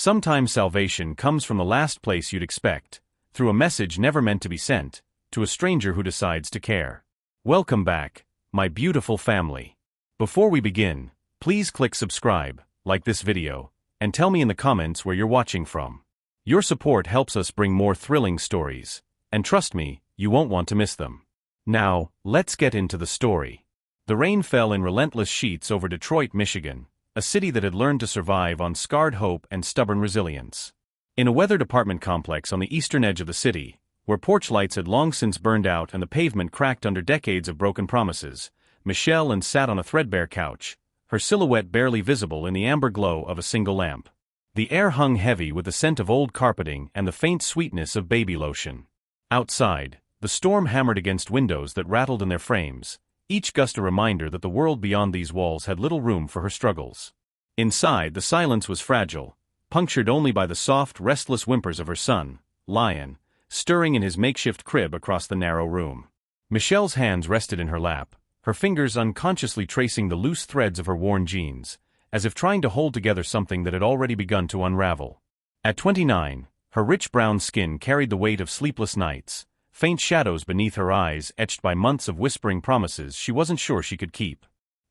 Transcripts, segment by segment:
Sometimes salvation comes from the last place you'd expect, through a message never meant to be sent, to a stranger who decides to care. Welcome back, my beautiful family. Before we begin, please click subscribe, like this video, and tell me in the comments where you're watching from. Your support helps us bring more thrilling stories, and trust me, you won't want to miss them. Now, let's get into the story. The rain fell in relentless sheets over Detroit, Michigan, a city that had learned to survive on scarred hope and stubborn resilience. In a weathered apartment complex on the eastern edge of the city, where porch lights had long since burned out and the pavement cracked under decades of broken promises, Michelle sat on a threadbare couch, her silhouette barely visible in the amber glow of a single lamp. The air hung heavy with the scent of old carpeting and the faint sweetness of baby lotion. Outside, the storm hammered against windows that rattled in their frames, each gust a reminder that the world beyond these walls had little room for her struggles. Inside, the silence was fragile, punctured only by the soft, restless whimpers of her son, Lion, stirring in his makeshift crib across the narrow room. Michelle's hands rested in her lap, her fingers unconsciously tracing the loose threads of her worn jeans, as if trying to hold together something that had already begun to unravel. At 29, her rich brown skin carried the weight of sleepless nights, faint shadows beneath her eyes etched by months of whispering promises she wasn't sure she could keep.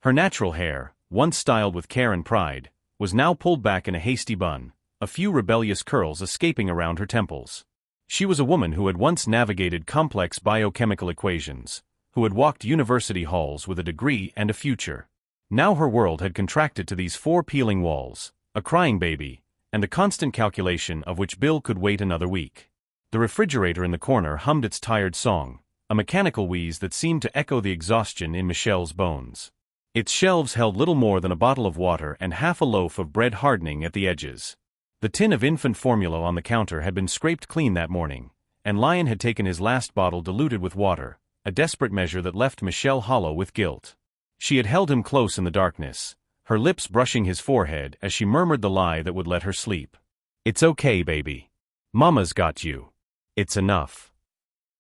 Her natural hair, once styled with care and pride, was now pulled back in a hasty bun, a few rebellious curls escaping around her temples. She was a woman who had once navigated complex biochemical equations, who had walked university halls with a degree and a future. Now her world had contracted to these four peeling walls, a crying baby, and the constant calculation of which Bill could wait another week. The refrigerator in the corner hummed its tired song, a mechanical wheeze that seemed to echo the exhaustion in Michelle's bones. Its shelves held little more than a bottle of water and half a loaf of bread hardening at the edges. The tin of infant formula on the counter had been scraped clean that morning, and Lion had taken his last bottle diluted with water, a desperate measure that left Michelle hollow with guilt. She had held him close in the darkness, her lips brushing his forehead as she murmured the lie that would let her sleep. "It's okay, baby. Mama's got you. It's enough."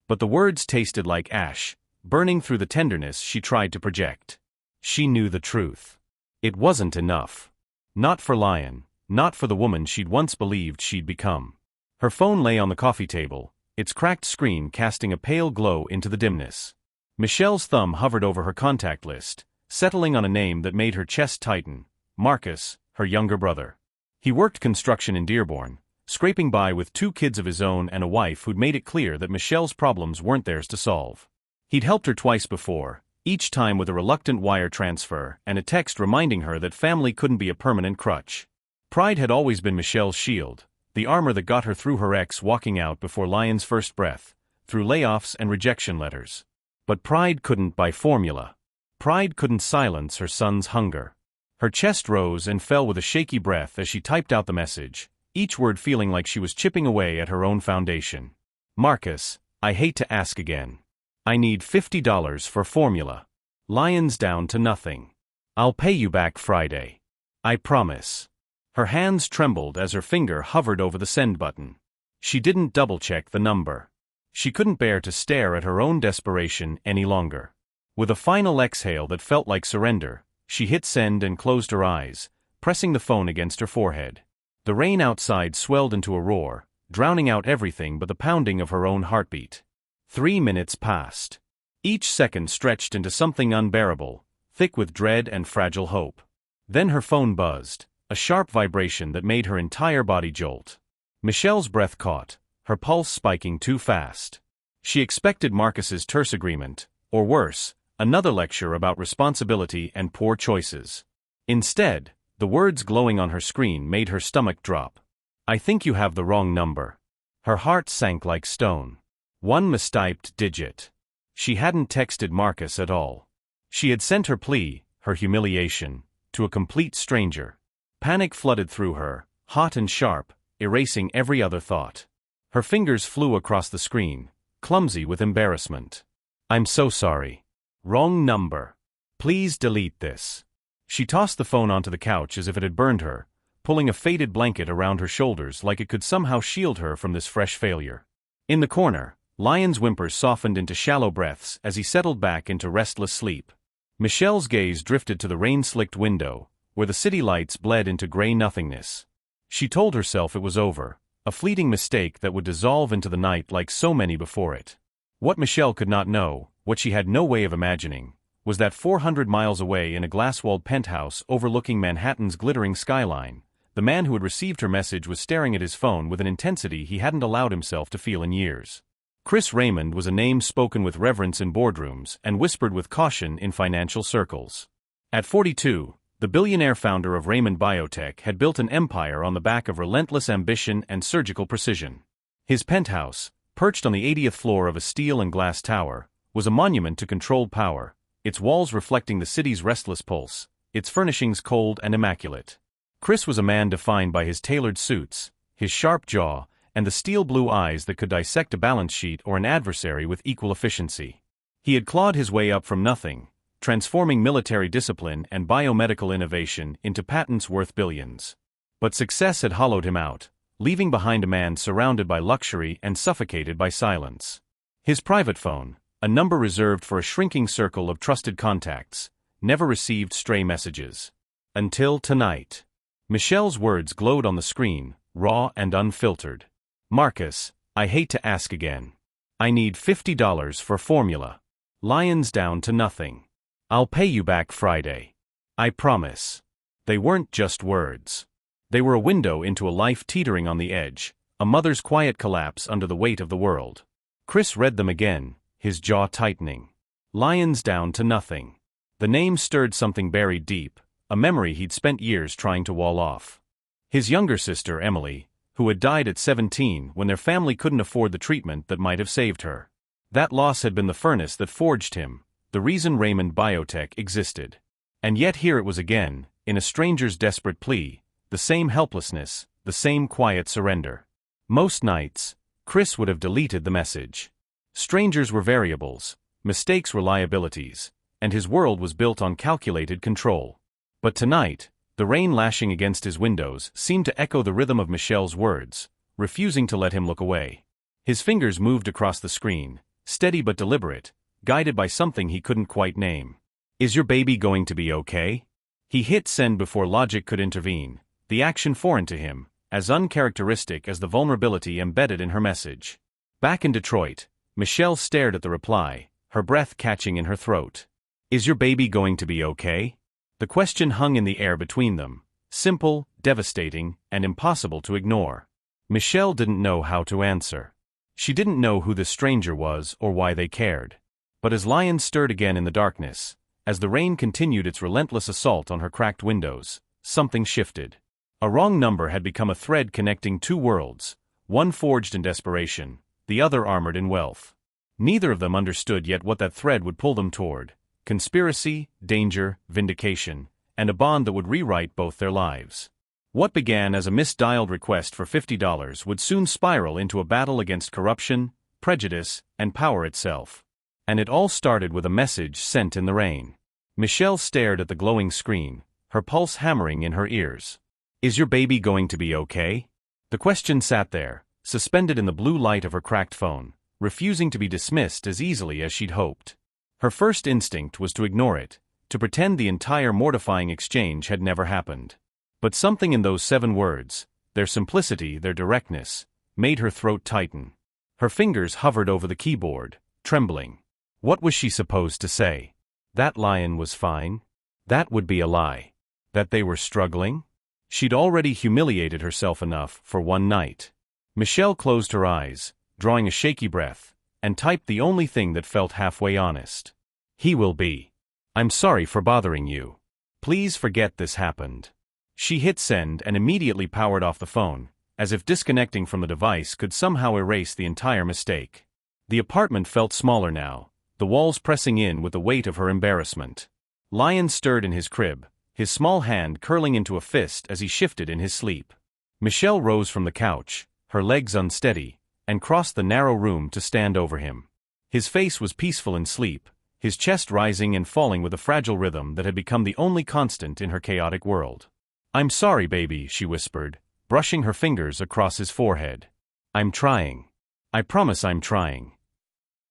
But the words tasted like ash, burning through the tenderness she tried to project. She knew the truth. It wasn't enough. Not for Lion, not for the woman she'd once believed she'd become. Her phone lay on the coffee table, its cracked screen casting a pale glow into the dimness. Michelle's thumb hovered over her contact list, settling on a name that made her chest tighten: Marcus, her younger brother. He worked construction in Dearborn, scraping by with 2 kids of his own and a wife who'd made it clear that Michelle's problems weren't theirs to solve. He'd helped her twice before, each time with a reluctant wire transfer and a text reminding her that family couldn't be a permanent crutch. Pride had always been Michelle's shield, the armor that got her through her ex walking out before Lion's first breath, through layoffs and rejection letters. But pride couldn't buy formula. Pride couldn't silence her son's hunger. Her chest rose and fell with a shaky breath as she typed out the message, each word feeling like she was chipping away at her own foundation. "Marcus, I hate to ask again. I need $50 for formula. Lion's down to nothing. I'll pay you back Friday. I promise." Her hands trembled as her finger hovered over the send button. She didn't double-check the number. She couldn't bear to stare at her own desperation any longer. With a final exhale that felt like surrender, she hit send and closed her eyes, pressing the phone against her forehead. The rain outside swelled into a roar, drowning out everything but the pounding of her own heartbeat. 3 minutes passed. Each second stretched into something unbearable, thick with dread and fragile hope. Then her phone buzzed, a sharp vibration that made her entire body jolt. Michelle's breath caught, her pulse spiking too fast. She expected Marcus's terse agreement, or worse, another lecture about responsibility and poor choices. Instead, the words glowing on her screen made her stomach drop. "I think you have the wrong number." Her heart sank like stone. One mistyped digit. She hadn't texted Marcus at all. She had sent her plea, her humiliation, to a complete stranger. Panic flooded through her, hot and sharp, erasing every other thought. Her fingers flew across the screen, clumsy with embarrassment. "I'm so sorry. Wrong number. Please delete this." She tossed the phone onto the couch as if it had burned her, pulling a faded blanket around her shoulders like it could somehow shield her from this fresh failure. In the corner, Lion's whimpers softened into shallow breaths as he settled back into restless sleep. Michelle's gaze drifted to the rain-slicked window, where the city lights bled into gray nothingness. She told herself it was over, a fleeting mistake that would dissolve into the night like so many before it. What Michelle could not know, what she had no way of imagining, was that 400 miles away in a glass-walled penthouse overlooking Manhattan's glittering skyline, the man who had received her message was staring at his phone with an intensity he hadn't allowed himself to feel in years. Chris Raymond was a name spoken with reverence in boardrooms and whispered with caution in financial circles. At 42, the billionaire founder of Raymond Biotech had built an empire on the back of relentless ambition and surgical precision. His penthouse, perched on the 80th floor of a steel and glass tower, was a monument to controlled power, its walls reflecting the city's restless pulse, its furnishings cold and immaculate. Chris was a man defined by his tailored suits, his sharp jaw, and the steel-blue eyes that could dissect a balance sheet or an adversary with equal efficiency. He had clawed his way up from nothing, transforming military discipline and biomedical innovation into patents worth billions. But success had hollowed him out, leaving behind a man surrounded by luxury and suffocated by silence. His private phone, a number reserved for a shrinking circle of trusted contacts, never received stray messages. Until tonight. Michelle's words glowed on the screen, raw and unfiltered. "Marcus, I hate to ask again. I need $50 for formula. Lions down to nothing. I'll pay you back Friday. I promise." They weren't just words. They were a window into a life teetering on the edge, a mother's quiet collapse under the weight of the world. Chris read them again, his jaw tightening. Lions down to nothing. The name stirred something buried deep, a memory he'd spent years trying to wall off. His younger sister, Emily, who had died at 17 when their family couldn't afford the treatment that might have saved her. That loss had been the furnace that forged him, the reason Raymond Biotech existed. And yet here it was again, in a stranger's desperate plea, the same helplessness, the same quiet surrender. Most nights, Chris would have deleted the message. Strangers were variables, mistakes were liabilities, and his world was built on calculated control. But tonight, the rain lashing against his windows seemed to echo the rhythm of Michelle's words, refusing to let him look away. His fingers moved across the screen, steady but deliberate, guided by something he couldn't quite name. "Is your baby going to be okay?" He hit send before logic could intervene, the action foreign to him, as uncharacteristic as the vulnerability embedded in her message. Back in Detroit, Michelle stared at the reply, her breath catching in her throat. "Is your baby going to be okay?" The question hung in the air between them, simple, devastating, and impossible to ignore. Michelle didn't know how to answer. She didn't know who this stranger was or why they cared. But as lions stirred again in the darkness, as the rain continued its relentless assault on her cracked windows, something shifted. A wrong number had become a thread connecting two worlds, one forged in desperation, the other armored in wealth. Neither of them understood yet what that thread would pull them toward: conspiracy, danger, vindication, and a bond that would rewrite both their lives. What began as a misdialed request for $50 would soon spiral into a battle against corruption, prejudice, and power itself. And it all started with a message sent in the rain. Michelle stared at the glowing screen, her pulse hammering in her ears. "Is your baby going to be okay?" The question sat there, suspended in the blue light of her cracked phone, refusing to be dismissed as easily as she'd hoped. Her first instinct was to ignore it, to pretend the entire mortifying exchange had never happened. But something in those 7 words, their simplicity, their directness, made her throat tighten. Her fingers hovered over the keyboard, trembling. What was she supposed to say? That lion was fine? That would be a lie. That they were struggling? She'd already humiliated herself enough for one night. Michelle closed her eyes, drawing a shaky breath, and typed the only thing that felt halfway honest. "He will be. I'm sorry for bothering you. Please forget this happened." She hit send and immediately powered off the phone, as if disconnecting from the device could somehow erase the entire mistake. The apartment felt smaller now, the walls pressing in with the weight of her embarrassment. Lion stirred in his crib, his small hand curling into a fist as he shifted in his sleep. Michelle rose from the couch, her legs unsteady, and crossed the narrow room to stand over him. His face was peaceful in sleep, his chest rising and falling with a fragile rhythm that had become the only constant in her chaotic world. "I'm sorry, baby," she whispered, brushing her fingers across his forehead. "I'm trying. I promise I'm trying."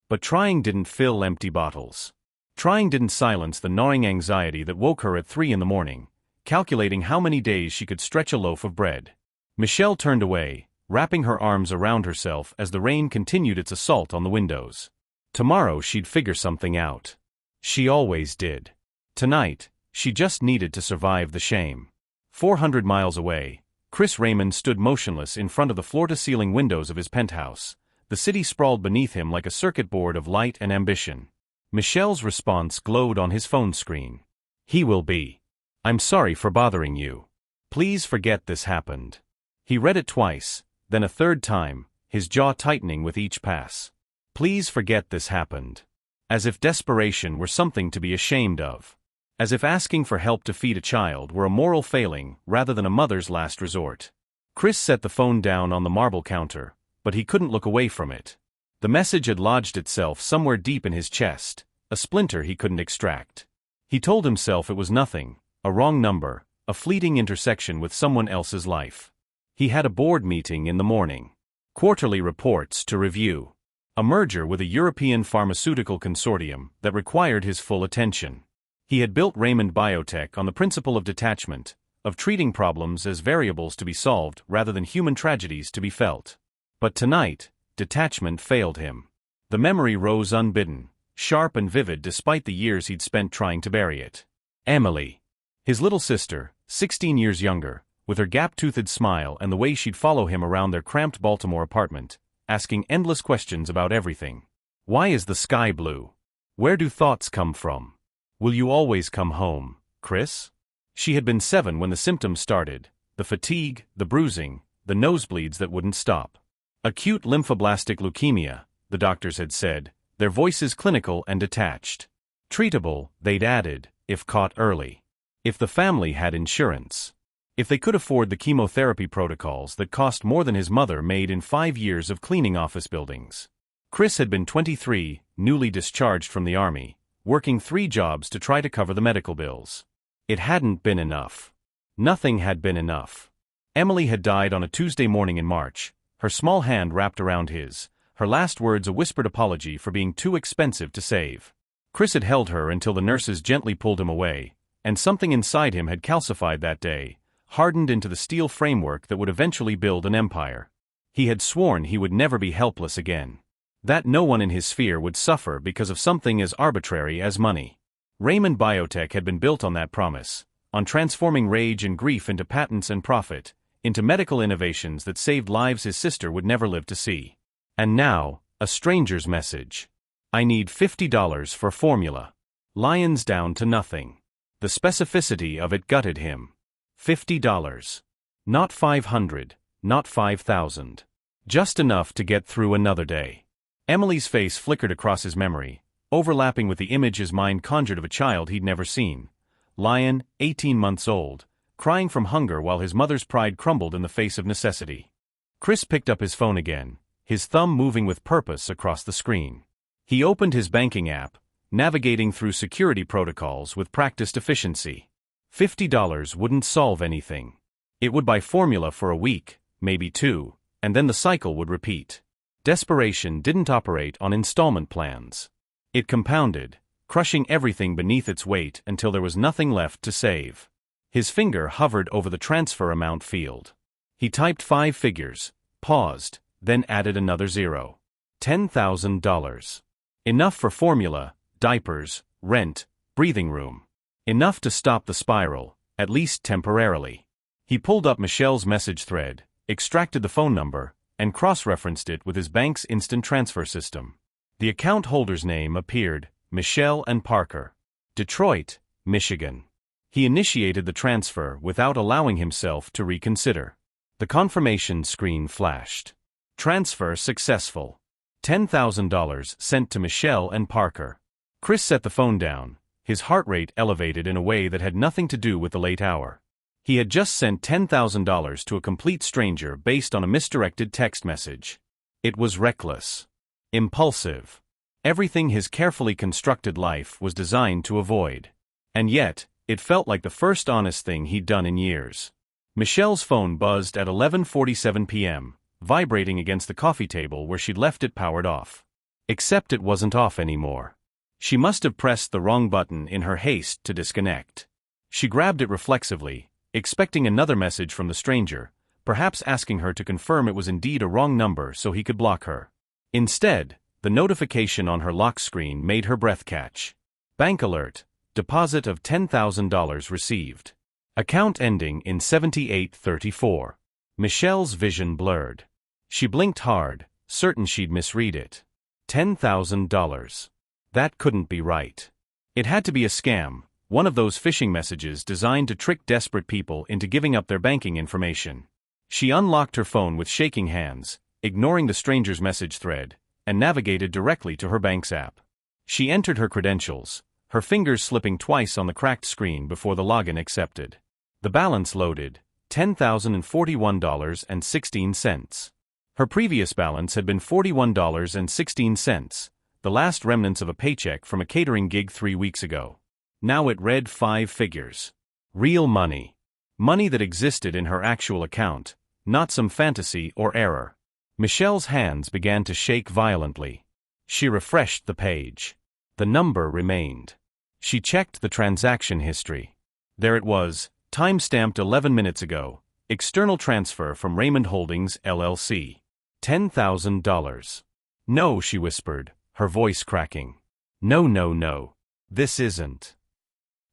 But trying didn't fill empty bottles. Trying didn't silence the gnawing anxiety that woke her at 3 in the morning, calculating how many days she could stretch a loaf of bread. Michelle turned away, wrapping her arms around herself as the rain continued its assault on the windows. Tomorrow she'd figure something out. She always did. Tonight, she just needed to survive the shame. 400 miles away, Chris Raymond stood motionless in front of the floor-to-ceiling windows of his penthouse. The city sprawled beneath him like a circuit board of light and ambition. Michelle's response glowed on his phone screen. "He will be. I'm sorry for bothering you. Please forget this happened." He read it twice, then a third time, his jaw tightening with each pass. "Please forget this happened." As if desperation were something to be ashamed of. As if asking for help to feed a child were a moral failing rather than a mother's last resort. Chris set the phone down on the marble counter, but he couldn't look away from it. The message had lodged itself somewhere deep in his chest, a splinter he couldn't extract. He told himself it was nothing, a wrong number, a fleeting intersection with someone else's life. He had a board meeting in the morning. Quarterly reports to review. A merger with a European pharmaceutical consortium that required his full attention. He had built Raymond Biotech on the principle of detachment, of treating problems as variables to be solved rather than human tragedies to be felt. But tonight, detachment failed him. The memory rose unbidden, sharp and vivid despite the years he'd spent trying to bury it. Emily. His little sister, 16 years younger, with her gap-toothed smile and the way she'd follow him around their cramped Baltimore apartment, asking endless questions about everything. Why is the sky blue? Where do thoughts come from? Will you always come home, Chris? She had been 7 when the symptoms started, the fatigue, the bruising, the nosebleeds that wouldn't stop. Acute lymphoblastic leukemia, the doctors had said, their voices clinical and detached. Treatable, they'd added, if caught early. If the family had insurance. If they could afford the chemotherapy protocols that cost more than his mother made in 5 years of cleaning office buildings. Chris had been 23, newly discharged from the army, working 3 jobs to try to cover the medical bills. It hadn't been enough. Nothing had been enough. Emily had died on a Tuesday morning in March, her small hand wrapped around his, her last words a whispered apology for being too expensive to save. Chris had held her until the nurses gently pulled him away, and something inside him had calcified that day, hardened into the steel framework that would eventually build an empire. He had sworn he would never be helpless again. That no one in his sphere would suffer because of something as arbitrary as money. Raymond Biotech had been built on that promise, on transforming rage and grief into patents and profit, into medical innovations that saved lives his sister would never live to see. And now, a stranger's message. "I need $50 for formula." Lions down to nothing. The specificity of it gutted him. $50. Not 500, not 5,000. Just enough to get through another day. Emily's face flickered across his memory, overlapping with the image his mind conjured of a child he'd never seen. Lion, 18 months old, crying from hunger while his mother's pride crumbled in the face of necessity. Chris picked up his phone again, his thumb moving with purpose across the screen. He opened his banking app, navigating through security protocols with practiced efficiency. $50 wouldn't solve anything. It would buy formula for a week, maybe 2, and then the cycle would repeat. Desperation didn't operate on installment plans. It compounded, crushing everything beneath its weight until there was nothing left to save. His finger hovered over the transfer amount field. He typed 5 figures, paused, then added another 0. $10,000. Enough for formula, diapers, rent, breathing room. Enough to stop the spiral, at least temporarily. He pulled up Michelle's message thread, extracted the phone number, and cross-referenced it with his bank's instant transfer system. The account holder's name appeared, Michelle and Parker. Detroit, Michigan. He initiated the transfer without allowing himself to reconsider. The confirmation screen flashed. Transfer successful. $10,000 sent to Michelle and Parker. Chris set the phone down, his heart rate elevated in a way that had nothing to do with the late hour. He had just sent $10,000 to a complete stranger based on a misdirected text message. It was reckless. Impulsive. Everything his carefully constructed life was designed to avoid. And yet, it felt like the first honest thing he'd done in years. Michelle's phone buzzed at 11:47 p.m., vibrating against the coffee table where she'd left it powered off. Except it wasn't off anymore. She must have pressed the wrong button in her haste to disconnect. She grabbed it reflexively, expecting another message from the stranger, perhaps asking her to confirm it was indeed a wrong number so he could block her. Instead, the notification on her lock screen made her breath catch. Bank alert. Deposit of $10,000 received. Account ending in 7834. Michelle's vision blurred. She blinked hard, certain she'd misread it. $10,000. That couldn't be right. It had to be a scam, one of those phishing messages designed to trick desperate people into giving up their banking information. She unlocked her phone with shaking hands, ignoring the stranger's message thread, and navigated directly to her bank's app. She entered her credentials, her fingers slipping twice on the cracked screen before the login accepted. The balance loaded, $10,041.16. Her previous balance had been $41.16, the last remnants of a paycheck from a catering gig 3 weeks ago. Now it read 5 figures. Real money. Money that existed in her actual account, not some fantasy or error. Michelle's hands began to shake violently. She refreshed the page. The number remained. She checked the transaction history. There it was, time-stamped 11 minutes ago. External transfer from Raymond Holdings, LLC. $10,000. No, she whispered, her voice cracking. No. This isn't.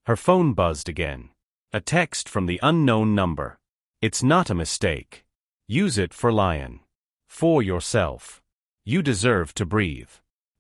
Her phone buzzed again. A text from the unknown number. It's not a mistake. Use it for Lion. For yourself. You deserve to breathe.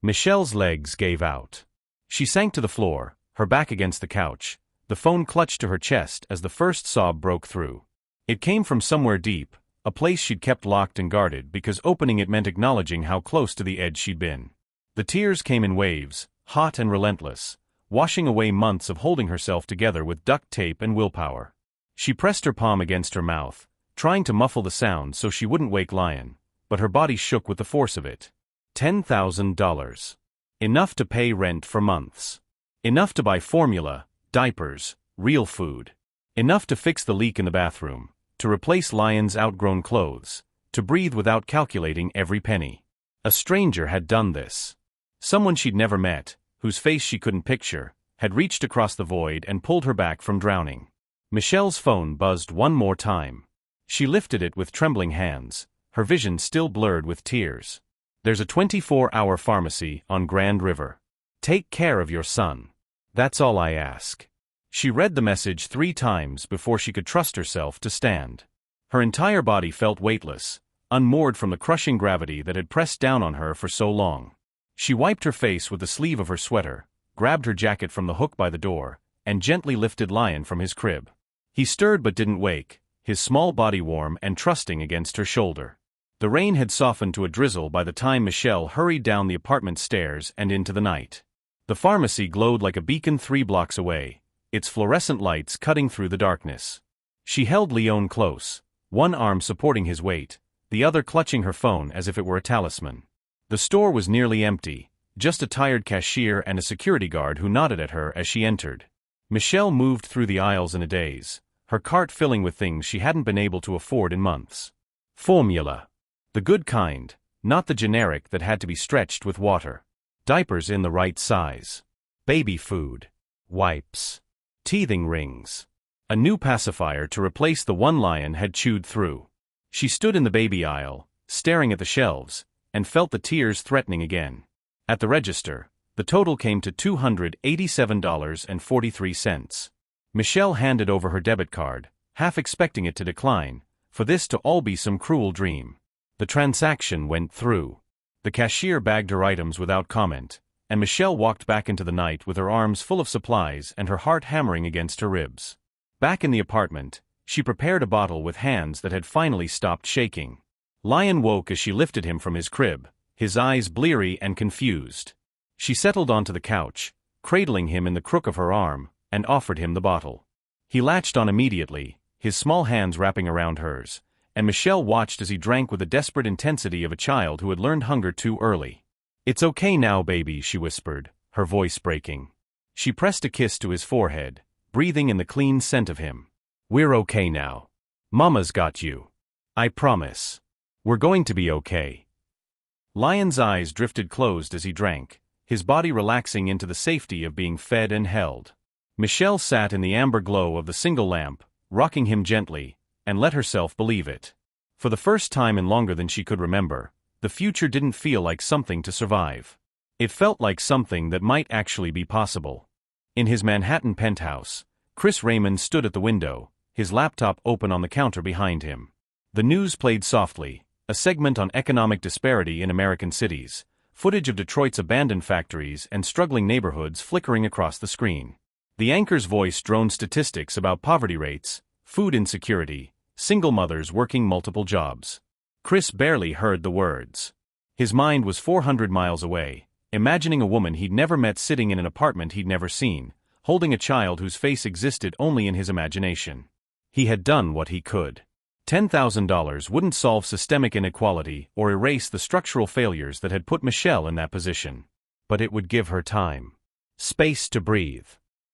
Michelle's legs gave out. She sank to the floor, her back against the couch, the phone clutched to her chest as the first sob broke through. It came from somewhere deep, a place she'd kept locked and guarded because opening it meant acknowledging how close to the edge she'd been. The tears came in waves, hot and relentless, washing away months of holding herself together with duct tape and willpower. She pressed her palm against her mouth, trying to muffle the sound so she wouldn't wake Lion, but her body shook with the force of it. $10,000. Enough to pay rent for months. Enough to buy formula, diapers, real food. Enough to fix the leak in the bathroom, to replace Lion's outgrown clothes, to breathe without calculating every penny. A stranger had done this. Someone she'd never met, whose face she couldn't picture, had reached across the void and pulled her back from drowning. Michelle's phone buzzed one more time. She lifted it with trembling hands, her vision still blurred with tears. There's a 24-hour pharmacy on Grand River. Take care of your son. That's all I ask. She read the message 3 times before she could trust herself to stand. Her entire body felt weightless, unmoored from the crushing gravity that had pressed down on her for so long. She wiped her face with the sleeve of her sweater, grabbed her jacket from the hook by the door, and gently lifted Lion from his crib. He stirred but didn't wake, his small body warm and trusting against her shoulder. The rain had softened to a drizzle by the time Michelle hurried down the apartment stairs and into the night. The pharmacy glowed like a beacon 3 blocks away, its fluorescent lights cutting through the darkness. She held Leon close, one arm supporting his weight, the other clutching her phone as if it were a talisman. The store was nearly empty, just a tired cashier and a security guard who nodded at her as she entered. Michelle moved through the aisles in a daze, her cart filling with things she hadn't been able to afford in months. Formula. The good kind, not the generic that had to be stretched with water. Diapers in the right size. Baby food. Wipes. Teething rings. A new pacifier to replace the one Lion had chewed through. She stood in the baby aisle, staring at the shelves, and felt the tears threatening again. At the register, the total came to $287.43. Michelle handed over her debit card, half expecting it to decline, for this to all be some cruel dream. The transaction went through. The cashier bagged her items without comment, and Michelle walked back into the night with her arms full of supplies and her heart hammering against her ribs. Back in the apartment, she prepared a bottle with hands that had finally stopped shaking. Lion woke as she lifted him from his crib, his eyes bleary and confused. She settled onto the couch, cradling him in the crook of her arm, and offered him the bottle. He latched on immediately, his small hands wrapping around hers, and Michelle watched as he drank with the desperate intensity of a child who had learned hunger too early. "It's okay now, baby," she whispered, her voice breaking. She pressed a kiss to his forehead, breathing in the clean scent of him. "We're okay now. Mama's got you. I promise. We're going to be okay." Lion's eyes drifted closed as he drank, his body relaxing into the safety of being fed and held. Michelle sat in the amber glow of the single lamp, rocking him gently, and let herself believe it. For the first time in longer than she could remember, the future didn't feel like something to survive. It felt like something that might actually be possible. In his Manhattan penthouse, Chris Raymond stood at the window, his laptop open on the counter behind him. The news played softly, a segment on economic disparity in American cities, footage of Detroit's abandoned factories and struggling neighborhoods flickering across the screen. The anchor's voice droned statistics about poverty rates, food insecurity, single mothers working multiple jobs. Chris barely heard the words. His mind was 400 miles away, imagining a woman he'd never met sitting in an apartment he'd never seen, holding a child whose face existed only in his imagination. He had done what he could. $10,000 wouldn't solve systemic inequality or erase the structural failures that had put Michelle in that position. But it would give her time. Space to breathe.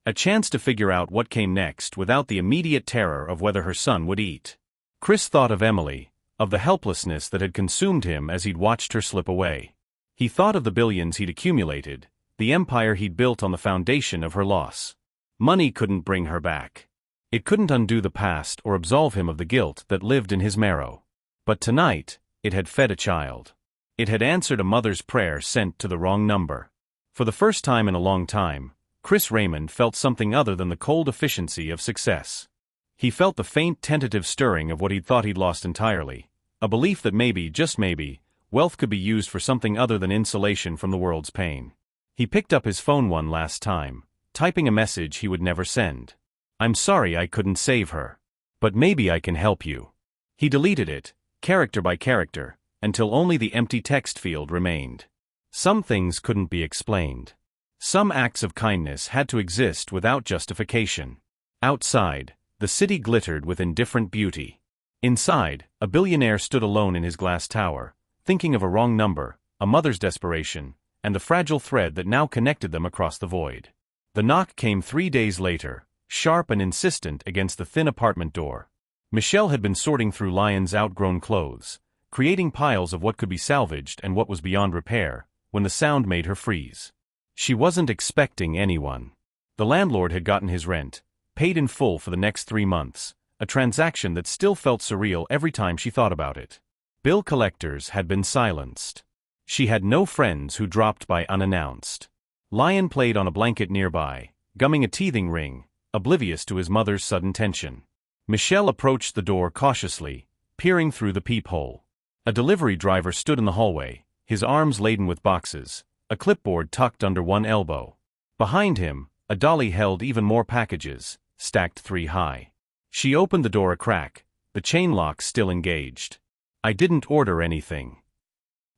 A chance to figure out what came next without the immediate terror of whether her son would eat. Chris thought of Emily, of the helplessness that had consumed him as he'd watched her slip away. He thought of the billions he'd accumulated, the empire he'd built on the foundation of her loss. Money couldn't bring her back. It couldn't undo the past or absolve him of the guilt that lived in his marrow. But tonight, it had fed a child. It had answered a mother's prayer sent to the wrong number. For the first time in a long time, Chris Raymond felt something other than the cold efficiency of success. He felt the faint tentative stirring of what he'd thought he'd lost entirely, a belief that maybe, just maybe, wealth could be used for something other than insulation from the world's pain. He picked up his phone one last time, typing a message he would never send. "I'm sorry I couldn't save her. But maybe I can help you." He deleted it, character by character, until only the empty text field remained. Some things couldn't be explained. Some acts of kindness had to exist without justification. Outside, the city glittered with indifferent beauty. Inside, a billionaire stood alone in his glass tower, thinking of a wrong number, a mother's desperation, and the fragile thread that now connected them across the void. The knock came 3 days later, sharp and insistent against the thin apartment door. Michelle had been sorting through Lyon's outgrown clothes, creating piles of what could be salvaged and what was beyond repair, when the sound made her freeze. She wasn't expecting anyone. The landlord had gotten his rent, paid in full for the next 3 months, a transaction that still felt surreal every time she thought about it. Bill collectors had been silenced. She had no friends who dropped by unannounced. Lyon played on a blanket nearby, gumming a teething ring, oblivious to his mother's sudden tension. Michelle approached the door cautiously, peering through the peephole. A delivery driver stood in the hallway, his arms laden with boxes, a clipboard tucked under one elbow. Behind him, a dolly held even more packages, stacked 3 high. She opened the door a crack, the chain lock still engaged. "I didn't order anything."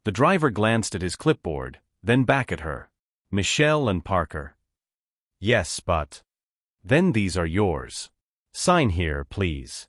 The driver glanced at his clipboard, then back at her. "Michelle and Parker." "Yes, but..." "Then these are yours. Sign here, please."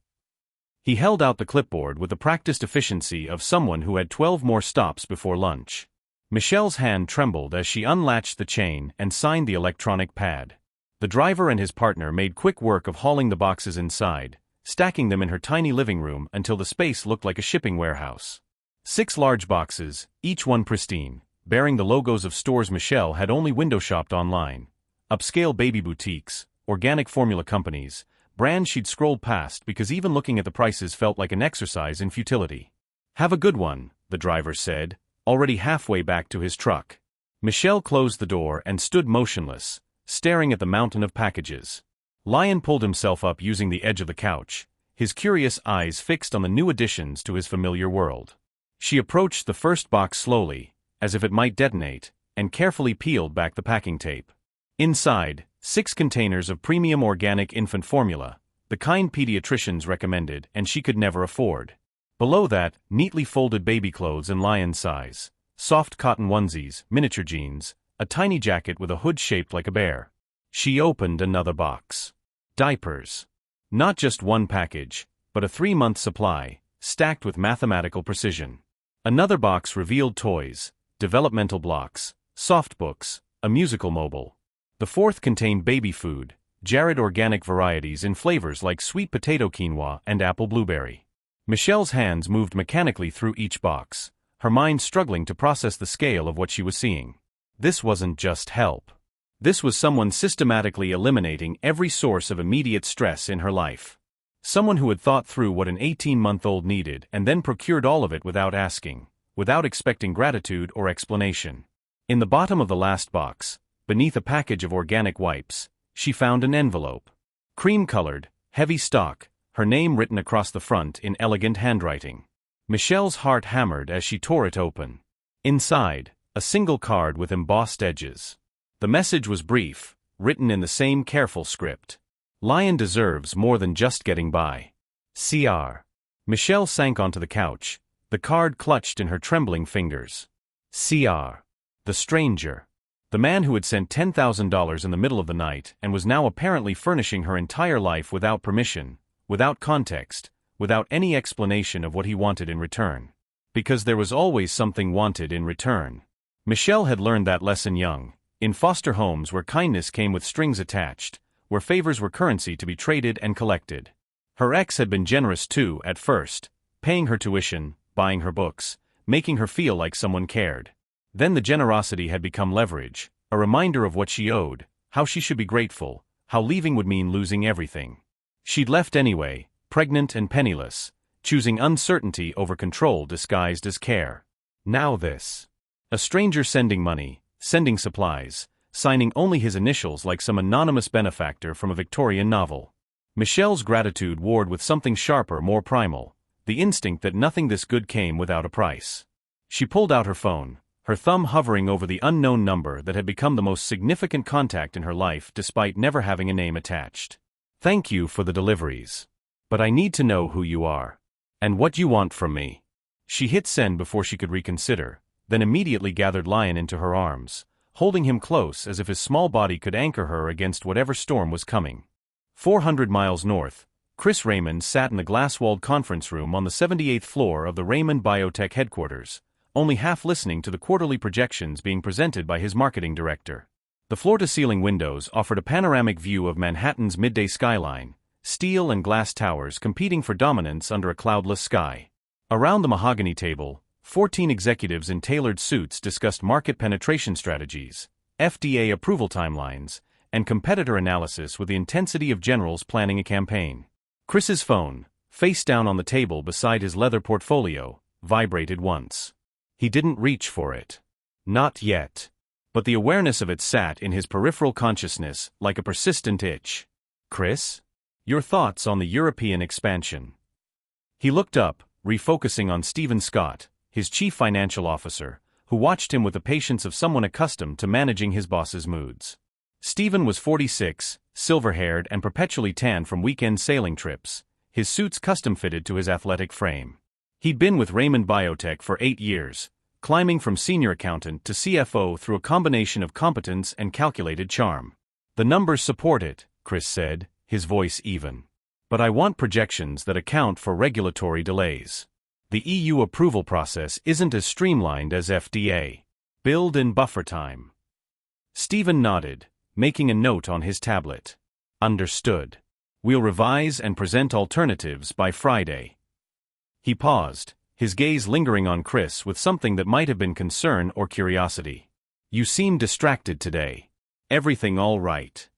He held out the clipboard with the practiced efficiency of someone who had 12 more stops before lunch. Michelle's hand trembled as she unlatched the chain and signed the electronic pad. The driver and his partner made quick work of hauling the boxes inside, stacking them in her tiny living room until the space looked like a shipping warehouse. 6 large boxes, each one pristine, bearing the logos of stores Michelle had only window shopped online. Upscale baby boutiques, organic formula companies, brands she'd scrolled past because even looking at the prices felt like an exercise in futility. "Have a good one," the driver said, already halfway back to his truck. Michelle closed the door and stood motionless, staring at the mountain of packages. Lyon pulled himself up using the edge of the couch, his curious eyes fixed on the new additions to his familiar world. She approached the first box slowly, as if it might detonate, and carefully peeled back the packing tape. Inside, 6 containers of premium organic infant formula, the kind pediatricians recommended and she could never afford. Below that, neatly folded baby clothes in lion size, soft cotton onesies, miniature jeans, a tiny jacket with a hood shaped like a bear. She opened another box. Diapers. Not just one package, but a 3-month supply, stacked with mathematical precision. Another box revealed toys, developmental blocks, soft books, a musical mobile. The 4th contained baby food, Jared organic varieties in flavors like sweet potato quinoa and apple blueberry. Michelle's hands moved mechanically through each box, her mind struggling to process the scale of what she was seeing. This wasn't just help. This was someone systematically eliminating every source of immediate stress in her life. Someone who had thought through what an 18-month-old needed and then procured all of it without asking, without expecting gratitude or explanation. In the bottom of the last box, beneath a package of organic wipes, she found an envelope. Cream-colored, heavy stock, her name written across the front in elegant handwriting. Michelle's heart hammered as she tore it open. Inside, a single card with embossed edges. The message was brief, written in the same careful script. Lion deserves more than just getting by. Cr. Michelle sank onto the couch, the card clutched in her trembling fingers. Cr. The stranger. The man who had sent $10,000 in the middle of the night and was now apparently furnishing her entire life without permission, without context, without any explanation of what he wanted in return. Because there was always something wanted in return. Michelle had learned that lesson young, in foster homes where kindness came with strings attached, where favors were currency to be traded and collected. Her ex had been generous too at first, paying her tuition, buying her books, making her feel like someone cared. Then the generosity had become leverage, a reminder of what she owed, how she should be grateful, how leaving would mean losing everything. She'd left anyway, pregnant and penniless, choosing uncertainty over control disguised as care. Now this. A stranger sending money, sending supplies, signing only his initials like some anonymous benefactor from a Victorian novel. Michelle's gratitude warred with something sharper, more primal, the instinct that nothing this good came without a price. She pulled out her phone, her thumb hovering over the unknown number that had become the most significant contact in her life despite never having a name attached. Thank you for the deliveries. But I need to know who you are. And what you want from me. She hit send before she could reconsider, then immediately gathered Lion into her arms, holding him close as if his small body could anchor her against whatever storm was coming. 400 miles north, Chris Raymond sat in the glass-walled conference room on the 78th floor of the Raymond Biotech headquarters, only half listening to the quarterly projections being presented by his marketing director. The floor-to-ceiling windows offered a panoramic view of Manhattan's midday skyline, steel and glass towers competing for dominance under a cloudless sky. Around the mahogany table, 14 executives in tailored suits discussed market penetration strategies, FDA approval timelines, and competitor analysis with the intensity of generals planning a campaign. Chris's phone, face down on the table beside his leather portfolio, vibrated once. He didn't reach for it. Not yet. But the awareness of it sat in his peripheral consciousness like a persistent itch. Chris? Your thoughts on the European expansion. He looked up, refocusing on Stephen Scott, his chief financial officer, who watched him with the patience of someone accustomed to managing his boss's moods. Stephen was 46, silver-haired and perpetually tan from weekend sailing trips, his suits custom-fitted to his athletic frame. He'd been with Raymond Biotech for 8 years, climbing from senior accountant to CFO through a combination of competence and calculated charm. The numbers support it, Chris said, his voice even. But I want projections that account for regulatory delays. The EU approval process isn't as streamlined as FDA. Build in buffer time. Stephen nodded, making a note on his tablet. Understood. We'll revise and present alternatives by Friday. He paused, his gaze lingering on Chris with something that might have been concern or curiosity. You seem distracted today. Everything all right?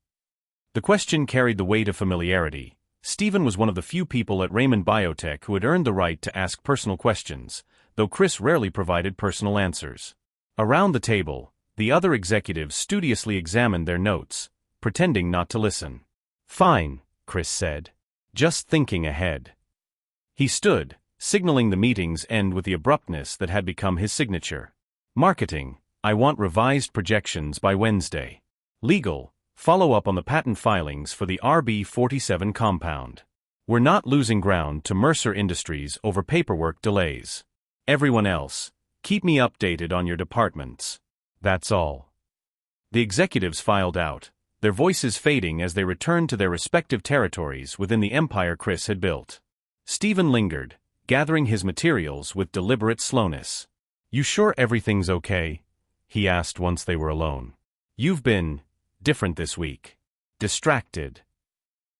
The question carried the weight of familiarity. Stephen was one of the few people at Raymond Biotech who had earned the right to ask personal questions, though Chris rarely provided personal answers. Around the table, the other executives studiously examined their notes, pretending not to listen. Fine, Chris said. Just thinking ahead. He stood, signaling the meeting's end with the abruptness that had become his signature. Marketing, I want revised projections by Wednesday. Legal, follow up on the patent filings for the RB47 compound. We're not losing ground to Mercer Industries over paperwork delays. Everyone else, keep me updated on your departments. That's all. The executives filed out, their voices fading as they returned to their respective territories within the empire Chris had built. Stephen lingered, gathering his materials with deliberate slowness. You sure everything's okay? He asked once they were alone. You've been different this week. Distracted.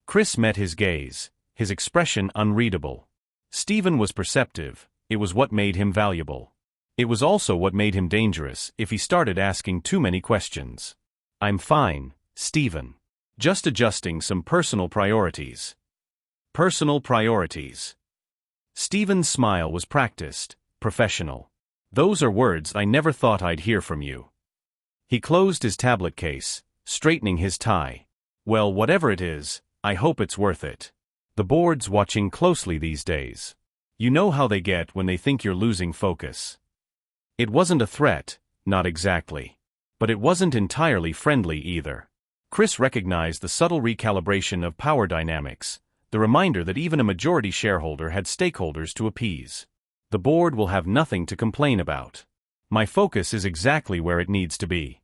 Chris met his gaze, his expression unreadable. Stephen was perceptive, it was what made him valuable. It was also what made him dangerous if he started asking too many questions. I'm fine, Stephen. Just adjusting some personal priorities. Personal priorities. Stephen's smile was practiced, professional. Those are words I never thought I'd hear from you. He closed his tablet case, straightening his tie. Well, whatever it is, I hope it's worth it. The board's watching closely these days. You know how they get when they think you're losing focus. It wasn't a threat, not exactly. But it wasn't entirely friendly either. Chris recognized the subtle recalibration of power dynamics, the reminder that even a majority shareholder had stakeholders to appease. The board will have nothing to complain about. My focus is exactly where it needs to be.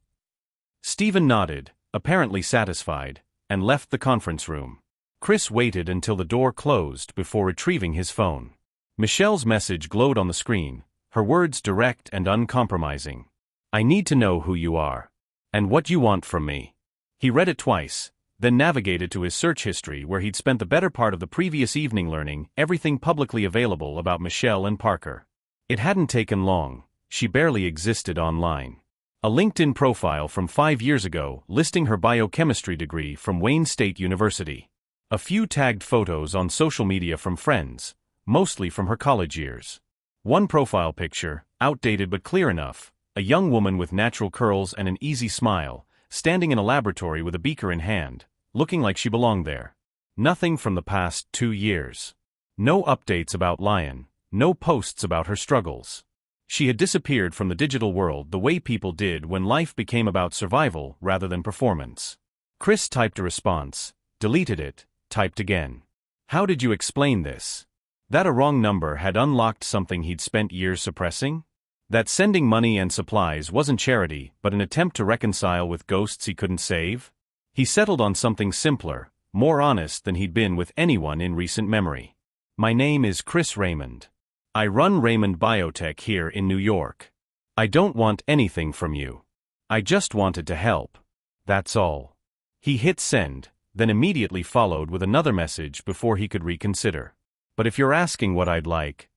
Stephen nodded, apparently satisfied, and left the conference room. Chris waited until the door closed before retrieving his phone. Michelle's message glowed on the screen, her words direct and uncompromising. I need to know who you are. And what you want from me. He read it twice, then navigated to his search history where he'd spent the better part of the previous evening learning everything publicly available about Michelle and Parker. It hadn't taken long, she barely existed online. A LinkedIn profile from 5 years ago listing her biochemistry degree from Wayne State University. A few tagged photos on social media from friends, mostly from her college years. One profile picture, outdated but clear enough, a young woman with natural curls and an easy smile, standing in a laboratory with a beaker in hand, looking like she belonged there. Nothing from the past 2 years. No updates about Lion, no posts about her struggles. She had disappeared from the digital world the way people did when life became about survival rather than performance. Chris typed a response, deleted it, typed again. How did you explain this? That a wrong number had unlocked something he'd spent years suppressing? That sending money and supplies wasn't charity but an attempt to reconcile with ghosts he couldn't save? He settled on something simpler, more honest than he'd been with anyone in recent memory. My name is Chris Raymond. I run Raymond Biotech here in New York. I don't want anything from you. I just wanted to help. That's all. He hit send, then immediately followed with another message before he could reconsider. But if you're asking what I'd like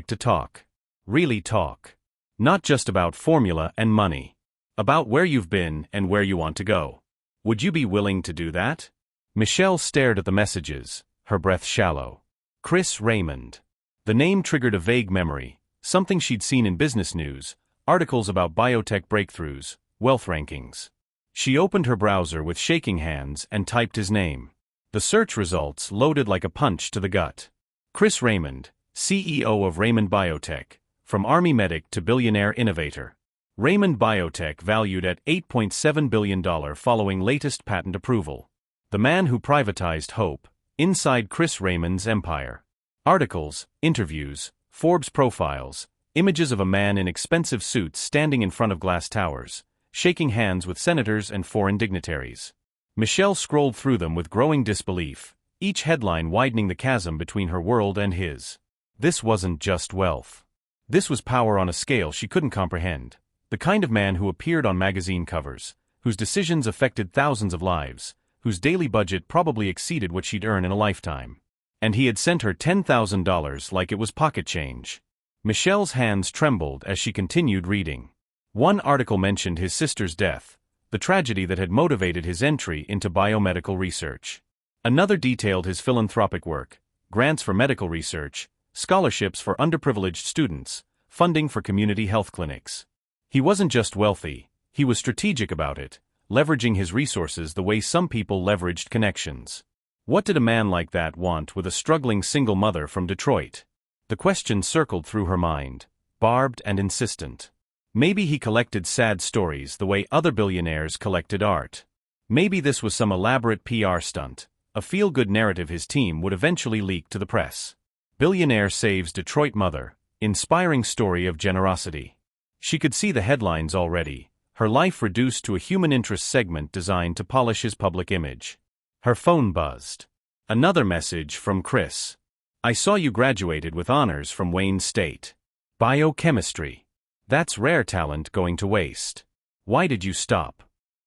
to talk. Really talk. Not just about formula and money. About where you've been and where you want to go. Would you be willing to do that? Michelle stared at the messages, her breath shallow. Chris Raymond. The name triggered a vague memory, something she'd seen in business news, articles about biotech breakthroughs, wealth rankings. She opened her browser with shaking hands and typed his name. The search results loaded like a punch to the gut. Chris Raymond, CEO of Raymond Biotech, from Army medic to billionaire innovator. Raymond Biotech valued at $8.7 billion following latest patent approval. The man who privatized hope, inside Chris Raymond's empire. Articles, interviews, Forbes profiles, images of a man in expensive suits standing in front of glass towers, shaking hands with senators and foreign dignitaries. Michelle scrolled through them with growing disbelief, each headline widening the chasm between her world and his. This wasn't just wealth. This was power on a scale she couldn't comprehend. The kind of man who appeared on magazine covers, whose decisions affected thousands of lives, whose daily budget probably exceeded what she'd earn in a lifetime. And he had sent her $10,000 like it was pocket change. Michelle's hands trembled as she continued reading. One article mentioned his sister's death, the tragedy that had motivated his entry into biomedical research. Another detailed his philanthropic work, grants for medical research, scholarships for underprivileged students, funding for community health clinics. He wasn't just wealthy, he was strategic about it, leveraging his resources the way some people leveraged connections. What did a man like that want with a struggling single mother from Detroit? The question circled through her mind, barbed and insistent. Maybe he collected sad stories the way other billionaires collected art. Maybe this was some elaborate PR stunt, a feel-good narrative his team would eventually leak to the press. Billionaire saves Detroit mother, inspiring story of generosity. She could see the headlines already, her life reduced to a human interest segment designed to polish his public image. Her phone buzzed. Another message from Chris. I saw you graduated with honors from Wayne State. Biochemistry. That's rare talent going to waste. Why did you stop?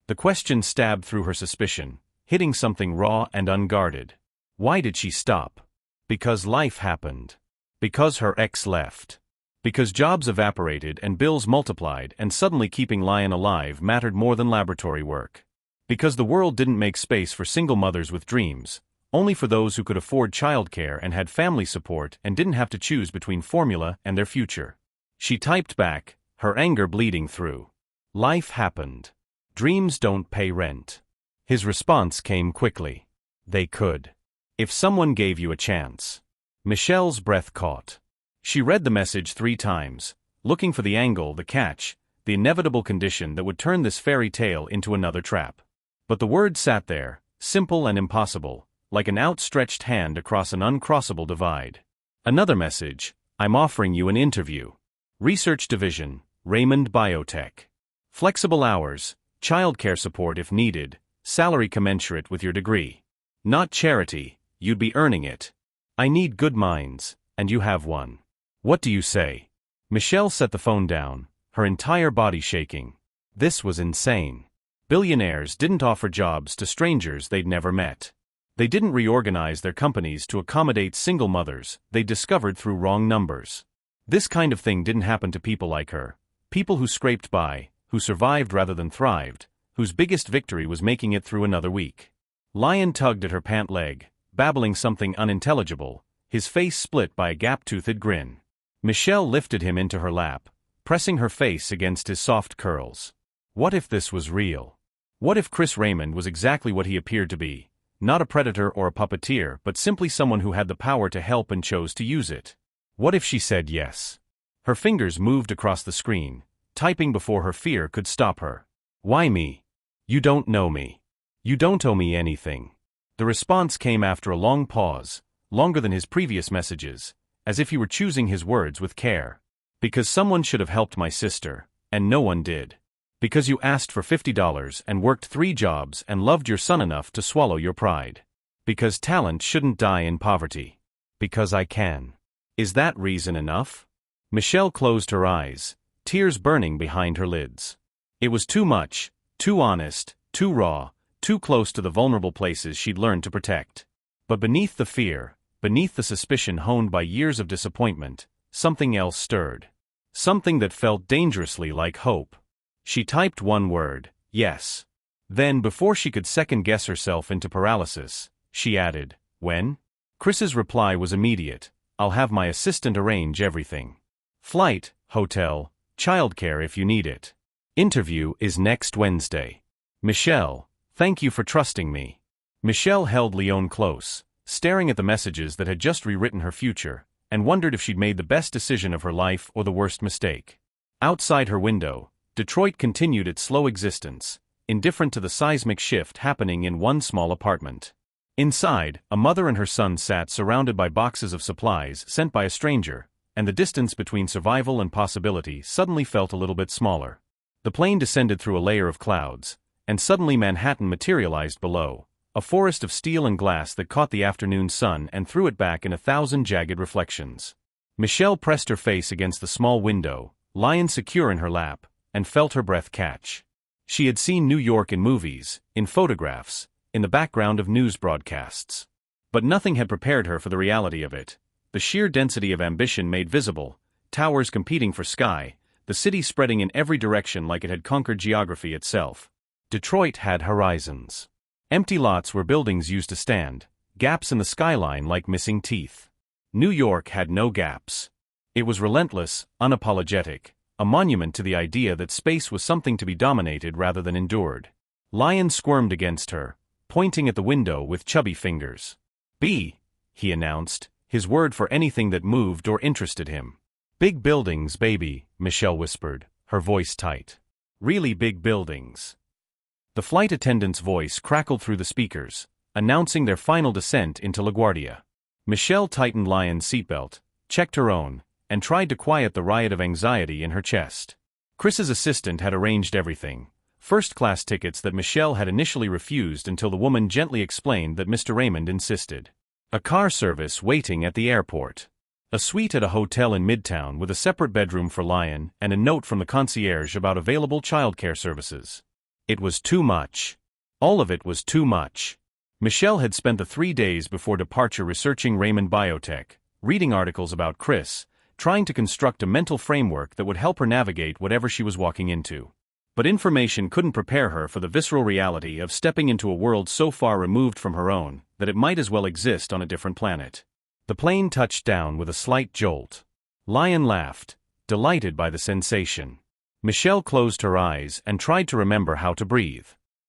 The question stabbed through her suspicion, hitting something raw and unguarded. Why did she stop? Because life happened. Because her ex left. Because jobs evaporated and bills multiplied and suddenly keeping Lion alive mattered more than laboratory work. Because the world didn't make space for single mothers with dreams, only for those who could afford childcare and had family support and didn't have to choose between formula and their future. She typed back, her anger bleeding through. Life happened. Dreams don't pay rent. His response came quickly. They could. If someone gave you a chance. Michelle's breath caught. She read the message 3 times, looking for the angle, the catch, the inevitable condition that would turn this fairy tale into another trap. But the word sat there, simple and impossible, like an outstretched hand across an uncrossable divide. Another message, I'm offering you an interview. Research Division, Raymond Biotech. Flexible hours, childcare support if needed, salary commensurate with your degree. Not charity, you'd be earning it. I need good minds, and you have one. What do you say? Michelle set the phone down, her entire body shaking. This was insane. Billionaires didn't offer jobs to strangers they'd never met. They didn't reorganize their companies to accommodate single mothers they discovered through wrong numbers. This kind of thing didn't happen to people like her, people who scraped by, who survived rather than thrived, whose biggest victory was making it through another week. Lion tugged at her pant leg, babbling something unintelligible, his face split by a gap-toothed grin. Michelle lifted him into her lap, pressing her face against his soft curls. What if this was real? What if Chris Raymond was exactly what he appeared to be? Not a predator or a puppeteer, but simply someone who had the power to help and chose to use it. What if she said yes? Her fingers moved across the screen, typing before her fear could stop her. Why me? You don't know me. You don't owe me anything. The response came after a long pause, longer than his previous messages, as if he were choosing his words with care. Because someone should have helped my sister, and no one did. Because you asked for $50 and worked 3 jobs and loved your son enough to swallow your pride. Because talent shouldn't die in poverty. Because I can. Is that reason enough? Michelle closed her eyes, tears burning behind her lids. It was too much, too honest, too raw, too close to the vulnerable places she'd learned to protect. But beneath the fear, beneath the suspicion honed by years of disappointment, something else stirred. Something that felt dangerously like hope. She typed one word, yes. Then, before she could second-guess herself into paralysis, she added, when? Chris's reply was immediate, I'll have my assistant arrange everything. Flight, hotel, childcare if you need it. Interview is next Wednesday. Michelle, thank you for trusting me. Michelle held Leon close, staring at the messages that had just rewritten her future, and wondered if she'd made the best decision of her life or the worst mistake. Outside her window, Detroit continued its slow existence, indifferent to the seismic shift happening in one small apartment. Inside, a mother and her son sat surrounded by boxes of supplies sent by a stranger, and the distance between survival and possibility suddenly felt a little bit smaller. The plane descended through a layer of clouds, and suddenly Manhattan materialized below, a forest of steel and glass that caught the afternoon sun and threw it back in 1,000 jagged reflections. Michelle pressed her face against the small window, Lion secure in her lap, and felt her breath catch. She had seen New York in movies, in photographs, in the background of news broadcasts. But nothing had prepared her for the reality of it. The sheer density of ambition made visible, towers competing for sky, the city spreading in every direction like it had conquered geography itself. Detroit had horizons. Empty lots where buildings used to stand, gaps in the skyline like missing teeth. New York had no gaps. It was relentless, unapologetic, a monument to the idea that space was something to be dominated rather than endured. Lion squirmed against her, pointing at the window with chubby fingers. "B," he announced, his word for anything that moved or interested him. "Big buildings, baby," Michelle whispered, her voice tight. "Really big buildings." The flight attendant's voice crackled through the speakers, announcing their final descent into LaGuardia. Michelle tightened Lion's seatbelt, checked her own, and tried to quiet the riot of anxiety in her chest. Chris's assistant had arranged everything, first-class tickets that Michelle had initially refused until the woman gently explained that Mr. Raymond insisted. A car service waiting at the airport. A suite at a hotel in Midtown with a separate bedroom for Lion and a note from the concierge about available childcare services. It was too much. All of it was too much. Michelle had spent the 3 days before departure researching Raymond Biotech, reading articles about Chris, trying to construct a mental framework that would help her navigate whatever she was walking into. But information couldn't prepare her for the visceral reality of stepping into a world so far removed from her own that it might as well exist on a different planet. The plane touched down with a slight jolt. Lion laughed, delighted by the sensation. Michelle closed her eyes and tried to remember how to breathe.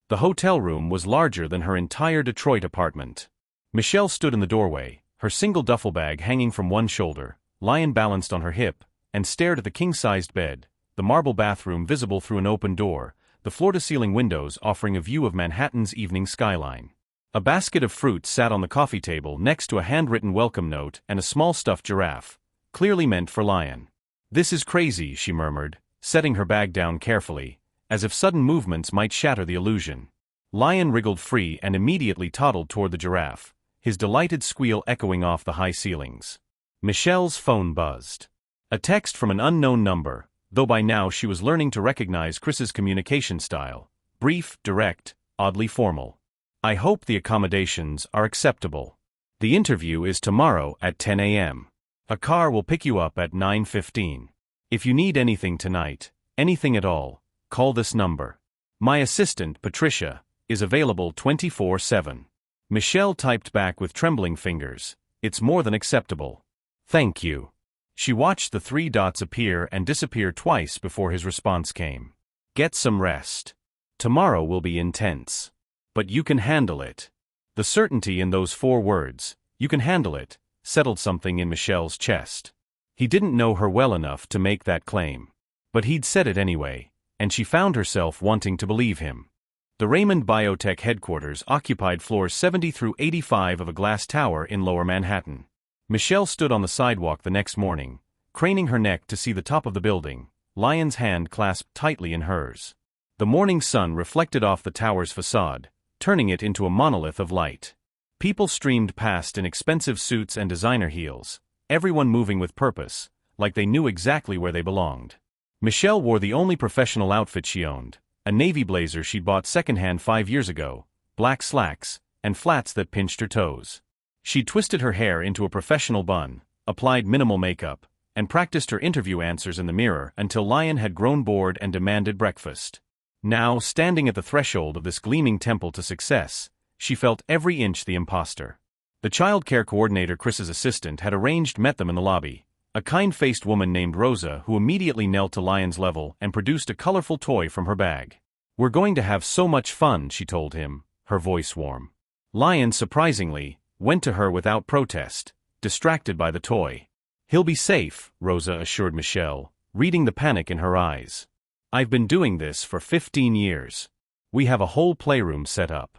The hotel room was larger than her entire Detroit apartment. Michelle stood in the doorway, her single duffel bag hanging from one shoulder, Lion balanced on her hip, and stared at the king-sized bed, the marble bathroom visible through an open door, the floor-to-ceiling windows offering a view of Manhattan's evening skyline. A basket of fruit sat on the coffee table next to a handwritten welcome note and a small stuffed giraffe, clearly meant for Lion. "This is crazy," she murmured, setting her bag down carefully, as if sudden movements might shatter the illusion. Lion wriggled free and immediately toddled toward the giraffe, his delighted squeal echoing off the high ceilings. Michelle's phone buzzed. A text from an unknown number, though by now she was learning to recognize Chris's communication style: brief, direct, oddly formal. "I hope the accommodations are acceptable. The interview is tomorrow at 10 a.m. A car will pick you up at 9:15. If you need anything tonight, anything at all, call this number. My assistant, Patricia, is available 24/7. Michelle typed back with trembling fingers, "It's more than acceptable. Thank you." She watched the three dots appear and disappear twice before his response came. "Get some rest. Tomorrow will be intense. But you can handle it." The certainty in those 4 words, "you can handle it," settled something in Michelle's chest. He didn't know her well enough to make that claim. But he'd said it anyway, and she found herself wanting to believe him. The Raymond Biotech headquarters occupied floors 70 through 85 of a glass tower in Lower Manhattan. Michelle stood on the sidewalk the next morning, craning her neck to see the top of the building, Lion's hand clasped tightly in hers. The morning sun reflected off the tower's facade, turning it into a monolith of light. People streamed past in expensive suits and designer heels, everyone moving with purpose, like they knew exactly where they belonged. Michelle wore the only professional outfit she owned, a navy blazer she'd bought secondhand 5 years ago, black slacks, and flats that pinched her toes. She'd twisted her hair into a professional bun, applied minimal makeup, and practiced her interview answers in the mirror until Lion had grown bored and demanded breakfast. Now, standing at the threshold of this gleaming temple to success, she felt every inch the imposter. The childcare coordinator, Chris's assistant, had arranged met them in the lobby, a kind-faced woman named Rosa who immediately knelt to Lion's level and produced a colorful toy from her bag. "We're going to have so much fun," she told him, her voice warm. Lion, surprisingly, went to her without protest, distracted by the toy. "He'll be safe," Rosa assured Michelle, reading the panic in her eyes. "I've been doing this for 15 years. We have a whole playroom set up.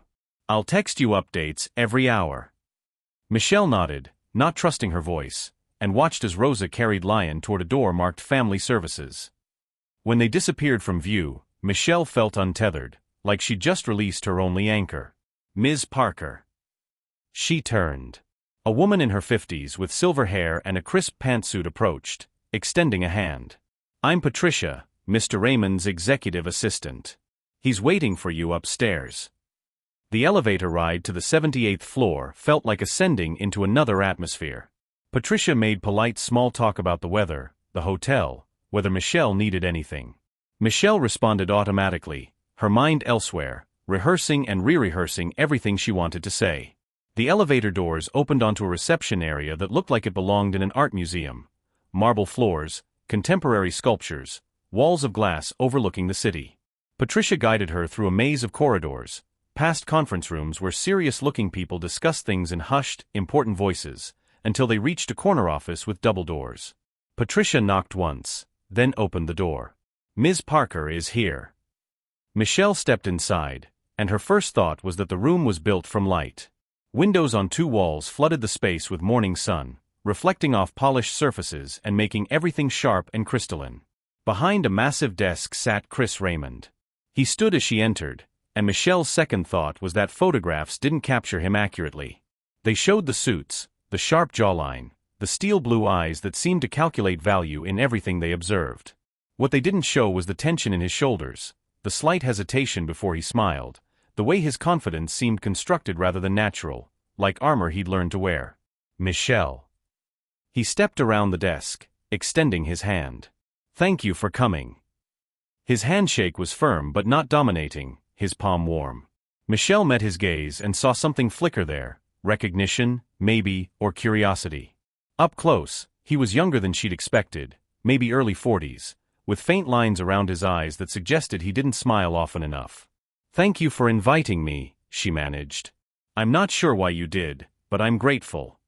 I'll text you updates every hour." Michelle nodded, not trusting her voice, and watched as Rosa carried Lion toward a door marked Family Services. When they disappeared from view, Michelle felt untethered, like she'd just released her only anchor. "Ms. Parker." She turned. A woman in her 50s with silver hair and a crisp pantsuit approached, extending a hand. "I'm Patricia, Mr. Raymond's executive assistant. He's waiting for you upstairs." The elevator ride to the 78th floor felt like ascending into another atmosphere. Patricia made polite small talk about the weather, the hotel, whether Michelle needed anything. Michelle responded automatically, her mind elsewhere, rehearsing and re-rehearsing everything she wanted to say. The elevator doors opened onto a reception area that looked like it belonged in an art museum. Marble floors, contemporary sculptures, walls of glass overlooking the city. Patricia guided her through a maze of corridors, past conference rooms where serious-looking people discussed things in hushed, important voices, until they reached a corner office with double doors. Patricia knocked once, then opened the door. "Ms. Parker is here." Michelle stepped inside, and her first thought was that the room was built from light. Windows on 2 walls flooded the space with morning sun, reflecting off polished surfaces and making everything sharp and crystalline. Behind a massive desk sat Chris Raymond. He stood as she entered, and Michelle's second thought was that photographs didn't capture him accurately. They showed the suits, the sharp jawline, the steel blue eyes that seemed to calculate value in everything they observed. What they didn't show was the tension in his shoulders, the slight hesitation before he smiled, the way his confidence seemed constructed rather than natural, like armor he'd learned to wear. "Michelle." He stepped around the desk, extending his hand. "Thank you for coming." His handshake was firm but not dominating, his palm warm. Michelle met his gaze and saw something flicker there, recognition, maybe, or curiosity. Up close, he was younger than she'd expected, maybe early 40s, with faint lines around his eyes that suggested he didn't smile often enough. "Thank you for inviting me," she managed. "I'm not sure why you did, but I'm grateful."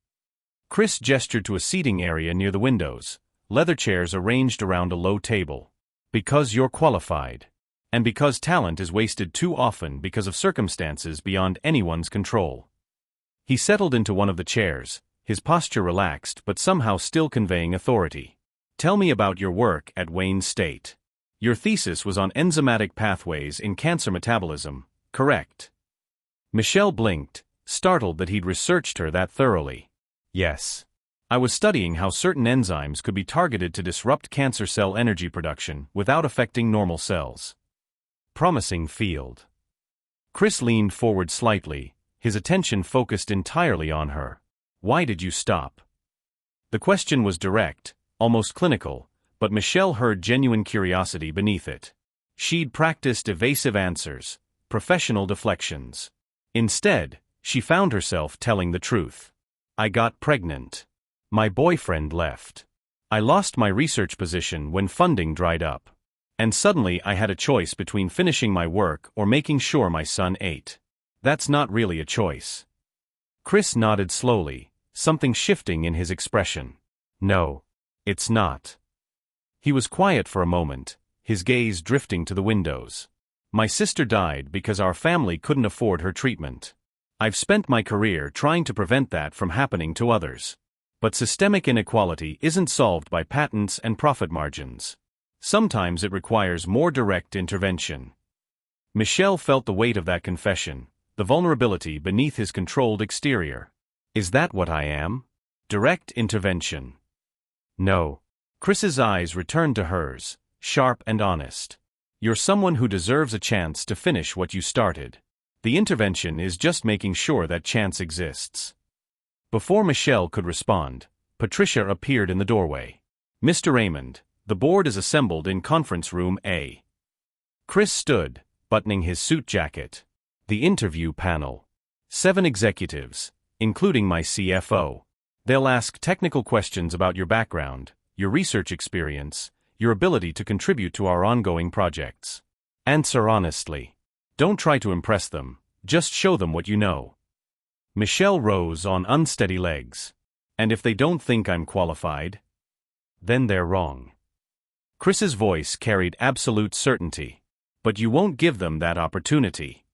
Chris gestured to a seating area near the windows, leather chairs arranged around a low table. "Because you're qualified. And because talent is wasted too often because of circumstances beyond anyone's control." He settled into one of the chairs, his posture relaxed but somehow still conveying authority. "Tell me about your work at Wayne State. Your thesis was on enzymatic pathways in cancer metabolism, correct?" Michelle blinked, startled that he'd researched her that thoroughly. "Yes. I was studying how certain enzymes could be targeted to disrupt cancer cell energy production without affecting normal cells." "Promising field." Chris leaned forward slightly, his attention focused entirely on her. "Why did you stop?" The question was direct, almost clinical, but Michelle heard genuine curiosity beneath it. She'd practiced evasive answers, professional deflections. Instead, she found herself telling the truth. "I got pregnant. My boyfriend left. I lost my research position when funding dried up. And suddenly I had a choice between finishing my work or making sure my son ate. That's not really a choice." Chris nodded slowly, something shifting in his expression. "No, it's not." He was quiet for a moment, his gaze drifting to the windows. "My sister died because our family couldn't afford her treatment. I've spent my career trying to prevent that from happening to others. But systemic inequality isn't solved by patents and profit margins. Sometimes it requires more direct intervention." Michelle felt the weight of that confession, the vulnerability beneath his controlled exterior. "Is that what I am? Direct intervention?" "No." Chris's eyes returned to hers, sharp and honest. "You're someone who deserves a chance to finish what you started. The intervention is just making sure that chance exists." Before Michelle could respond, Patricia appeared in the doorway. "Mr. Raymond, the board is assembled in conference room A." Chris stood, buttoning his suit jacket. "The interview panel. 7 executives, including my CFO. They'll ask technical questions about your background, your research experience, your ability to contribute to our ongoing projects. Answer honestly. Don't try to impress them, just show them what you know." Michelle rose on unsteady legs. "And if they don't think I'm qualified? Then they're wrong." Chris's voice carried absolute certainty. "But you won't give them that opportunity."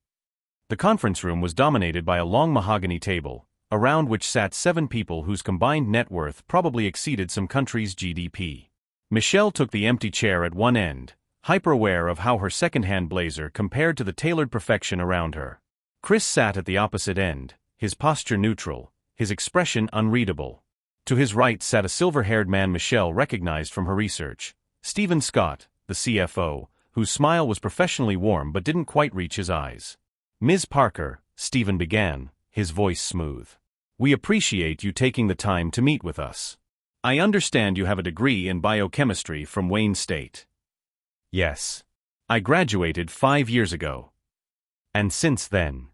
The conference room was dominated by a long mahogany table, around which sat 7 people whose combined net worth probably exceeded some country's GDP. Michelle took the empty chair at one end, hyper-aware of how her second-hand blazer compared to the tailored perfection around her. Chris sat at the opposite end, his posture neutral, his expression unreadable. To his right sat a silver-haired man Michelle recognized from her research, Stephen Scott, the CFO, whose smile was professionally warm but didn't quite reach his eyes. "Ms. Parker," Stephen began, his voice smooth. "We appreciate you taking the time to meet with us. I understand you have a degree in biochemistry from Wayne State." "Yes. I graduated 5 years ago. And since then."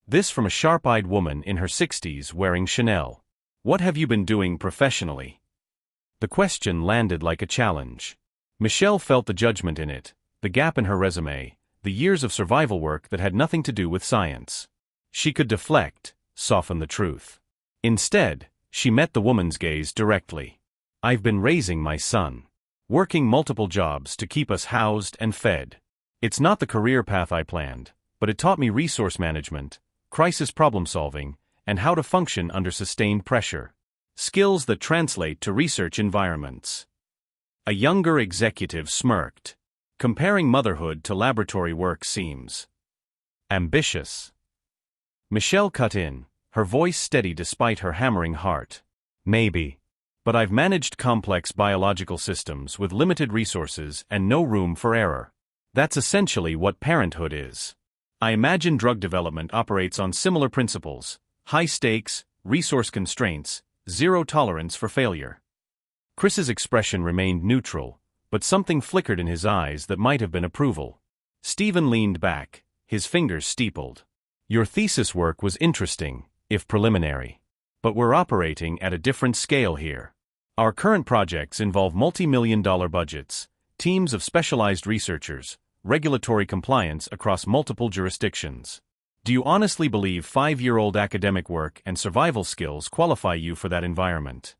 This from a sharp-eyed woman in her 60s wearing Chanel. "What have you been doing professionally?" The question landed like a challenge. Michelle felt the judgment in it, the gap in her resume, the years of survival work that had nothing to do with science. She could deflect, soften the truth. Instead, she met the woman's gaze directly. "I've been raising my son. Working multiple jobs to keep us housed and fed. It's not the career path I planned, but it taught me resource management, crisis problem-solving, and how to function under sustained pressure. Skills that translate to research environments." A younger executive smirked. "Comparing motherhood to laboratory work seems ambitious." Michelle cut in, her voice steady despite her hammering heart. "Maybe. But I've managed complex biological systems with limited resources and no room for error. That's essentially what parenthood is. I imagine drug development operates on similar principles: high stakes, resource constraints, zero tolerance for failure." Chris's expression remained neutral, but something flickered in his eyes that might have been approval. Stephen leaned back, his fingers steepled. Your thesis work was interesting, if preliminary. But we're operating at a different scale here. Our current projects involve multi-million-dollar budgets, teams of specialized researchers, regulatory compliance across multiple jurisdictions. Do you honestly believe 5-year-old academic work and survival skills qualify you for that environment?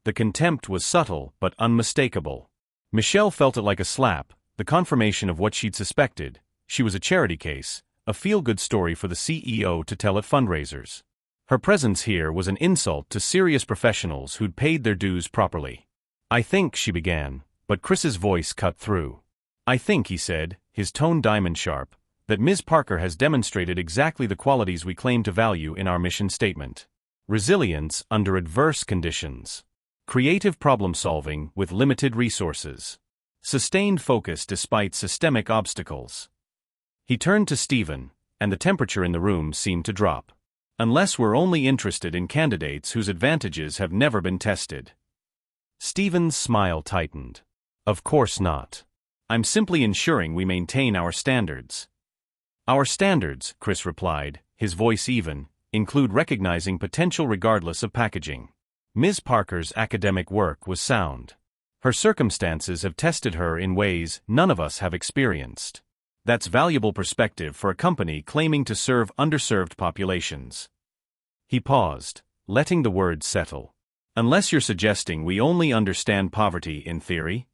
The contempt was subtle but unmistakable. Michelle felt it like a slap, the confirmation of what she'd suspected. She was a charity case, a feel-good story for the CEO to tell at fundraisers. Her presence here was an insult to serious professionals who'd paid their dues properly. I think, she began, but Chris's voice cut through. I think, he said, his tone diamond-sharp, that Ms. Parker has demonstrated exactly the qualities we claim to value in our mission statement. Resilience under adverse conditions. Creative problem-solving with limited resources. Sustained focus despite systemic obstacles. He turned to Stephen, and the temperature in the room seemed to drop. Unless we're only interested in candidates whose advantages have never been tested. Stephen's smile tightened. Of course not. I'm simply ensuring we maintain our standards. Our standards, Chris replied, his voice even, include recognizing potential regardless of packaging. Ms. Parker's academic work was sound. Her circumstances have tested her in ways none of us have experienced. That's valuable perspective for a company claiming to serve underserved populations. He paused, letting the words settle. Unless you're suggesting we only understand poverty in theory?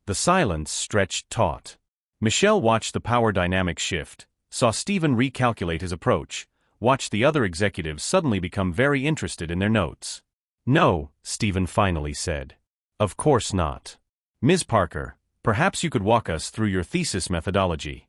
The silence stretched taut. Michelle watched the power dynamic shift, saw Stephen recalculate his approach, watched the other executives suddenly become very interested in their notes. No, Stephen finally said. Of course not. Ms. Parker, perhaps you could walk us through your thesis methodology.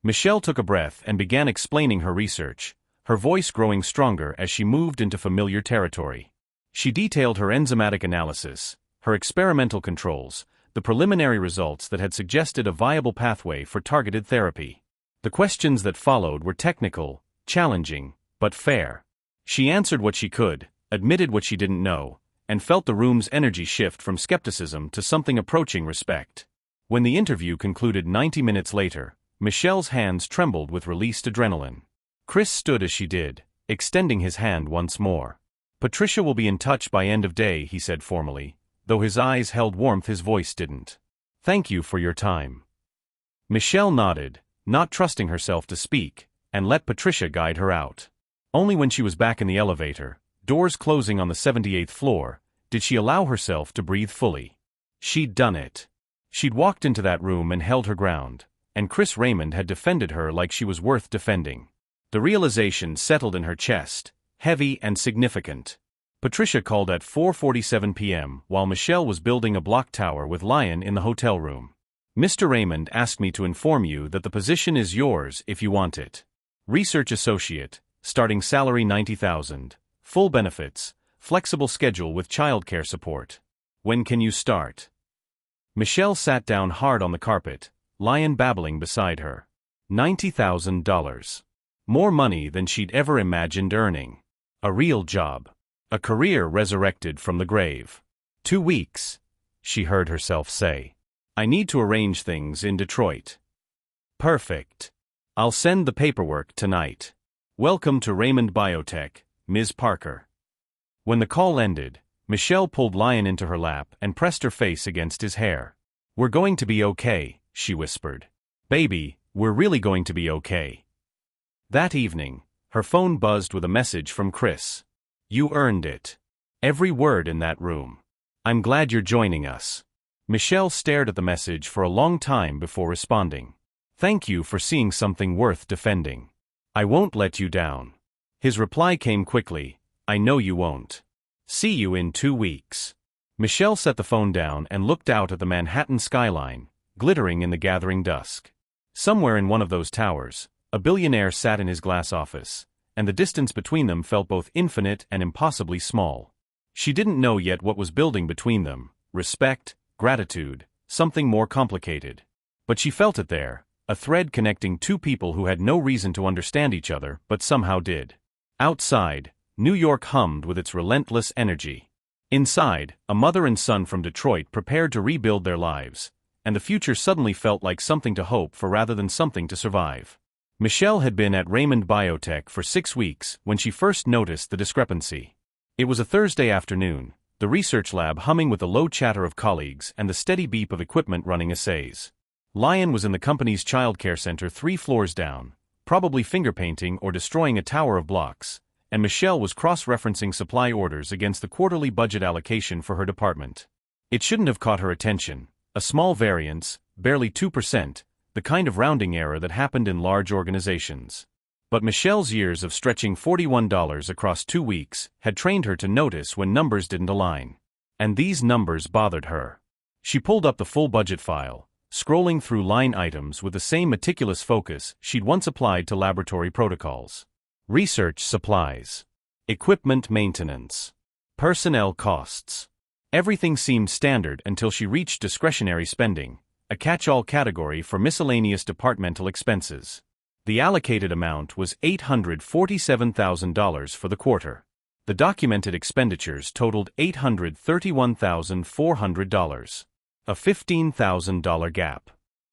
Michelle took a breath and began explaining her research, her voice growing stronger as she moved into familiar territory. She detailed her enzymatic analysis, her experimental controls, the preliminary results that had suggested a viable pathway for targeted therapy. The questions that followed were technical, challenging, but fair. She answered what she could, admitted what she didn't know, and felt the room's energy shift from skepticism to something approaching respect. When the interview concluded 90 minutes later, Michelle's hands trembled with released adrenaline. Chris stood as she did, extending his hand once more. Patricia will be in touch by end of day, he said formally, though his eyes held warmth his voice didn't. Thank you for your time. Michelle nodded, not trusting herself to speak, and let Patricia guide her out. Only when she was back in the elevator, doors closing on the 78th floor, did she allow herself to breathe fully. She'd done it. She'd walked into that room and held her ground, and Chris Raymond had defended her like she was worth defending. The realization settled in her chest, heavy and significant. Patricia called at 4:47 p.m. while Michelle was building a block tower with Lion in the hotel room. Mr. Raymond asked me to inform you that the position is yours if you want it. Research associate, starting salary $90,000. Full benefits, flexible schedule with childcare support. When can you start? Michelle sat down hard on the carpet, Lion babbling beside her. $90,000. More money than she'd ever imagined earning. A real job. A career resurrected from the grave. 2 weeks, she heard herself say. I need to arrange things in Detroit. Perfect. I'll send the paperwork tonight. Welcome to Raymond Biotech, Ms. Parker. When the call ended, Michelle pulled Lion into her lap and pressed her face against his hair. We're going to be okay, she whispered. Baby, we're really going to be okay. That evening, her phone buzzed with a message from Chris. You earned it. Every word in that room. I'm glad you're joining us. Michelle stared at the message for a long time before responding. Thank you for seeing something worth defending. I won't let you down. His reply came quickly. I know you won't. See you in 2 weeks. Michelle set the phone down and looked out at the Manhattan skyline, glittering in the gathering dusk. Somewhere in one of those towers, a billionaire sat in his glass office, and the distance between them felt both infinite and impossibly small. She didn't know yet what was building between them, respect, gratitude, something more complicated. But she felt it there, a thread connecting two people who had no reason to understand each other but somehow did. Outside, New York hummed with its relentless energy. Inside, a mother and son from Detroit prepared to rebuild their lives, and the future suddenly felt like something to hope for rather than something to survive. Michelle had been at Raymond Biotech for 6 weeks when she first noticed the discrepancy. It was a Thursday afternoon, the research lab humming with the low chatter of colleagues and the steady beep of equipment running assays. Lion was in the company's childcare center 3 floors down, probably finger-painting or destroying a tower of blocks, and Michelle was cross-referencing supply orders against the quarterly budget allocation for her department. It shouldn't have caught her attention. A small variance, barely 2%, the kind of rounding error that happened in large organizations. But Michelle's years of stretching $41 across 2 weeks had trained her to notice when numbers didn't align. And these numbers bothered her. She pulled up the full budget file, scrolling through line items with the same meticulous focus she'd once applied to laboratory protocols. Research supplies. Equipment maintenance. Personnel costs. Everything seemed standard until she reached discretionary spending, a catch-all category for miscellaneous departmental expenses. The allocated amount was $847,000 for the quarter. The documented expenditures totaled $831,400. A $15,000 gap.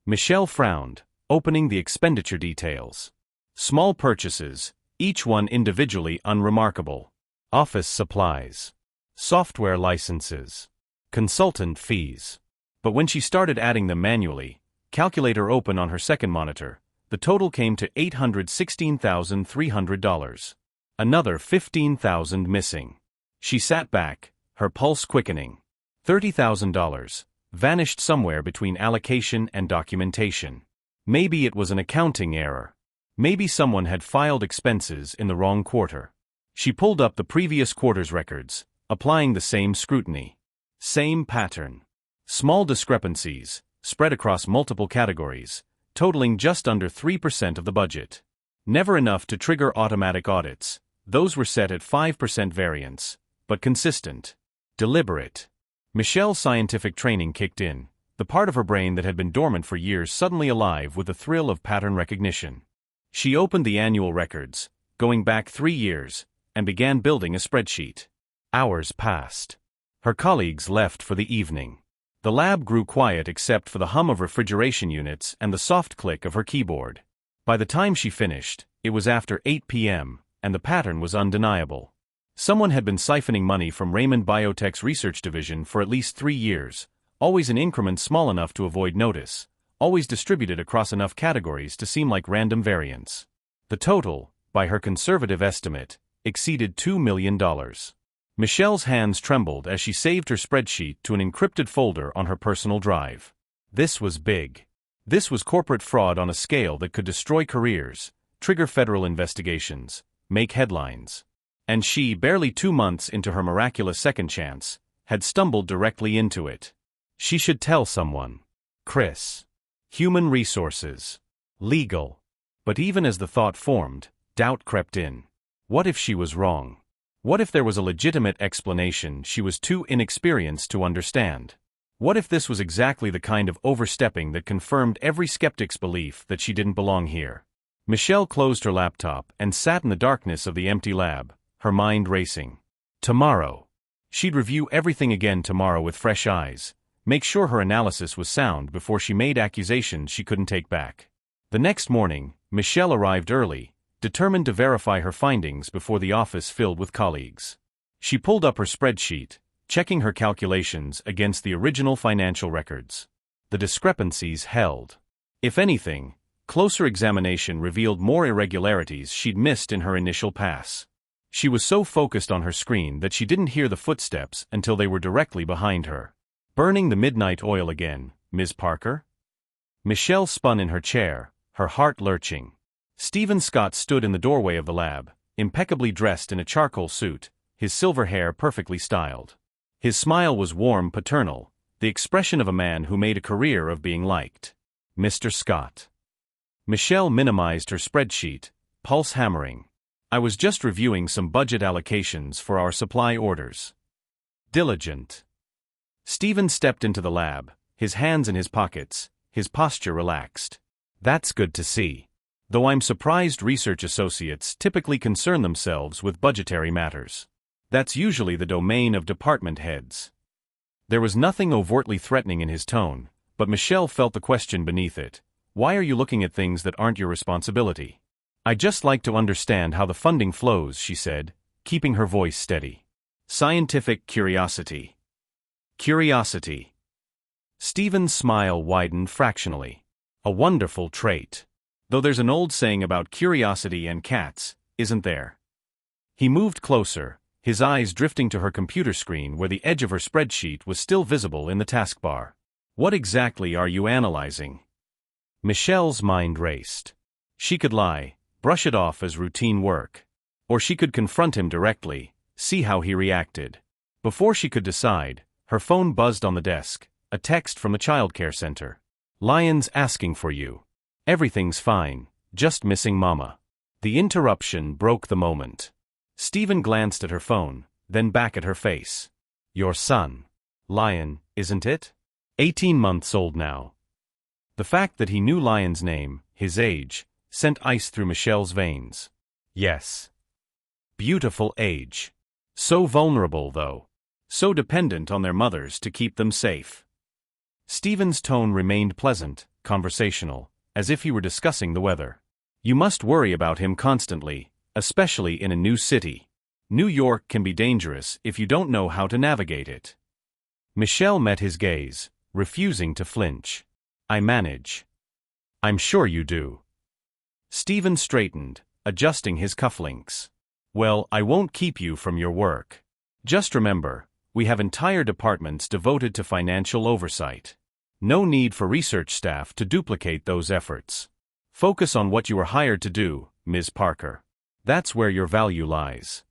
Michelle frowned, opening the expenditure details. Small purchases, each one individually unremarkable. Office supplies. Software licenses. Consultant fees. But when she started adding them manually, calculator open on her second monitor, the total came to $816,300. Another $15,000 missing. She sat back, her pulse quickening. $30,000 vanished somewhere between allocation and documentation. Maybe it was an accounting error. Maybe someone had filed expenses in the wrong quarter. She pulled up the previous quarter's records, applying the same scrutiny. Same pattern. Small discrepancies, spread across multiple categories, totaling just under 3% of the budget. Never enough to trigger automatic audits. Those were set at 5% variance, but consistent. Deliberate. Michelle's scientific training kicked in, the part of her brain that had been dormant for years suddenly alive with the thrill of pattern recognition. She opened the annual records, going back 3 years, and began building a spreadsheet. Hours passed. Her colleagues left for the evening. The lab grew quiet except for the hum of refrigeration units and the soft click of her keyboard. By the time she finished, it was after 8 p.m., and the pattern was undeniable. Someone had been siphoning money from Raymond Biotech's research division for at least 3 years, always in increments small enough to avoid notice, always distributed across enough categories to seem like random variance. The total, by her conservative estimate, exceeded $2 million. Michelle's hands trembled as she saved her spreadsheet to an encrypted folder on her personal drive. This was big. This was corporate fraud on a scale that could destroy careers, trigger federal investigations, make headlines. And she, barely 2 months into her miraculous second chance, had stumbled directly into it. She should tell someone. Chris. Human resources. Legal. But even as the thought formed, doubt crept in. What if she was wrong? What if there was a legitimate explanation she was too inexperienced to understand? What if this was exactly the kind of overstepping that confirmed every skeptic's belief that she didn't belong here? Michelle closed her laptop and sat in the darkness of the empty lab, her mind racing. Tomorrow. She'd review everything again tomorrow with fresh eyes, make sure her analysis was sound before she made accusations she couldn't take back. The next morning, Michelle arrived early, determined to verify her findings before the office filled with colleagues. She pulled up her spreadsheet, checking her calculations against the original financial records. The discrepancies held. If anything, closer examination revealed more irregularities she'd missed in her initial pass. She was so focused on her screen that she didn't hear the footsteps until they were directly behind her. Burning the midnight oil again, Ms. Parker? Michelle spun in her chair, her heart lurching. Stephen Scott stood in the doorway of the lab, impeccably dressed in a charcoal suit, his silver hair perfectly styled. His smile was warm, paternal, the expression of a man who made a career of being liked. Mr. Scott. Michelle minimized her spreadsheet, pulse hammering. I was just reviewing some budget allocations for our supply orders. Diligent. Stephen stepped into the lab, his hands in his pockets, his posture relaxed. That's good to see. Though I'm surprised research associates typically concern themselves with budgetary matters. That's usually the domain of department heads. There was nothing overtly threatening in his tone, but Michelle felt the question beneath it. Why are you looking at things that aren't your responsibility? I just like to understand how the funding flows, she said, keeping her voice steady. Scientific curiosity. Curiosity. Stephen's smile widened fractionally. A wonderful trait. Though there's an old saying about curiosity and cats, isn't there? He moved closer, his eyes drifting to her computer screen where the edge of her spreadsheet was still visible in the taskbar. What exactly are you analyzing? Michelle's mind raced. She could lie, brush it off as routine work. Or she could confront him directly, see how he reacted. Before she could decide, her phone buzzed on the desk, a text from the childcare center. Lion's asking for you. Everything's fine, just missing Mama. The interruption broke the moment. Stephen glanced at her phone, then back at her face. Your son. Lion, isn't it? 18 months old now. The fact that he knew Lion's name, his age, sent ice through Michelle's veins. Yes. Beautiful age. So vulnerable, though. So dependent on their mothers to keep them safe. Stephen's tone remained pleasant, conversational, as if he were discussing the weather. You must worry about him constantly, especially in a new city. New York can be dangerous if you don't know how to navigate it. Michelle met his gaze, refusing to flinch. I manage. I'm sure you do. Stephen straightened, adjusting his cufflinks. Well, I won't keep you from your work. Just remember, we have entire departments devoted to financial oversight. No need for research staff to duplicate those efforts. Focus on what you were hired to do, Ms. Parker. That's where your value lies.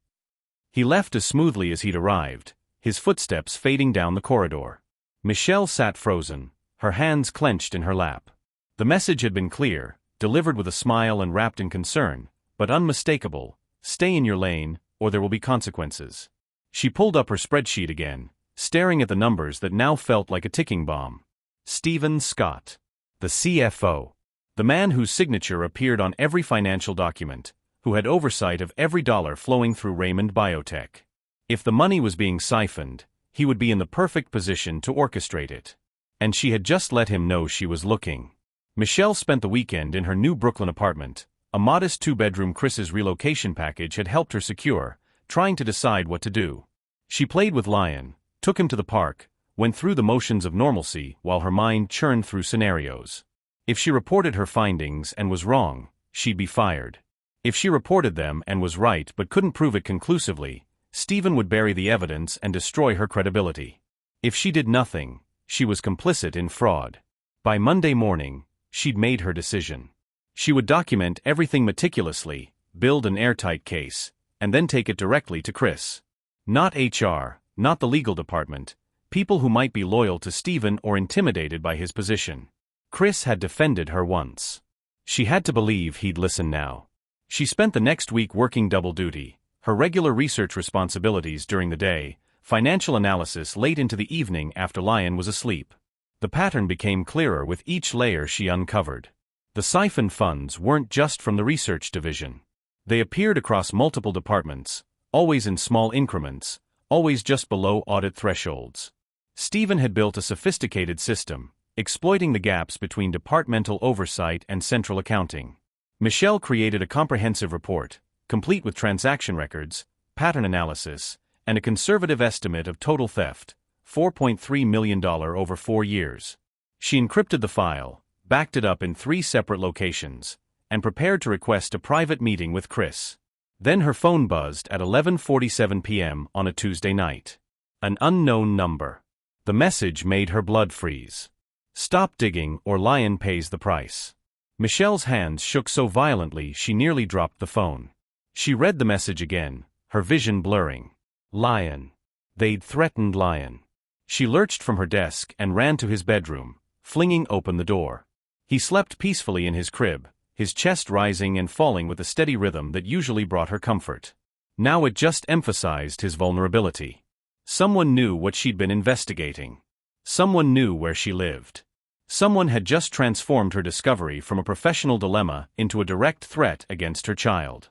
He left as smoothly as he'd arrived, his footsteps fading down the corridor. Michelle sat frozen, her hands clenched in her lap. The message had been clear, delivered with a smile and wrapped in concern, but unmistakable. Stay in your lane, or there will be consequences. She pulled up her spreadsheet again, staring at the numbers that now felt like a ticking bomb. Stephen Scott. The CFO. The man whose signature appeared on every financial document, who had oversight of every dollar flowing through Raymond Biotech. If the money was being siphoned, he would be in the perfect position to orchestrate it. And she had just let him know she was looking. Michelle spent the weekend in her new Brooklyn apartment, a modest two-bedroom Chris's relocation package had helped her secure, trying to decide what to do. She played with Lion, took him to the park, went through the motions of normalcy while her mind churned through scenarios. If she reported her findings and was wrong, she'd be fired. If she reported them and was right but couldn't prove it conclusively, Stephen would bury the evidence and destroy her credibility. If she did nothing, she was complicit in fraud. By Monday morning, she'd made her decision. She would document everything meticulously, build an airtight case, and then take it directly to Chris. Not HR, not the legal department, people who might be loyal to Stephen or intimidated by his position. Chris had defended her once. She had to believe he'd listen now. She spent the next week working double duty, her regular research responsibilities during the day, financial analysis late into the evening after Lion was asleep. The pattern became clearer with each layer she uncovered. The siphoned funds weren't just from the research division. They appeared across multiple departments, always in small increments, always just below audit thresholds. Stephen had built a sophisticated system, exploiting the gaps between departmental oversight and central accounting. Michelle created a comprehensive report, complete with transaction records, pattern analysis, and a conservative estimate of total theft, $4.3 million over 4 years. She encrypted the file, backed it up in 3 separate locations, and prepared to request a private meeting with Chris. Then her phone buzzed at 11:47 p.m. on a Tuesday night. An unknown number. The message made her blood freeze. Stop digging or Lion pays the price. Michelle's hands shook so violently she nearly dropped the phone. She read the message again, her vision blurring. Lion. They'd threatened Lion. She lurched from her desk and ran to his bedroom, flinging open the door. He slept peacefully in his crib, his chest rising and falling with a steady rhythm that usually brought her comfort. Now it just emphasized his vulnerability. Someone knew what she'd been investigating. Someone knew where she lived. Someone had just transformed her discovery from a professional dilemma into a direct threat against her child.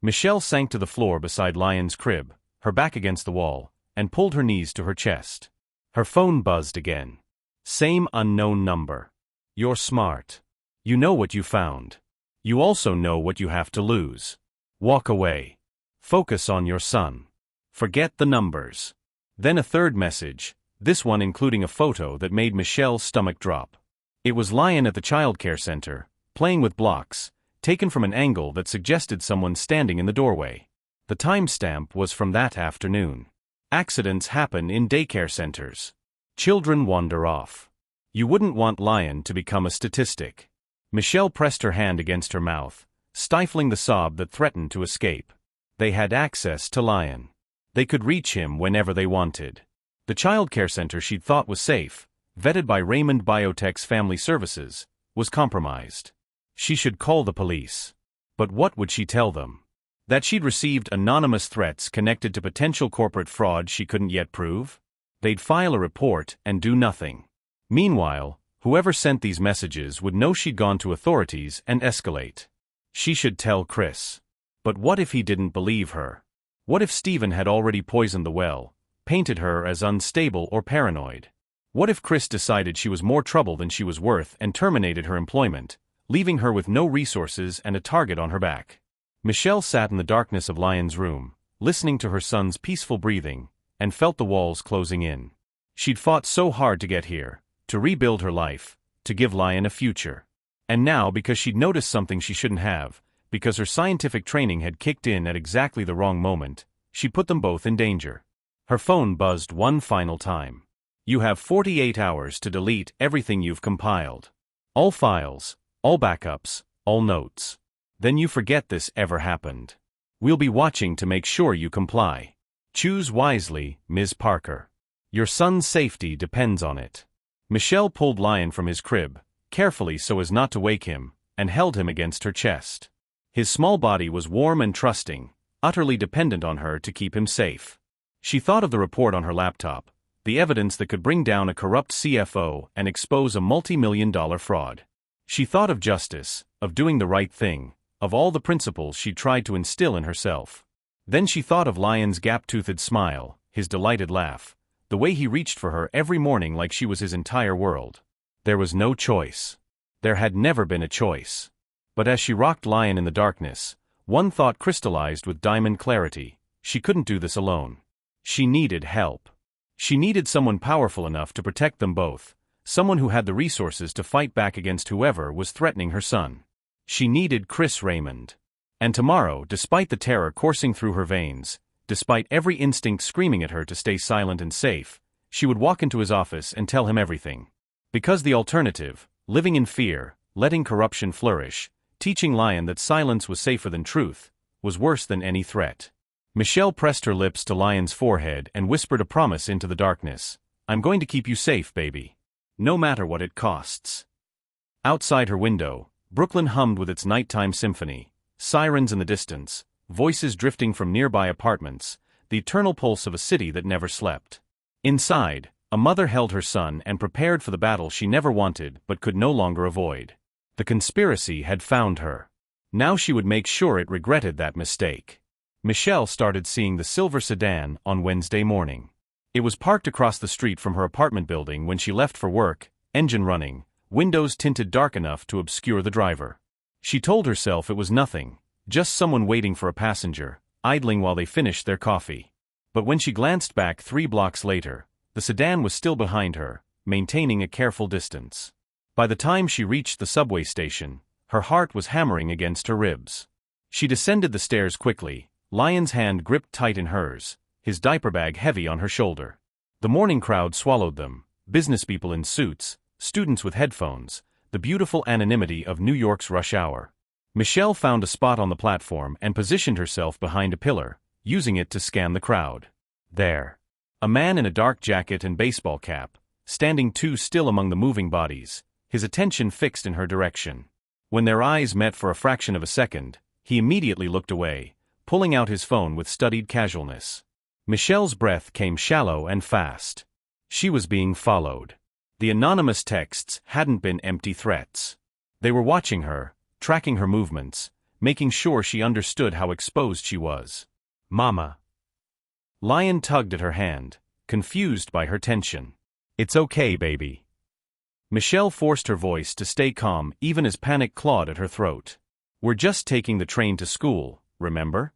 Michelle sank to the floor beside Lion's crib, her back against the wall, and pulled her knees to her chest. Her phone buzzed again. Same unknown number. You're smart. You know what you found. You also know what you have to lose. Walk away. Focus on your son. Forget the numbers. Then a third message, this one including a photo that made Michelle's stomach drop. It was Lion at the childcare center, playing with blocks, taken from an angle that suggested someone standing in the doorway. The timestamp was from that afternoon. Accidents happen in daycare centers. Children wander off. You wouldn't want Lion to become a statistic. Michelle pressed her hand against her mouth, stifling the sob that threatened to escape. They had access to Lion. They could reach him whenever they wanted. The childcare center she'd thought was safe, vetted by Raymond Biotech's Family Services, was compromised. She should call the police. But what would she tell them? That she'd received anonymous threats connected to potential corporate fraud she couldn't yet prove? They'd file a report and do nothing. Meanwhile, whoever sent these messages would know she'd gone to authorities and escalate. She should tell Chris. But what if he didn't believe her? What if Stephen had already poisoned the well, painted her as unstable or paranoid? What if Chris decided she was more trouble than she was worth and terminated her employment, leaving her with no resources and a target on her back? Michelle sat in the darkness of Lion's room, listening to her son's peaceful breathing, and felt the walls closing in. She'd fought so hard to get here, to rebuild her life, to give Lion a future. And now, because she'd noticed something she shouldn't have, because her scientific training had kicked in at exactly the wrong moment, she put them both in danger. Her phone buzzed one final time. You have 48 hours to delete everything you've compiled. All files, all backups, all notes. Then you forget this ever happened. We'll be watching to make sure you comply. Choose wisely, Ms. Parker. Your son's safety depends on it. Michelle pulled Lion from his crib, carefully so as not to wake him, and held him against her chest. His small body was warm and trusting, utterly dependent on her to keep him safe. She thought of the report on her laptop, the evidence that could bring down a corrupt CFO and expose a multi-million-dollar fraud. She thought of justice, of doing the right thing, of all the principles she'd tried to instill in herself. Then she thought of Lion's gap-toothed smile, his delighted laugh, the way he reached for her every morning like she was his entire world. There was no choice. There had never been a choice. But as she rocked Lion in the darkness, one thought crystallized with diamond clarity: she couldn't do this alone. She needed help. She needed someone powerful enough to protect them both, someone who had the resources to fight back against whoever was threatening her son. She needed Chris Raymond. And tomorrow, despite the terror coursing through her veins, despite every instinct screaming at her to stay silent and safe, she would walk into his office and tell him everything. Because the alternative, living in fear, letting corruption flourish, teaching Lion that silence was safer than truth, was worse than any threat. Michelle pressed her lips to Lion's forehead and whispered a promise into the darkness. I'm going to keep you safe, baby. No matter what it costs. Outside her window, Brooklyn hummed with its nighttime symphony, sirens in the distance, voices drifting from nearby apartments, the eternal pulse of a city that never slept. Inside, a mother held her son and prepared for the battle she never wanted but could no longer avoid. The conspiracy had found her. Now she would make sure it regretted that mistake. Michelle started seeing the silver sedan on Wednesday morning. It was parked across the street from her apartment building when she left for work, engine running, windows tinted dark enough to obscure the driver. She told herself it was nothing, just someone waiting for a passenger, idling while they finished their coffee. But when she glanced back 3 blocks later, the sedan was still behind her, maintaining a careful distance. By the time she reached the subway station, her heart was hammering against her ribs. She descended the stairs quickly, Lion's hand gripped tight in hers, his diaper bag heavy on her shoulder. The morning crowd swallowed them, businesspeople in suits, students with headphones, the beautiful anonymity of New York's rush hour. Michelle found a spot on the platform and positioned herself behind a pillar, using it to scan the crowd. There. A man in a dark jacket and baseball cap, standing too still among the moving bodies, his attention fixed in her direction. When their eyes met for a fraction of a second, he immediately looked away, pulling out his phone with studied casualness. Michelle's breath came shallow and fast. She was being followed. The anonymous texts hadn't been empty threats. They were watching her, tracking her movements, making sure she understood how exposed she was. Mama. Lion tugged at her hand, confused by her tension. It's okay, baby. Michelle forced her voice to stay calm even as panic clawed at her throat. We're just taking the train to school, remember?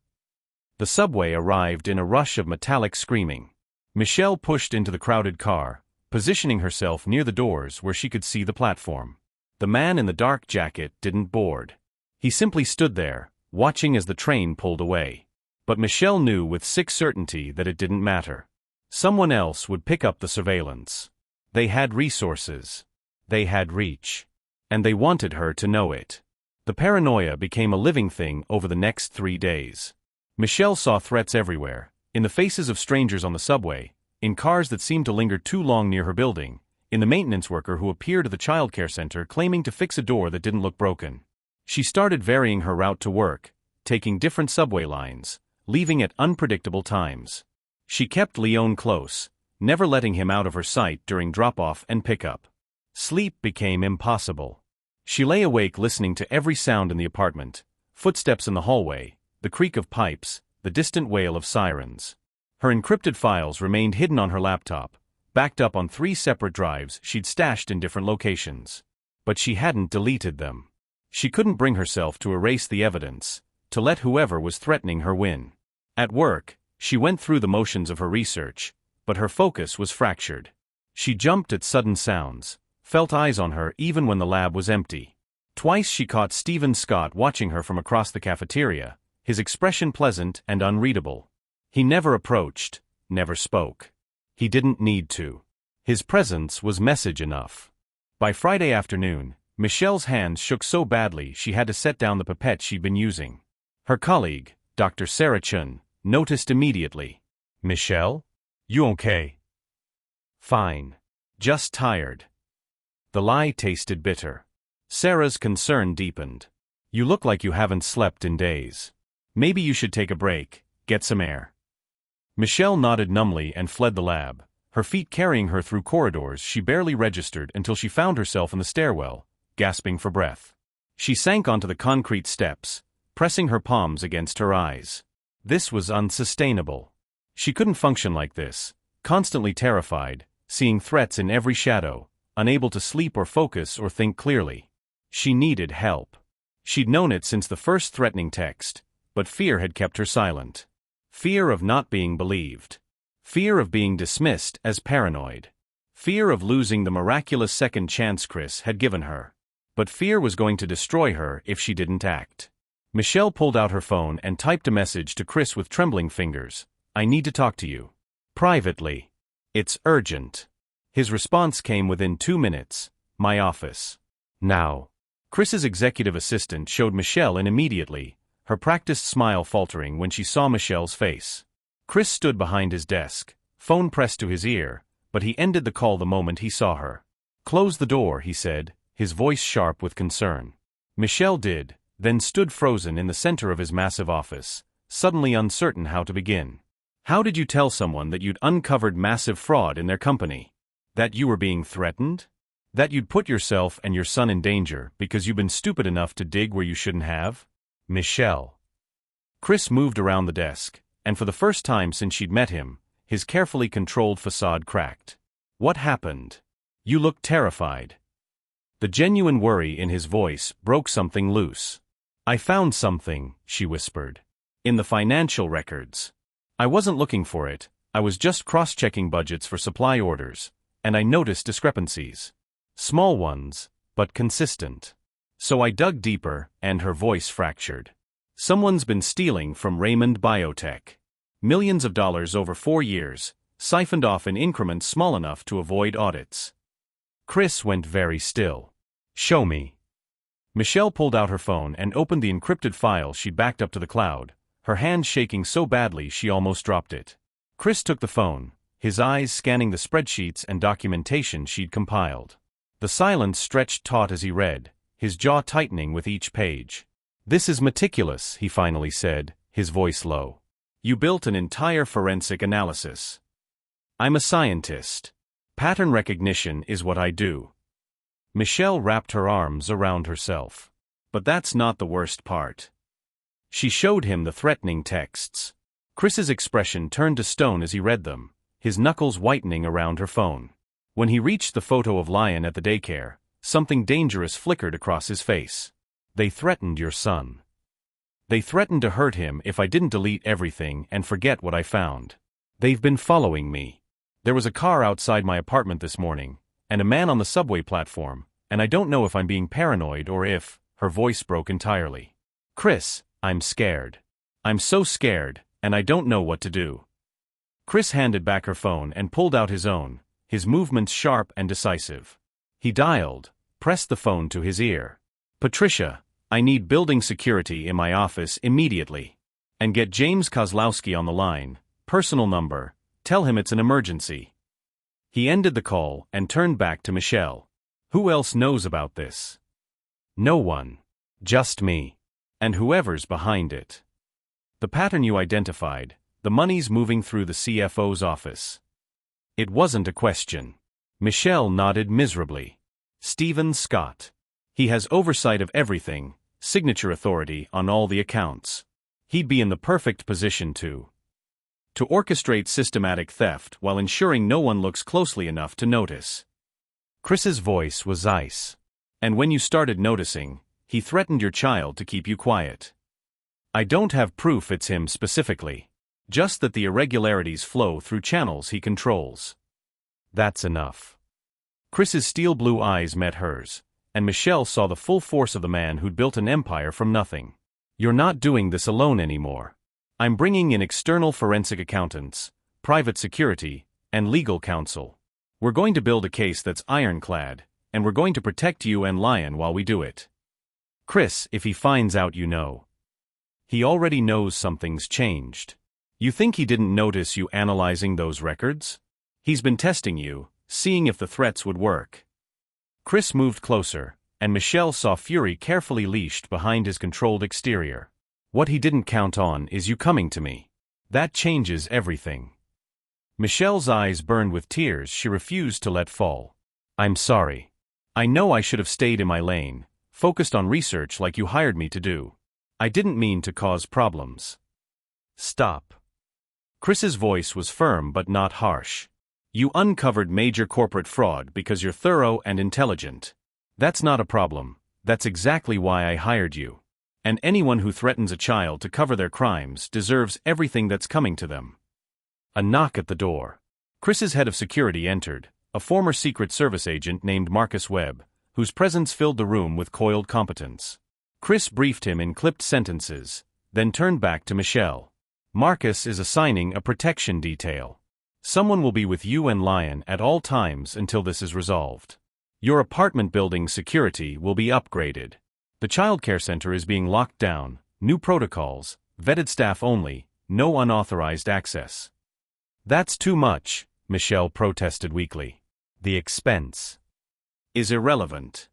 The subway arrived in a rush of metallic screaming. Michelle pushed into the crowded car, positioning herself near the doors where she could see the platform. The man in the dark jacket didn't board. He simply stood there, watching as the train pulled away. But Michelle knew with sick certainty that it didn't matter. Someone else would pick up the surveillance. They had resources. They had reach. And they wanted her to know it. The paranoia became a living thing over the next 3 days. Michelle saw threats everywhere, in the faces of strangers on the subway, in cars that seemed to linger too long near her building, in the maintenance worker who appeared at the childcare center claiming to fix a door that didn't look broken. She started varying her route to work, taking different subway lines, leaving at unpredictable times. She kept Leon close, never letting him out of her sight during drop-off and pickup. Sleep became impossible. She lay awake listening to every sound in the apartment, footsteps in the hallway, the creak of pipes, the distant wail of sirens. Her encrypted files remained hidden on her laptop, backed up on 3 separate drives she'd stashed in different locations. But she hadn't deleted them. She couldn't bring herself to erase the evidence, to let whoever was threatening her win. At work, she went through the motions of her research, but her focus was fractured. She jumped at sudden sounds, felt eyes on her even when the lab was empty. Twice she caught Stephen Scott watching her from across the cafeteria, his expression pleasant and unreadable. He never approached, never spoke. He didn't need to. His presence was message enough. By Friday afternoon, Michelle's hands shook so badly she had to set down the pipette she'd been using. Her colleague, Dr. Sarah Chun, noticed immediately. Michelle? You okay? Fine. Just tired. The lie tasted bitter. Sarah's concern deepened. You look like you haven't slept in days. Maybe you should take a break, get some air. Michelle nodded numbly and fled the lab, her feet carrying her through corridors she barely registered until she found herself in the stairwell, gasping for breath. She sank onto the concrete steps, pressing her palms against her eyes. This was unsustainable. She couldn't function like this, constantly terrified, seeing threats in every shadow, unable to sleep or focus or think clearly. She needed help. She'd known it since the first threatening text, but fear had kept her silent. Fear of not being believed. Fear of being dismissed as paranoid. Fear of losing the miraculous second chance Chris had given her. But fear was going to destroy her if she didn't act. Michelle pulled out her phone and typed a message to Chris with trembling fingers. I need to talk to you. Privately. It's urgent. His response came within 2 minutes. My office. Now. Chris's executive assistant showed Michelle in immediately, her practiced smile faltering when she saw Michelle's face. Chris stood behind his desk, phone pressed to his ear, but he ended the call the moment he saw her. Close the door, he said, his voice sharp with concern. Michelle did, then stood frozen in the center of his massive office, suddenly uncertain how to begin. How did you tell someone that you'd uncovered massive fraud in their company? That you were being threatened? That you'd put yourself and your son in danger because you've been stupid enough to dig where you shouldn't have? Michelle. Chris moved around the desk, and for the first time since she'd met him, his carefully controlled facade cracked. What happened? You looked terrified. The genuine worry in his voice broke something loose. I found something, she whispered. In the financial records. I wasn't looking for it, I was just cross-checking budgets for supply orders, and I noticed discrepancies. Small ones, but consistent. So I dug deeper, and her voice fractured. Someone's been stealing from Raymond Biotech. Millions of dollars over 4 years, siphoned off in increments small enough to avoid audits. Chris went very still. Show me. Michelle pulled out her phone and opened the encrypted file she'd backed up to the cloud, her hand shaking so badly she almost dropped it. Chris took the phone, his eyes scanning the spreadsheets and documentation she'd compiled. The silence stretched taut as he read, his jaw tightening with each page. This is meticulous, he finally said, his voice low. You built an entire forensic analysis. I'm a scientist. Pattern recognition is what I do. Michelle wrapped her arms around herself. But that's not the worst part. She showed him the threatening texts. Chris's expression turned to stone as he read them, his knuckles whitening around her phone. When he reached the photo of Lion at the daycare, something dangerous flickered across his face. They threatened your son. They threatened to hurt him if I didn't delete everything and forget what I found. They've been following me. There was a car outside my apartment this morning, and a man on the subway platform, and I don't know if I'm being paranoid or if, her voice broke entirely. Chris, I'm scared. I'm so scared, and I don't know what to do. Chris handed back her phone and pulled out his own, his movements sharp and decisive. He dialed, pressed the phone to his ear. Patricia, I need building security in my office immediately. And get James Kozlowski on the line, personal number, tell him it's an emergency. He ended the call and turned back to Michelle. Who else knows about this? No one. Just me. And whoever's behind it. The pattern you identified, the money's moving through the CFO's office. It wasn't a question. Michelle nodded miserably. Stephen Scott. He has oversight of everything, signature authority on all the accounts. He'd be in the perfect position to orchestrate systematic theft while ensuring no one looks closely enough to notice. Chris's voice was ice. And when you started noticing, he threatened your child to keep you quiet. I don't have proof it's him specifically. Just that the irregularities flow through channels he controls. That's enough. Chris's steel blue eyes met hers, and Michelle saw the full force of the man who'd built an empire from nothing. You're not doing this alone anymore. I'm bringing in external forensic accountants, private security, and legal counsel. We're going to build a case that's ironclad, and we're going to protect you and Lion while we do it. Chris, if he finds out you know. He already knows something's changed. You think he didn't notice you analyzing those records? He's been testing you, seeing if the threats would work. Chris moved closer, and Michelle saw fury carefully leashed behind his controlled exterior. What he didn't count on is you coming to me. That changes everything. Michelle's eyes burned with tears she refused to let fall. I'm sorry. I know I should have stayed in my lane, focused on research like you hired me to do. I didn't mean to cause problems. Stop. Chris's voice was firm but not harsh. You uncovered major corporate fraud because you're thorough and intelligent. That's not a problem. That's exactly why I hired you. And anyone who threatens a child to cover their crimes deserves everything that's coming to them. A knock at the door. Chris's head of security entered, a former Secret Service agent named Marcus Webb, whose presence filled the room with coiled competence. Chris briefed him in clipped sentences, then turned back to Michelle. Marcus is assigning a protection detail. Someone will be with you and Lion at all times until this is resolved. Your apartment building security will be upgraded. The childcare center is being locked down, new protocols, vetted staff only, no unauthorized access. That's too much, Michelle protested weakly. The expense is irrelevant.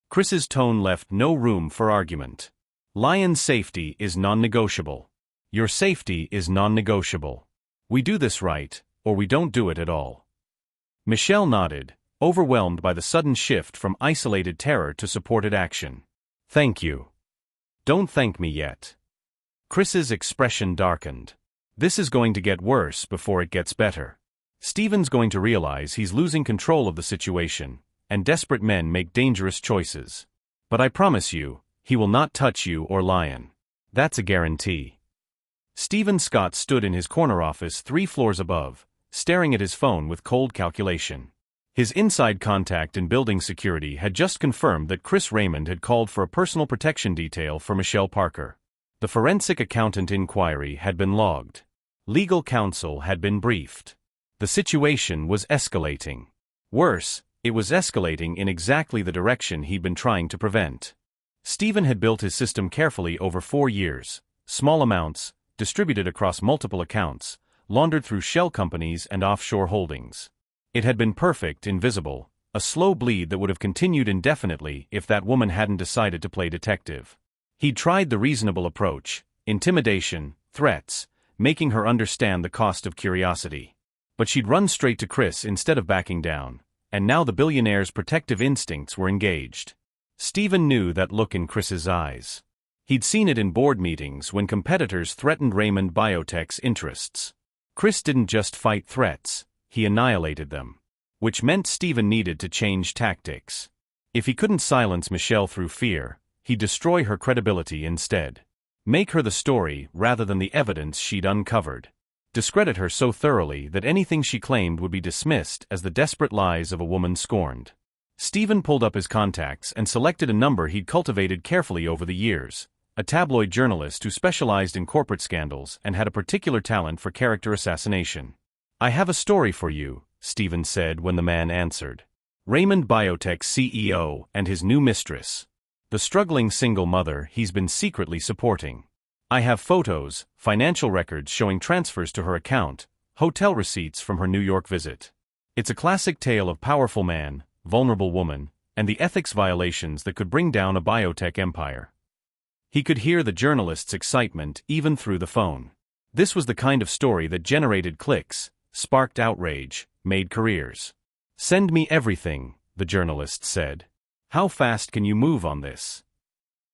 Chris's tone left no room for argument. Lion's safety is non-negotiable. Your safety is non-negotiable. We do this right, or we don't do it at all. Michelle nodded, overwhelmed by the sudden shift from isolated terror to supported action. Thank you. Don't thank me yet. Chris's expression darkened. This is going to get worse before it gets better. Stephen's going to realize he's losing control of the situation, and desperate men make dangerous choices. But I promise you, he will not touch you or Lion. That's a guarantee. Stephen Scott stood in his corner office 3 floors above, staring at his phone with cold calculation. His inside contact in building security had just confirmed that Chris Raymond had called for a personal protection detail for Michelle Parker. The forensic accountant inquiry had been logged. Legal counsel had been briefed. The situation was escalating. Worse, it was escalating in exactly the direction he'd been trying to prevent. Stephen had built his system carefully over 4 years, small amounts, distributed across multiple accounts, laundered through shell companies and offshore holdings. It had been perfect, invisible, a slow bleed that would have continued indefinitely if that woman hadn't decided to play detective. He'd tried the reasonable approach, intimidation, threats, making her understand the cost of curiosity. But she'd run straight to Chris instead of backing down, and now the billionaire's protective instincts were engaged. Stephen knew that look in Chris's eyes. He'd seen it in board meetings when competitors threatened Raymond Biotech's interests. Chris didn't just fight threats, he annihilated them. Which meant Stephen needed to change tactics. If he couldn't silence Michelle through fear, he'd destroy her credibility instead. Make her the story rather than the evidence she'd uncovered. Discredit her so thoroughly that anything she claimed would be dismissed as the desperate lies of a woman scorned. Stephen pulled up his contacts and selected a number he'd cultivated carefully over the years, a tabloid journalist who specialized in corporate scandals and had a particular talent for character assassination. "I have a story for you," Stephen said when the man answered. Raymond Biotech's CEO and his new mistress. The struggling single mother he's been secretly supporting. "I have photos, financial records showing transfers to her account, hotel receipts from her New York visit. It's a classic tale of powerful man, vulnerable woman, and the ethics violations that could bring down a biotech empire." He could hear the journalist's excitement even through the phone. This was the kind of story that generated clicks, sparked outrage, made careers. "Send me everything," the journalist said. "How fast can you move on this?"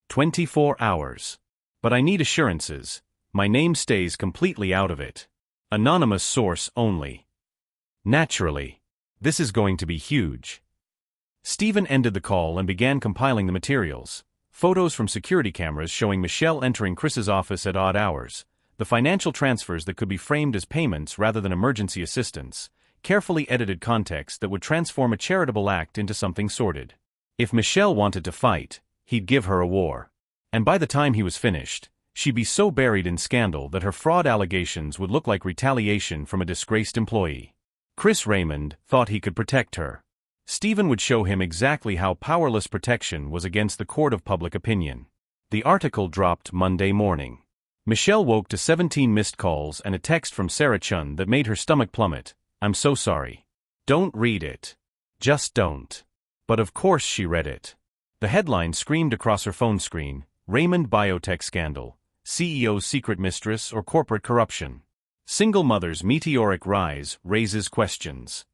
24 hours. "But I need assurances. My name stays completely out of it. Anonymous source only." "Naturally. This is going to be huge." Stephen ended the call and began compiling the materials. Photos from security cameras showing Michelle entering Chris's office at odd hours, the financial transfers that could be framed as payments rather than emergency assistance, carefully edited context that would transform a charitable act into something sordid. If Michelle wanted to fight, he'd give her a war. And by the time he was finished, she'd be so buried in scandal that her fraud allegations would look like retaliation from a disgraced employee. Chris Raymond thought he could protect her. Stephen would show him exactly how powerless protection was against the court of public opinion. The article dropped Monday morning. Michelle woke to 17 missed calls and a text from Sarah Chun that made her stomach plummet. "I'm so sorry. Don't read it. Just don't." But of course she read it. The headline screamed across her phone screen, "Raymond Biotech Scandal, CEO's Secret Mistress or Corporate Corruption. Single Mother's Meteoric Rise Raises Questions."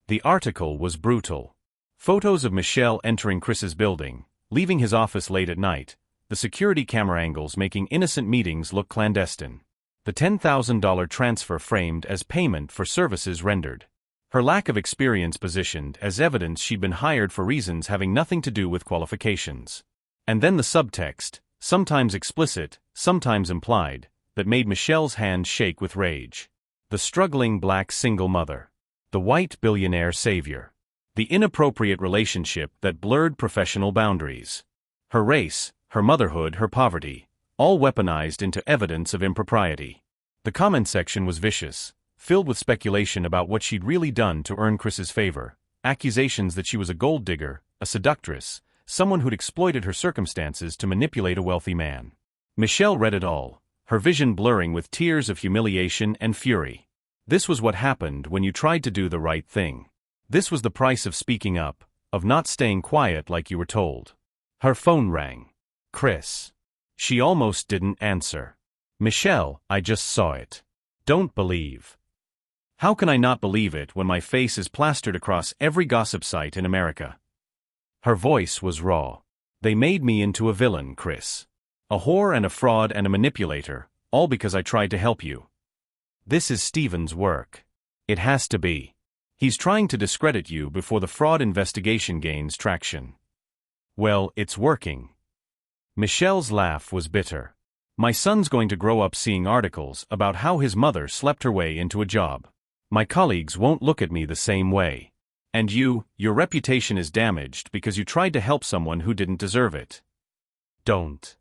The article was brutal. Photos of Michelle entering Chris's building, leaving his office late at night, the security camera angles making innocent meetings look clandestine. The $10,000 transfer framed as payment for services rendered. Her lack of experience positioned as evidence she'd been hired for reasons having nothing to do with qualifications. And then the subtext, sometimes explicit, sometimes implied, that made Michelle's hands shake with rage. The struggling black single mother. The white billionaire savior. The inappropriate relationship that blurred professional boundaries. Her race, her motherhood, her poverty, all weaponized into evidence of impropriety. The comment section was vicious, filled with speculation about what she'd really done to earn Chris's favor, accusations that she was a gold digger, a seductress, someone who'd exploited her circumstances to manipulate a wealthy man. Michelle read it all, her vision blurring with tears of humiliation and fury. This was what happened when you tried to do the right thing. This was the price of speaking up, of not staying quiet like you were told. Her phone rang. Chris. She almost didn't answer. "Michelle, I just saw it. Don't believe." "How can I not believe it when my face is plastered across every gossip site in America?" Her voice was raw. "They made me into a villain, Chris. A whore and a fraud and a manipulator, all because I tried to help you. This is Stephen's work. It has to be. He's trying to discredit you before the fraud investigation gains traction." "Well, it's working." Michelle's laugh was bitter. "My son's going to grow up seeing articles about how his mother slept her way into a job. My colleagues won't look at me the same way. And your reputation is damaged because you tried to help someone who didn't deserve it. Don't."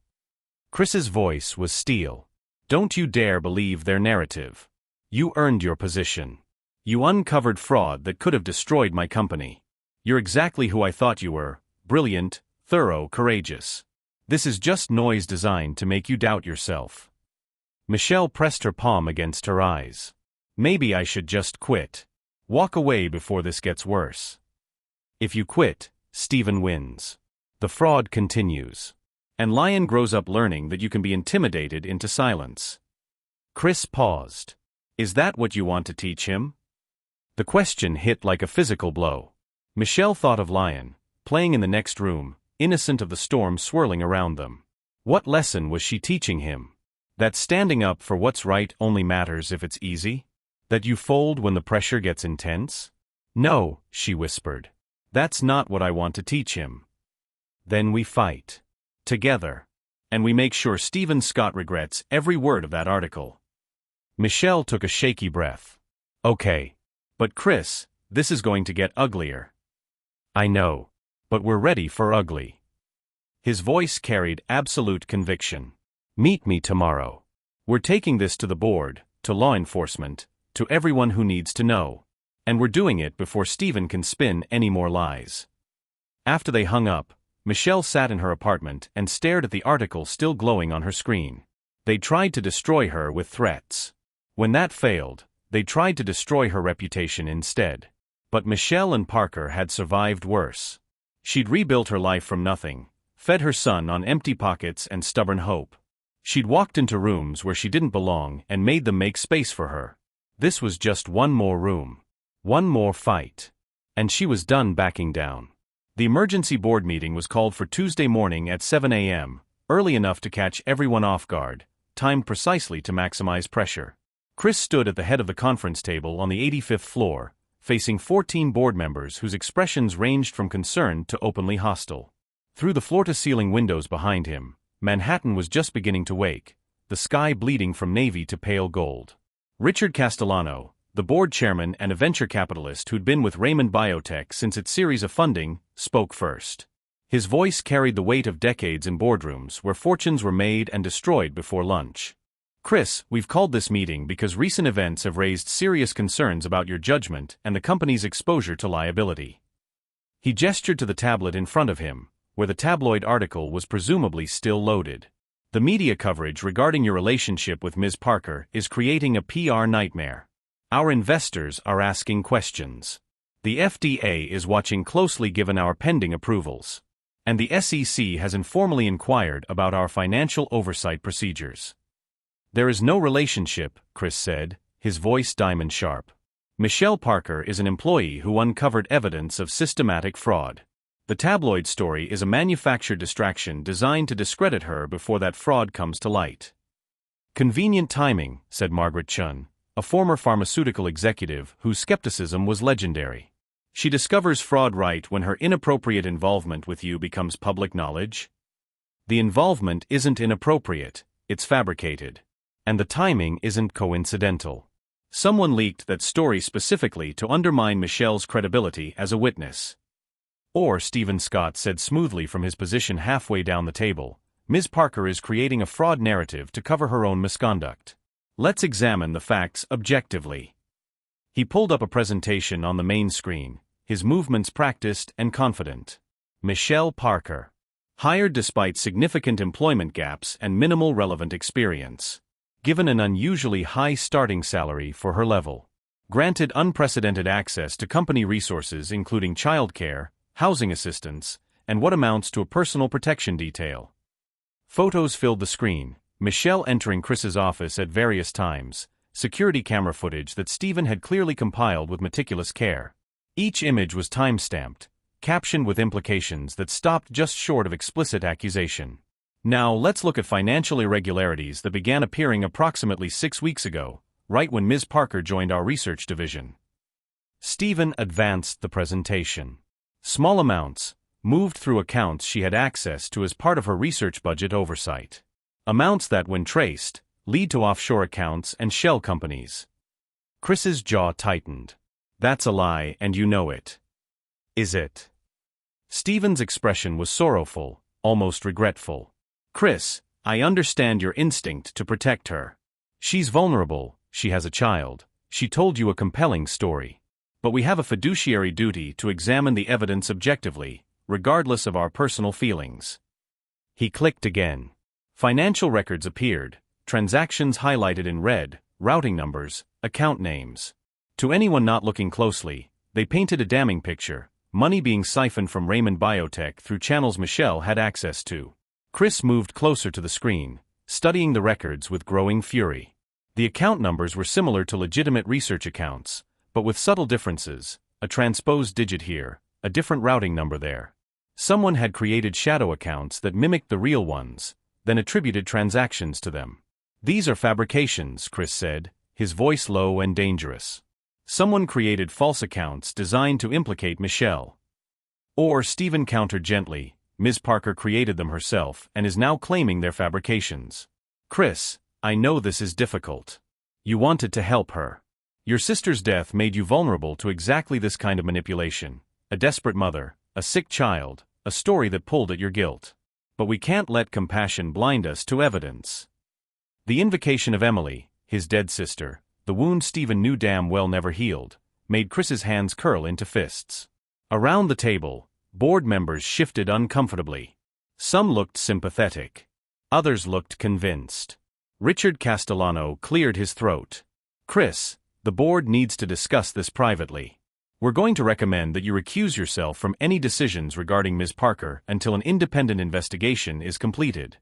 Chris's voice was steel. "Don't you dare believe their narrative. You earned your position. You uncovered fraud that could have destroyed my company. You're exactly who I thought you were, brilliant, thorough, courageous. This is just noise designed to make you doubt yourself." Michelle pressed her palm against her eyes. "Maybe I should just quit. Walk away before this gets worse." If you quit, Stephen wins. The fraud continues. And Lion grows up learning that you can be intimidated into silence. Chris paused. "Is that what you want to teach him?" The question hit like a physical blow. Michelle thought of Lion, playing in the next room, innocent of the storm swirling around them. What lesson was she teaching him? That standing up for what's right only matters if it's easy? That you fold when the pressure gets intense? No, she whispered. That's not what I want to teach him. Then we fight. Together. And we make sure Stephen Scott regrets every word of that article. Michelle took a shaky breath. Okay. But Chris, this is going to get uglier. I know. But we're ready for ugly. His voice carried absolute conviction. Meet me tomorrow. We're taking this to the board, to law enforcement, to everyone who needs to know. And we're doing it before Stephen can spin any more lies. After they hung up, Michelle sat in her apartment and stared at the article still glowing on her screen. They tried to destroy her with threats. When that failed, they tried to destroy her reputation instead. But Michelle and Parker had survived worse. She'd rebuilt her life from nothing, fed her son on empty pockets and stubborn hope. She'd walked into rooms where she didn't belong and made them make space for her. This was just one more room. One more fight. And she was done backing down. The emergency board meeting was called for Tuesday morning at 7 a.m., early enough to catch everyone off guard, timed precisely to maximize pressure. Chris stood at the head of the conference table on the 85th floor, facing 14 board members whose expressions ranged from concerned to openly hostile. Through the floor-to-ceiling windows behind him, Manhattan was just beginning to wake, the sky bleeding from navy to pale gold. Richard Castellano, the board chairman and a venture capitalist who'd been with Raymond Biotech since its series of funding, spoke first. His voice carried the weight of decades in boardrooms where fortunes were made and destroyed before lunch. Chris, we've called this meeting because recent events have raised serious concerns about your judgment and the company's exposure to liability. He gestured to the tablet in front of him, where the tabloid article was presumably still loaded. The media coverage regarding your relationship with Ms. Parker is creating a PR nightmare. Our investors are asking questions. The FDA is watching closely given our pending approvals. And the SEC has informally inquired about our financial oversight procedures. There is no relationship, Chris said, his voice diamond sharp. Michelle Parker is an employee who uncovered evidence of systematic fraud. The tabloid story is a manufactured distraction designed to discredit her before that fraud comes to light. Convenient timing, said Margaret Chun, a former pharmaceutical executive whose skepticism was legendary. She discovers fraud right when her inappropriate involvement with you becomes public knowledge. The involvement isn't inappropriate, it's fabricated. And the timing isn't coincidental. Someone leaked that story specifically to undermine Michelle's credibility as a witness. Or, Stephen Scott said smoothly from his position halfway down the table, Ms. Parker is creating a fraud narrative to cover her own misconduct. Let's examine the facts objectively. He pulled up a presentation on the main screen, his movements practiced and confident. Michelle Parker. Hired despite significant employment gaps and minimal relevant experience. Given an unusually high starting salary for her level. Granted unprecedented access to company resources including childcare, housing assistance, and what amounts to a personal protection detail. Photos filled the screen, Michelle entering Chris's office at various times, security camera footage that Stephen had clearly compiled with meticulous care. Each image was time-stamped, captioned with implications that stopped just short of explicit accusation. Now let's look at financial irregularities that began appearing approximately 6 weeks ago, right when Ms. Parker joined our research division. Stephen advanced the presentation. Small amounts, moved through accounts she had access to as part of her research budget oversight. Amounts that, when traced, lead to offshore accounts and shell companies. Chris's jaw tightened. That's a lie and you know it. Is it? Stephen's expression was sorrowful, almost regretful. Chris, I understand your instinct to protect her. She's vulnerable, she has a child, she told you a compelling story. But we have a fiduciary duty to examine the evidence objectively, regardless of our personal feelings. He clicked again. Financial records appeared, transactions highlighted in red, routing numbers, account names. To anyone not looking closely, they painted a damning picture, money being siphoned from Raymond Biotech through channels Michelle had access to. Chris moved closer to the screen, studying the records with growing fury. The account numbers were similar to legitimate research accounts, but with subtle differences, a transposed digit here, a different routing number there. Someone had created shadow accounts that mimicked the real ones, then attributed transactions to them. "These are fabrications," Chris said, his voice low and dangerous. "Someone created false accounts designed to implicate Michelle." Or, Stephen countered gently, "Ms. Parker created them herself and is now claiming they're fabrications." "Chris, I know this is difficult. You wanted to help her. Your sister's death made you vulnerable to exactly this kind of manipulation. A desperate mother, a sick child, a story that pulled at your guilt. But we can't let compassion blind us to evidence." The invocation of Emily, his dead sister, the wound Stephen knew damn well never healed, made Chris's hands curl into fists. Around the table, board members shifted uncomfortably. Some looked sympathetic. Others looked convinced. Richard Castellano cleared his throat. "Chris, the board needs to discuss this privately. We're going to recommend that you recuse yourself from any decisions regarding Ms. Parker until an independent investigation is completed."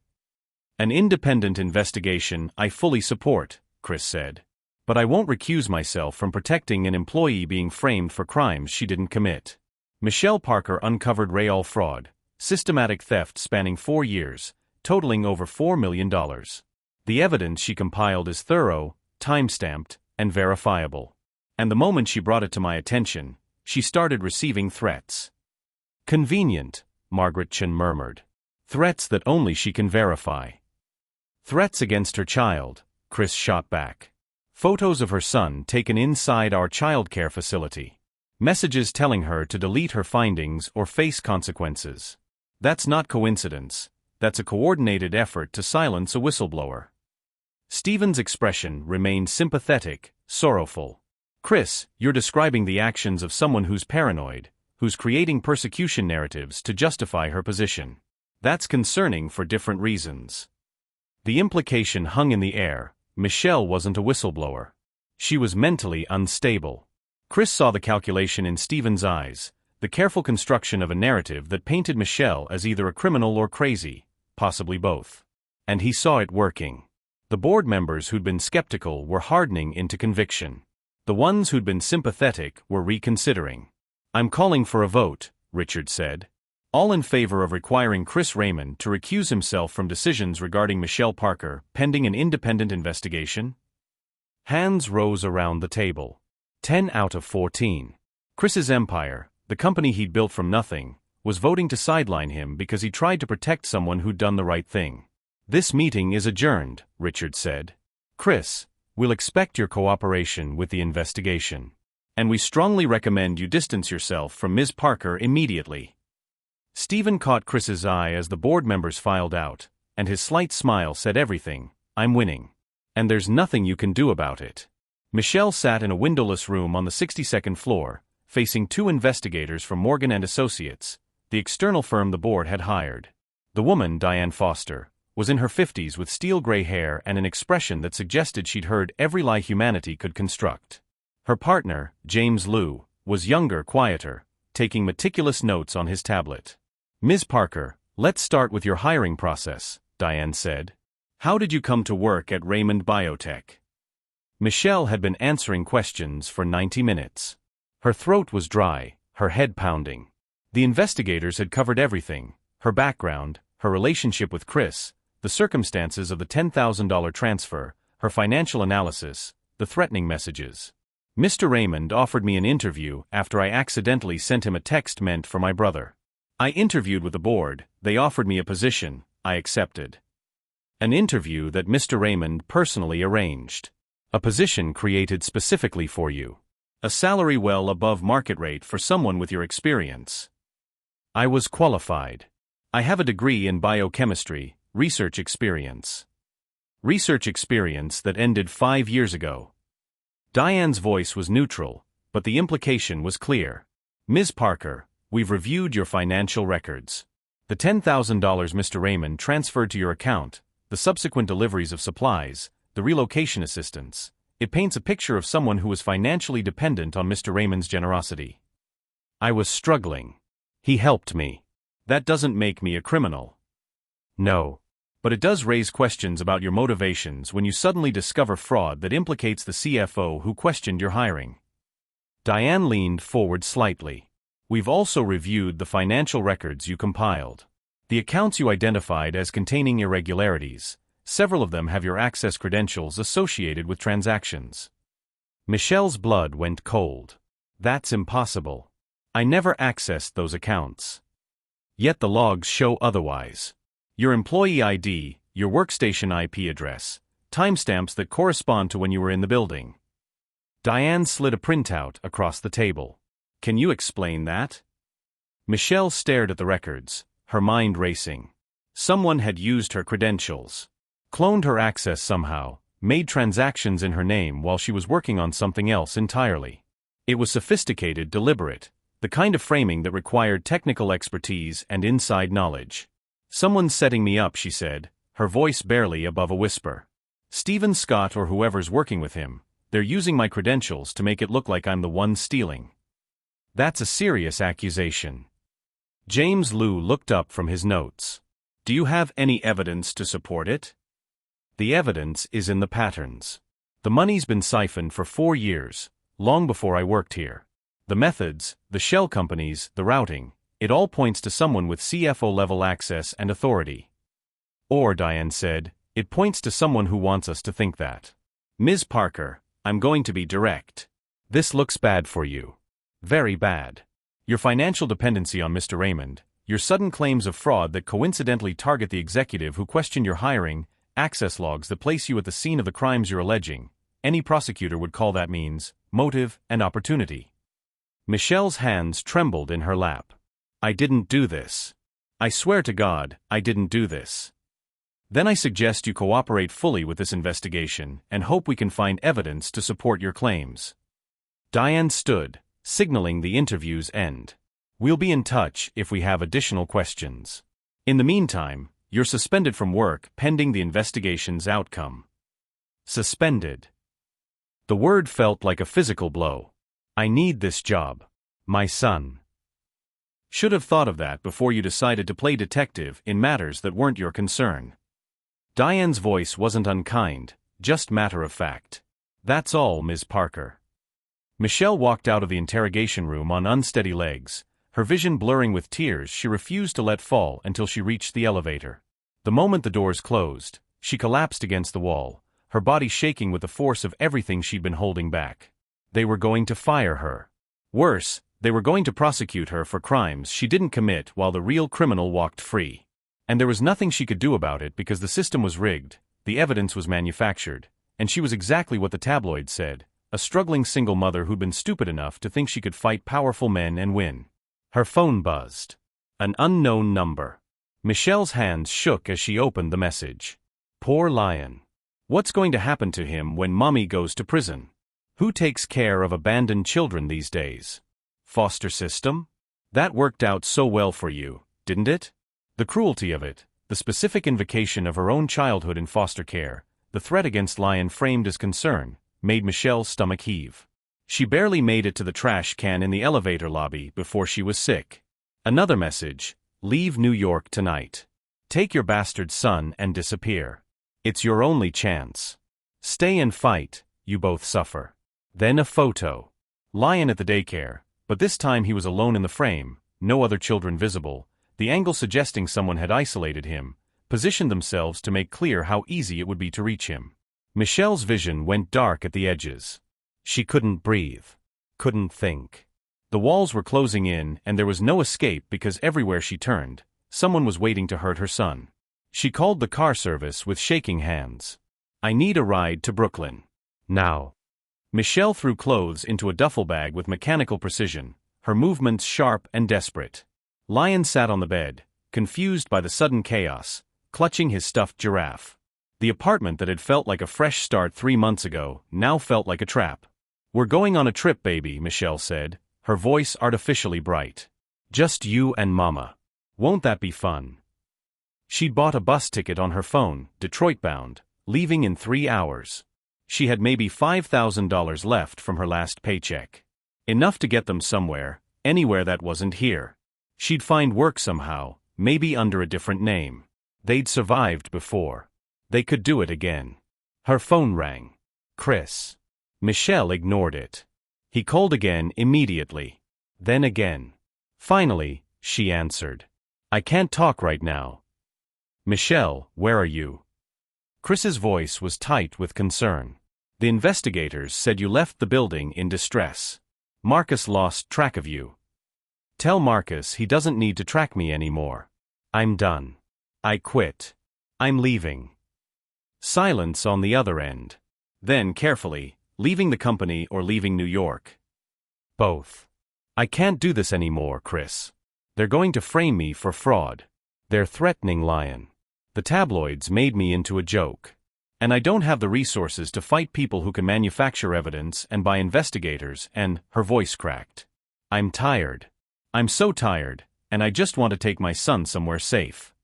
"An independent investigation I fully support," Chris said. "But I won't recuse myself from protecting an employee being framed for crimes she didn't commit." Michelle Parker uncovered Real fraud, systematic theft spanning 4 years, totaling over $4 million. The evidence she compiled is thorough, time-stamped, and verifiable. And the moment she brought it to my attention, she started receiving threats. "Convenient," Margaret Chen murmured. "Threats that only she can verify." "Threats against her child," Chris shot back. "Photos of her son taken inside our childcare facility. Messages telling her to delete her findings or face consequences. That's not coincidence. That's a coordinated effort to silence a whistleblower." Stephen's expression remained sympathetic, sorrowful. "Chris, you're describing the actions of someone who's paranoid, who's creating persecution narratives to justify her position. That's concerning for different reasons." The implication hung in the air. Michelle wasn't a whistleblower. She was mentally unstable. Chris saw the calculation in Stephen's eyes, the careful construction of a narrative that painted Michelle as either a criminal or crazy, possibly both. And he saw it working. The board members who'd been skeptical were hardening into conviction. The ones who'd been sympathetic were reconsidering. "I'm calling for a vote," Richard said. "All in favor of requiring Chris Raymond to recuse himself from decisions regarding Michelle Parker pending an independent investigation?" Hands rose around the table. 10 out of 14. Chris's empire, the company he'd built from nothing, was voting to sideline him because he tried to protect someone who'd done the right thing. "This meeting is adjourned," Richard said. "Chris, we'll expect your cooperation with the investigation. And we strongly recommend you distance yourself from Ms. Parker immediately." Stephen caught Chris's eye as the board members filed out, and his slight smile said everything. "I'm winning. And there's nothing you can do about it." Michelle sat in a windowless room on the 62nd floor, facing 2 investigators from Morgan & Associates, the external firm the board had hired. The woman, Diane Foster, was in her 50s with steel-gray hair and an expression that suggested she'd heard every lie humanity could construct. Her partner, James Liu, was younger, quieter, taking meticulous notes on his tablet. "Ms. Parker, let's start with your hiring process," Diane said. "How did you come to work at Raymond Biotech?" Michelle had been answering questions for 90 minutes. Her throat was dry, her head pounding. The investigators had covered everything: her background, her relationship with Chris, the circumstances of the $10,000 transfer, her financial analysis, the threatening messages. "Mr. Raymond offered me an interview after I accidentally sent him a text meant for my brother. I interviewed with the board, they offered me a position, I accepted. An interview that Mr. Raymond personally arranged. A position created specifically for you. A salary well above market rate for someone with your experience. I was qualified. I have a degree in biochemistry, research experience. Research experience that ended 5 years ago." Diane's voice was neutral, but the implication was clear. "Ms. Parker, we've reviewed your financial records. The $10,000 Mr. Raymond transferred to your account, the subsequent deliveries of supplies, the relocation assistance. It paints a picture of someone who was financially dependent on Mr. Raymond's generosity. I was struggling. He helped me. That doesn't make me a criminal." "No. But it does raise questions about your motivations when you suddenly discover fraud that implicates the CFO who questioned your hiring." Diane leaned forward slightly. "We've also reviewed the financial records you compiled. The accounts you identified as containing irregularities, several of them have your access credentials associated with transactions. Michelle's blood went cold. That's impossible. I never accessed those accounts. Yet the logs show otherwise. Your employee ID, your workstation IP address, timestamps that correspond to when you were in the building. Diane slid a printout across the table. Can you explain that? Michelle stared at the records, her mind racing. Someone had used her credentials, cloned her access somehow, made transactions in her name while she was working on something else entirely. It was sophisticated, deliberate, the kind of framing that required technical expertise and inside knowledge. Someone's setting me up, she said, her voice barely above a whisper. Stephen Scott or whoever's working with him, they're using my credentials to make it look like I'm the one stealing. That's a serious accusation. James Liu looked up from his notes. Do you have any evidence to support it? The evidence is in the patterns. The money's been siphoned for 4 years, long before I worked here. The methods, the shell companies, the routing, it all points to someone with CFO-level access and authority. Or, Diane said, it points to someone who wants us to think that. Ms. Parker, I'm going to be direct. This looks bad for you. Very bad. Your financial dependency on Mr. Raymond, your sudden claims of fraud that coincidentally target the executive who questioned your hiring, access logs that place you at the scene of the crimes you're alleging. Any prosecutor would call that means, motive, and opportunity. Michelle's hands trembled in her lap. I didn't do this. I swear to God, I didn't do this. Then I suggest you cooperate fully with this investigation and hope we can find evidence to support your claims. Diane stood, signaling the interview's end. We'll be in touch if we have additional questions. In the meantime, you're suspended from work pending the investigation's outcome. Suspended. The word felt like a physical blow. I need this job. My son. Should have thought of that before you decided to play detective in matters that weren't your concern. Diane's voice wasn't unkind, just matter of fact. That's all, Ms. Parker. Michelle walked out of the interrogation room on unsteady legs, her vision blurring with tears she refused to let fall until she reached the elevator. The moment the doors closed, she collapsed against the wall, her body shaking with the force of everything she'd been holding back. They were going to fire her. Worse, they were going to prosecute her for crimes she didn't commit while the real criminal walked free. And there was nothing she could do about it because the system was rigged, the evidence was manufactured, and she was exactly what the tabloids said, a struggling single mother who'd been stupid enough to think she could fight powerful men and win. Her phone buzzed. An unknown number. Michelle's hands shook as she opened the message. Poor Lion. What's going to happen to him when mommy goes to prison? Who takes care of abandoned children these days? Foster system? That worked out so well for you, didn't it? The cruelty of it, the specific invocation of her own childhood in foster care, the threat against Lion framed as concern, made Michelle's stomach heave. She barely made it to the trash can in the elevator lobby before she was sick. Another message, leave New York tonight. Take your bastard son and disappear. It's your only chance. Stay and fight, you both suffer. Then a photo. Lion at the daycare, but this time he was alone in the frame, no other children visible, the angle suggesting someone had isolated him, positioned themselves to make clear how easy it would be to reach him. Michelle's vision went dark at the edges. She couldn't breathe. Couldn't think. The walls were closing in and there was no escape because everywhere she turned, someone was waiting to hurt her son. She called the car service with shaking hands. I need a ride to Brooklyn. Now. Michelle threw clothes into a duffel bag with mechanical precision, her movements sharp and desperate. Lion sat on the bed, confused by the sudden chaos, clutching his stuffed giraffe. The apartment that had felt like a fresh start 3 months ago now felt like a trap. We're going on a trip, baby, Michelle said, her voice artificially bright. Just you and Mama. Won't that be fun? She'd bought a bus ticket on her phone, Detroit-bound, leaving in 3 hours. She had maybe $5,000 left from her last paycheck. Enough to get them somewhere, anywhere that wasn't here. She'd find work somehow, maybe under a different name. They'd survived before. They could do it again. Her phone rang. Chris. Michelle ignored it. He called again immediately. Then again. Finally, she answered. I can't talk right now. Michelle, where are you? Chris's voice was tight with concern. The investigators said you left the building in distress. Marcus lost track of you. Tell Marcus he doesn't need to track me anymore. I'm done. I quit. I'm leaving. Silence on the other end. Then carefully, leaving the company or leaving New York? Both. I can't do this anymore, Chris. They're going to frame me for fraud. They're threatening Lion. The tabloids made me into a joke. And I don't have the resources to fight people who can manufacture evidence and buy investigators, and her voice cracked. I'm tired. I'm so tired, and I just want to take my son somewhere safe.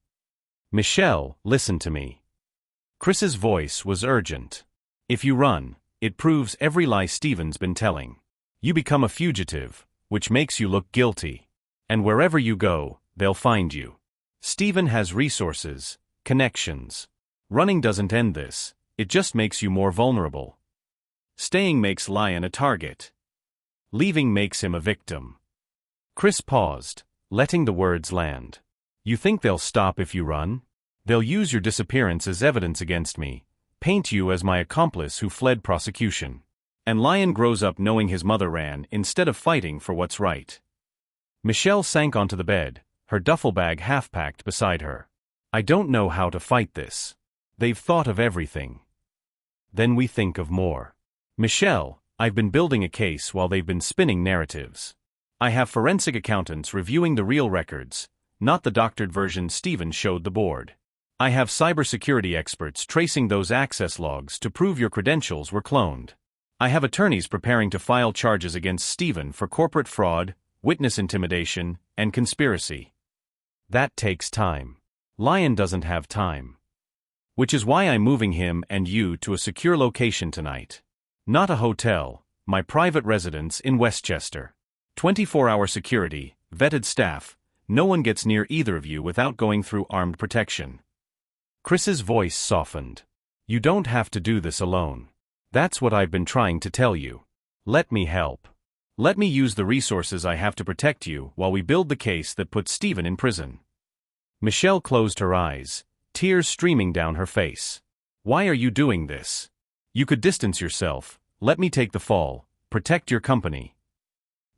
Michelle, listen to me. Chris's voice was urgent. If you run, it proves every lie Steven's been telling. You become a fugitive, which makes you look guilty. And wherever you go, they'll find you. Steven has resources, connections. Running doesn't end this, it just makes you more vulnerable. Staying makes Lion a target. Leaving makes him a victim. Chris paused, letting the words land. You think they'll stop if you run? They'll use your disappearance as evidence against me, paint you as my accomplice who fled prosecution. And Lion grows up knowing his mother ran instead of fighting for what's right. Michelle sank onto the bed, her duffel bag half-packed beside her. I don't know how to fight this. They've thought of everything. Then we think of more. Michelle, I've been building a case while they've been spinning narratives. I have forensic accountants reviewing the real records, not the doctored version Steven showed the board. I have cybersecurity experts tracing those access logs to prove your credentials were cloned. I have attorneys preparing to file charges against Steven for corporate fraud, witness intimidation, and conspiracy. That takes time. Lion doesn't have time. Which is why I'm moving him and you to a secure location tonight. Not a hotel, my private residence in Westchester. 24-hour security, vetted staff, no one gets near either of you without going through armed protection. Chris's voice softened. You don't have to do this alone. That's what I've been trying to tell you. Let me help. Let me use the resources I have to protect you while we build the case that puts Steven in prison. Michelle closed her eyes, tears streaming down her face. Why are you doing this? You could distance yourself, let me take the fall, protect your company.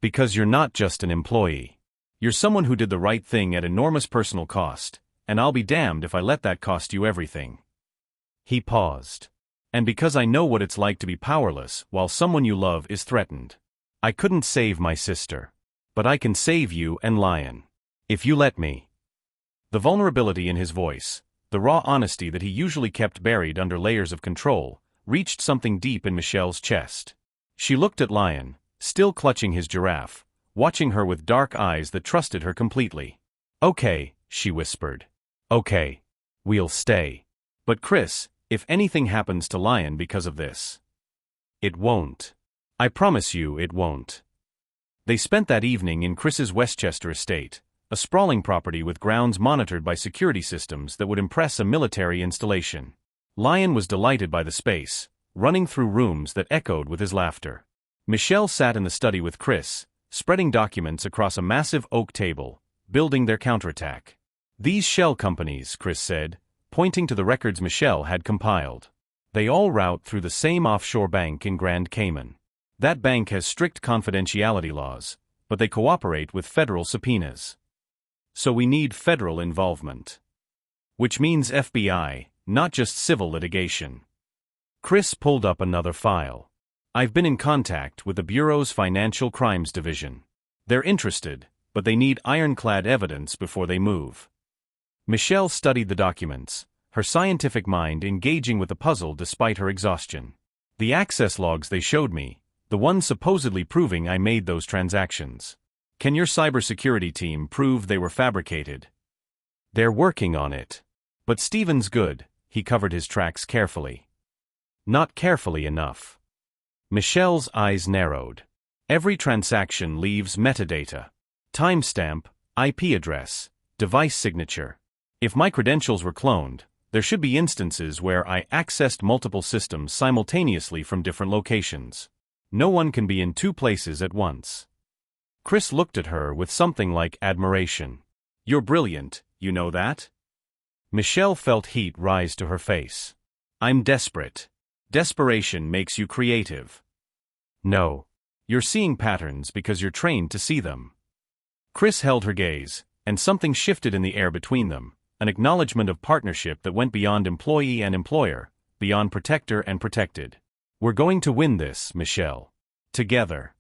Because you're not just an employee. You're someone who did the right thing at enormous personal cost, and I'll be damned if I let that cost you everything. He paused. And because I know what it's like to be powerless while someone you love is threatened. I couldn't save my sister. But I can save you and Lion. If you let me. The vulnerability in his voice, the raw honesty that he usually kept buried under layers of control, reached something deep in Michelle's chest. She looked at Lion, still clutching his giraffe, watching her with dark eyes that trusted her completely. Okay, she whispered. Okay. We'll stay. But Chris, if anything happens to Lion because of this. It won't. I promise you it won't. They spent that evening in Chris's Westchester estate, a sprawling property with grounds monitored by security systems that would impress a military installation. Lion was delighted by the space, running through rooms that echoed with his laughter. Michelle sat in the study with Chris, spreading documents across a massive oak table, building their counterattack. These shell companies, Chris said, pointing to the records Michelle had compiled. They all route through the same offshore bank in Grand Cayman. That bank has strict confidentiality laws, but they cooperate with federal subpoenas. So we need federal involvement. Which means FBI, not just civil litigation. Chris pulled up another file. I've been in contact with the Bureau's Financial Crimes Division. They're interested, but they need ironclad evidence before they move. Michelle studied the documents, her scientific mind engaging with the puzzle despite her exhaustion. The access logs they showed me, the ones supposedly proving I made those transactions. Can your cybersecurity team prove they were fabricated? They're working on it. But Steven's good, he covered his tracks carefully. Not carefully enough. Michelle's eyes narrowed. Every transaction leaves metadata. Timestamp, IP address, device signature. If my credentials were cloned, there should be instances where I accessed multiple systems simultaneously from different locations. No one can be in two places at once. Chris looked at her with something like admiration. You're brilliant, you know that? Michelle felt heat rise to her face. I'm desperate. Desperation makes you creative. No. You're seeing patterns because you're trained to see them. Chris held her gaze, and something shifted in the air between them, an acknowledgement of partnership that went beyond employee and employer, beyond protector and protected. We're going to win this, Michelle. Together.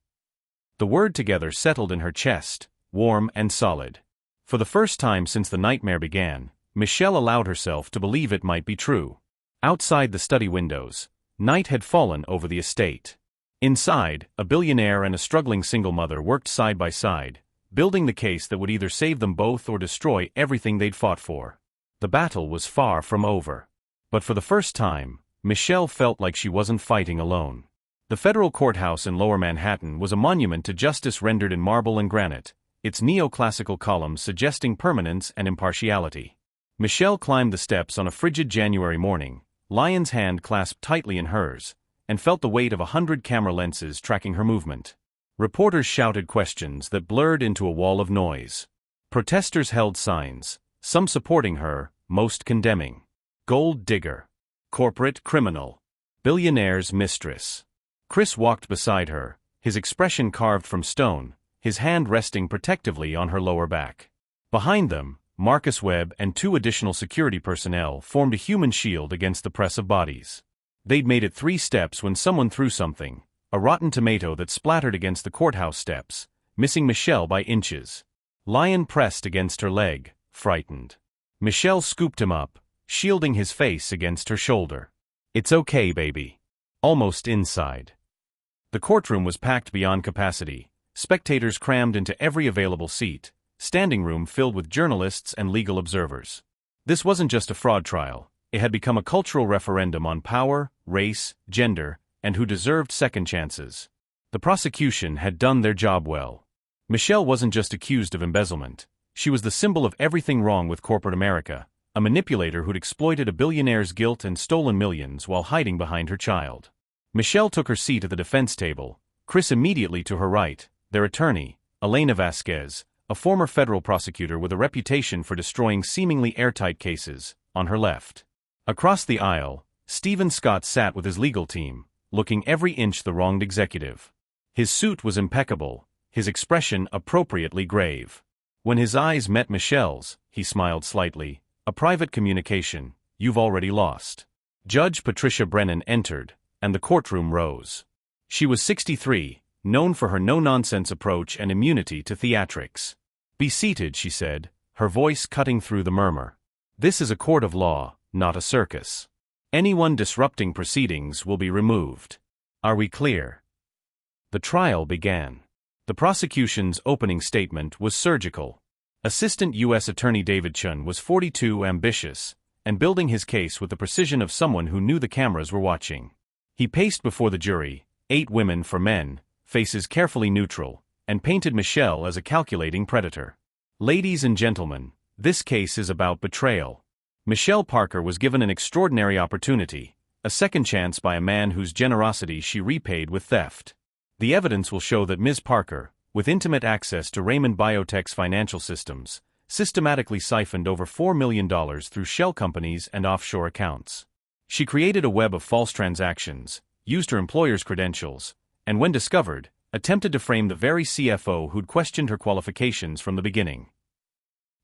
The word together settled in her chest, warm and solid. For the first time since the nightmare began, Michelle allowed herself to believe it might be true. Outside the study windows, night had fallen over the estate. Inside, a billionaire and a struggling single mother worked side by side, building the case that would either save them both or destroy everything they'd fought for. The battle was far from over. But for the first time, Michelle felt like she wasn't fighting alone. The federal courthouse in Lower Manhattan was a monument to justice rendered in marble and granite, its neoclassical columns suggesting permanence and impartiality. Michelle climbed the steps on a frigid January morning, Lyon's hand clasped tightly in hers, and felt the weight of 100 camera lenses tracking her movement. Reporters shouted questions that blurred into a wall of noise. Protesters held signs, some supporting her, most condemning. Gold digger. Corporate criminal. Billionaire's mistress. Chris walked beside her, his expression carved from stone, his hand resting protectively on her lower back. Behind them, Marcus Webb and 2 additional security personnel formed a human shield against the press of bodies. They'd made it 3 steps when someone threw something, a rotten tomato that splattered against the courthouse steps, missing Michelle by inches. Lyon pressed against her leg, frightened. Michelle scooped him up, shielding his face against her shoulder. It's okay, baby. Almost inside. The courtroom was packed beyond capacity, spectators crammed into every available seat, standing room filled with journalists and legal observers. This wasn't just a fraud trial. It had become a cultural referendum on power, race, gender, and who deserved second chances. The prosecution had done their job well. Michelle wasn't just accused of embezzlement. She was the symbol of everything wrong with corporate America, a manipulator who'd exploited a billionaire's guilt and stolen millions while hiding behind her child. Michelle took her seat at the defense table, Chris immediately to her right, their attorney, Elena Vasquez, a former federal prosecutor with a reputation for destroying seemingly airtight cases, on her left. Across the aisle, Stephen Scott sat with his legal team, looking every inch the wronged executive. His suit was impeccable, his expression appropriately grave. When his eyes met Michelle's, he smiled slightly. A private communication, you've already lost. Judge Patricia Brennan entered, and the courtroom rose. She was 63, known for her no-nonsense approach and immunity to theatrics. Be seated, she said, her voice cutting through the murmur. This is a court of law, not a circus. Anyone disrupting proceedings will be removed. Are we clear? The trial began. The prosecution's opening statement was surgical. Assistant U.S. Attorney David Chun was 42, ambitious, and building his case with the precision of someone who knew the cameras were watching. He paced before the jury, 8 women for men, faces carefully neutral, and painted Michelle as a calculating predator. Ladies and gentlemen, this case is about betrayal. Michelle Parker was given an extraordinary opportunity, a second chance by a man whose generosity she repaid with theft. The evidence will show that Ms. Parker, with intimate access to Raymond Biotech's financial systems, systematically siphoned over $4 million through shell companies and offshore accounts. She created a web of false transactions, used her employer's credentials, and when discovered, attempted to frame the very CFO who'd questioned her qualifications from the beginning.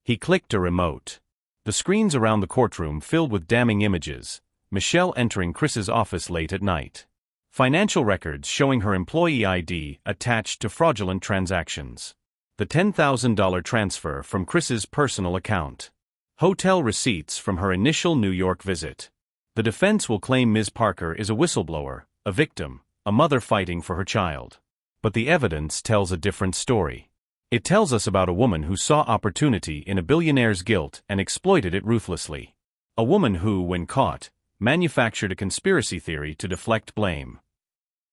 He clicked a remote. The screens around the courtroom filled with damning images, Michelle entering Chris's office late at night. Financial records showing her employee ID attached to fraudulent transactions. The $10,000 transfer from Chris's personal account. Hotel receipts from her initial New York visit. The defense will claim Ms. Parker is a whistleblower, a victim, a mother fighting for her child. But the evidence tells a different story. It tells us about a woman who saw opportunity in a billionaire's guilt and exploited it ruthlessly. A woman who, when caught, manufactured a conspiracy theory to deflect blame.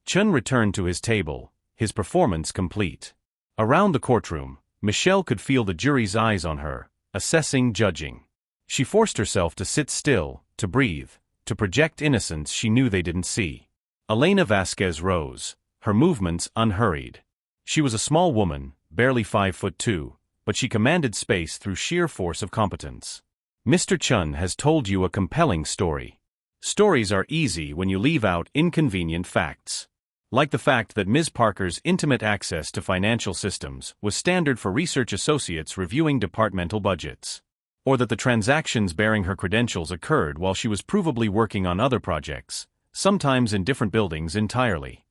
Chun returned to his table, his performance complete. Around the courtroom, Michelle could feel the jury's eyes on her, assessing, judging. She forced herself to sit still, to breathe, to project innocence she knew they didn't see. Elena Vasquez rose, her movements unhurried. She was a small woman, barely 5'2", but she commanded space through sheer force of competence. Mr. Chun has told you a compelling story. Stories are easy when you leave out inconvenient facts. Like the fact that Ms. Parker's intimate access to financial systems was standard for research associates reviewing departmental budgets. Or that the transactions bearing her credentials occurred while she was provably working on other projects, sometimes in different buildings entirely.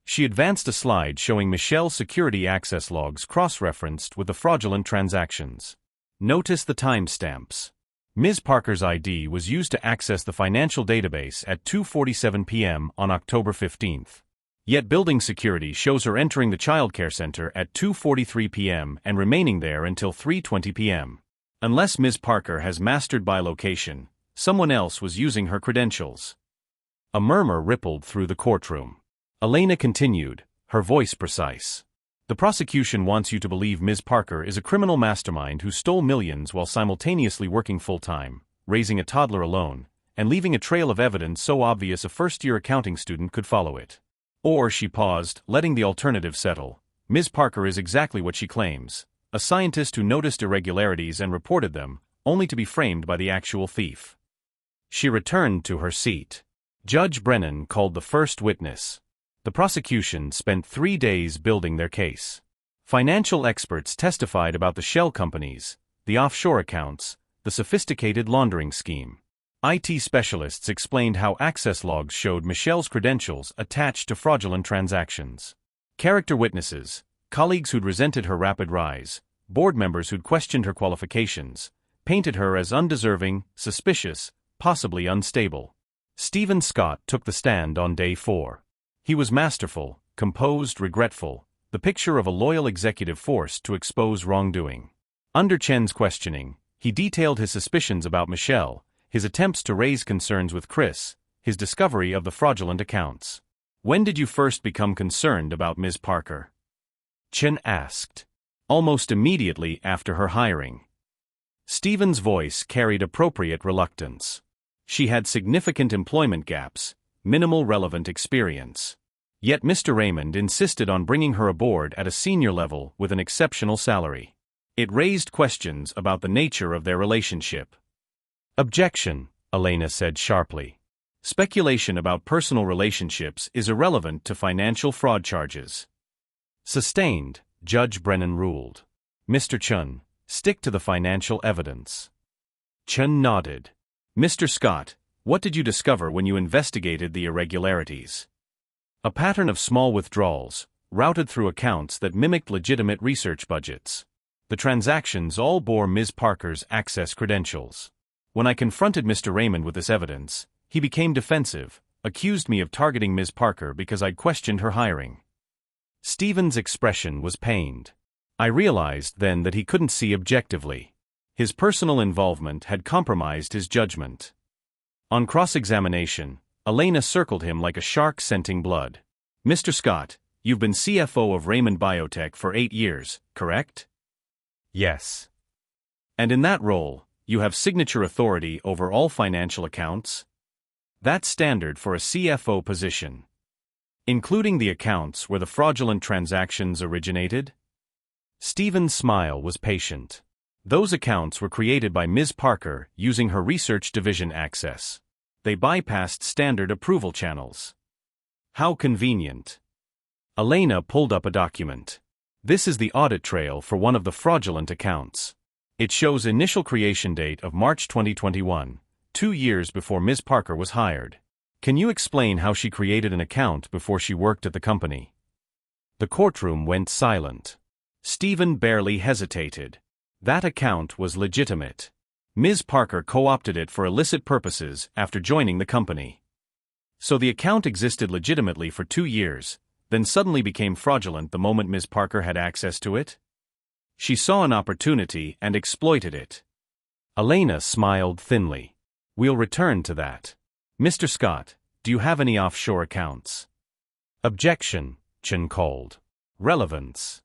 She advanced a slide showing Michelle's security access logs cross-referenced with the fraudulent transactions. Notice the timestamps. Ms. Parker's ID was used to access the financial database at 2:47 p.m. on October 15th. Yet building security shows her entering the childcare center at 2:43 p.m. and remaining there until 3:20 p.m. Unless Ms. Parker has mastered by location, someone else was using her credentials. A murmur rippled through the courtroom. Elena continued, her voice precise. The prosecution wants you to believe Ms. Parker is a criminal mastermind who stole millions while simultaneously working full-time, raising a toddler alone, and leaving a trail of evidence so obvious a first-year accounting student could follow it. Or, she paused, letting the alternative settle, Ms. Parker is exactly what she claims, a scientist who noticed irregularities and reported them, only to be framed by the actual thief. She returned to her seat. Judge Brennan called the first witness. The prosecution spent 3 days building their case. Financial experts testified about the shell companies, the offshore accounts, the sophisticated laundering scheme. IT specialists explained how access logs showed Michelle's credentials attached to fraudulent transactions. Character witnesses, colleagues who'd resented her rapid rise, board members who'd questioned her qualifications, painted her as undeserving, suspicious, possibly unstable. Stephen Scott took the stand on day 4. He was masterful, composed, regretful, the picture of a loyal executive forced to expose wrongdoing. Under Chen's questioning, he detailed his suspicions about Michelle, his attempts to raise concerns with Chris, his discovery of the fraudulent accounts. When did you first become concerned about Ms. Parker? Chen asked. Almost immediately after her hiring. Stephen's voice carried appropriate reluctance. She had significant employment gaps, minimal relevant experience. Yet Mr. Raymond insisted on bringing her aboard at a senior level with an exceptional salary. It raised questions about the nature of their relationship. Objection, Elena said sharply. Speculation about personal relationships is irrelevant to financial fraud charges. Sustained, Judge Brennan ruled. Mr. Chun, stick to the financial evidence. Chun nodded. Mr. Scott, what did you discover when you investigated the irregularities? A pattern of small withdrawals, routed through accounts that mimicked legitimate research budgets. The transactions all bore Ms. Parker's access credentials. When I confronted Mr. Raymond with this evidence, he became defensive, accused me of targeting Ms. Parker because I'd questioned her hiring. Stephen's expression was pained. I realized then that he couldn't see objectively. His personal involvement had compromised his judgment. On cross-examination, Elena circled him like a shark scenting blood. Mr. Scott, you've been CFO of Raymond Biotech for 8 years, correct? Yes. And in that role, you have signature authority over all financial accounts? That's standard for a CFO position. Including the accounts where the fraudulent transactions originated? Stephen's smile was patient. Those accounts were created by Ms. Parker using her research division access. They bypassed standard approval channels. How convenient. Elena pulled up a document. This is the audit trail for one of the fraudulent accounts. It shows initial creation date of March 2021, 2 years before Ms. Parker was hired. Can you explain how she created an account before she worked at the company? The courtroom went silent. Stephen barely hesitated. That account was legitimate. Ms. Parker co-opted it for illicit purposes after joining the company. So the account existed legitimately for 2 years, then suddenly became fraudulent the moment Ms. Parker had access to it? She saw an opportunity and exploited it. Elena smiled thinly. We'll return to that. Mr. Scott, do you have any offshore accounts? Objection, Chen called. Relevance.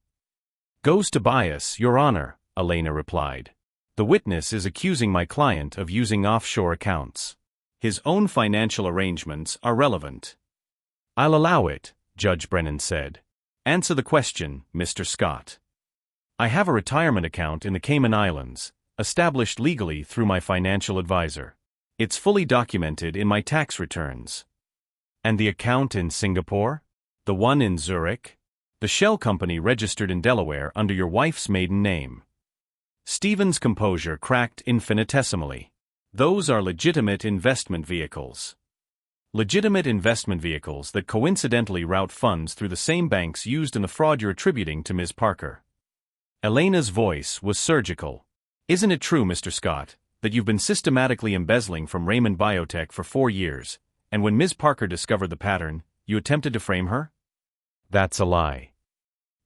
Goes to bias, Your Honor, Elena replied. The witness is accusing my client of using offshore accounts. His own financial arrangements are relevant. I'll allow it, Judge Brennan said. Answer the question, Mr. Scott. I have a retirement account in the Cayman Islands, established legally through my financial advisor. It's fully documented in my tax returns. And the account in Singapore? The one in Zurich? The shell company registered in Delaware under your wife's maiden name. Stephen's composure cracked infinitesimally. Those are legitimate investment vehicles. Legitimate investment vehicles that coincidentally route funds through the same banks used in the fraud you're attributing to Ms. Parker. Elena's voice was surgical. Isn't it true, Mr. Scott, that you've been systematically embezzling from Raymond Biotech for 4 years, and when Ms. Parker discovered the pattern, you attempted to frame her? That's a lie.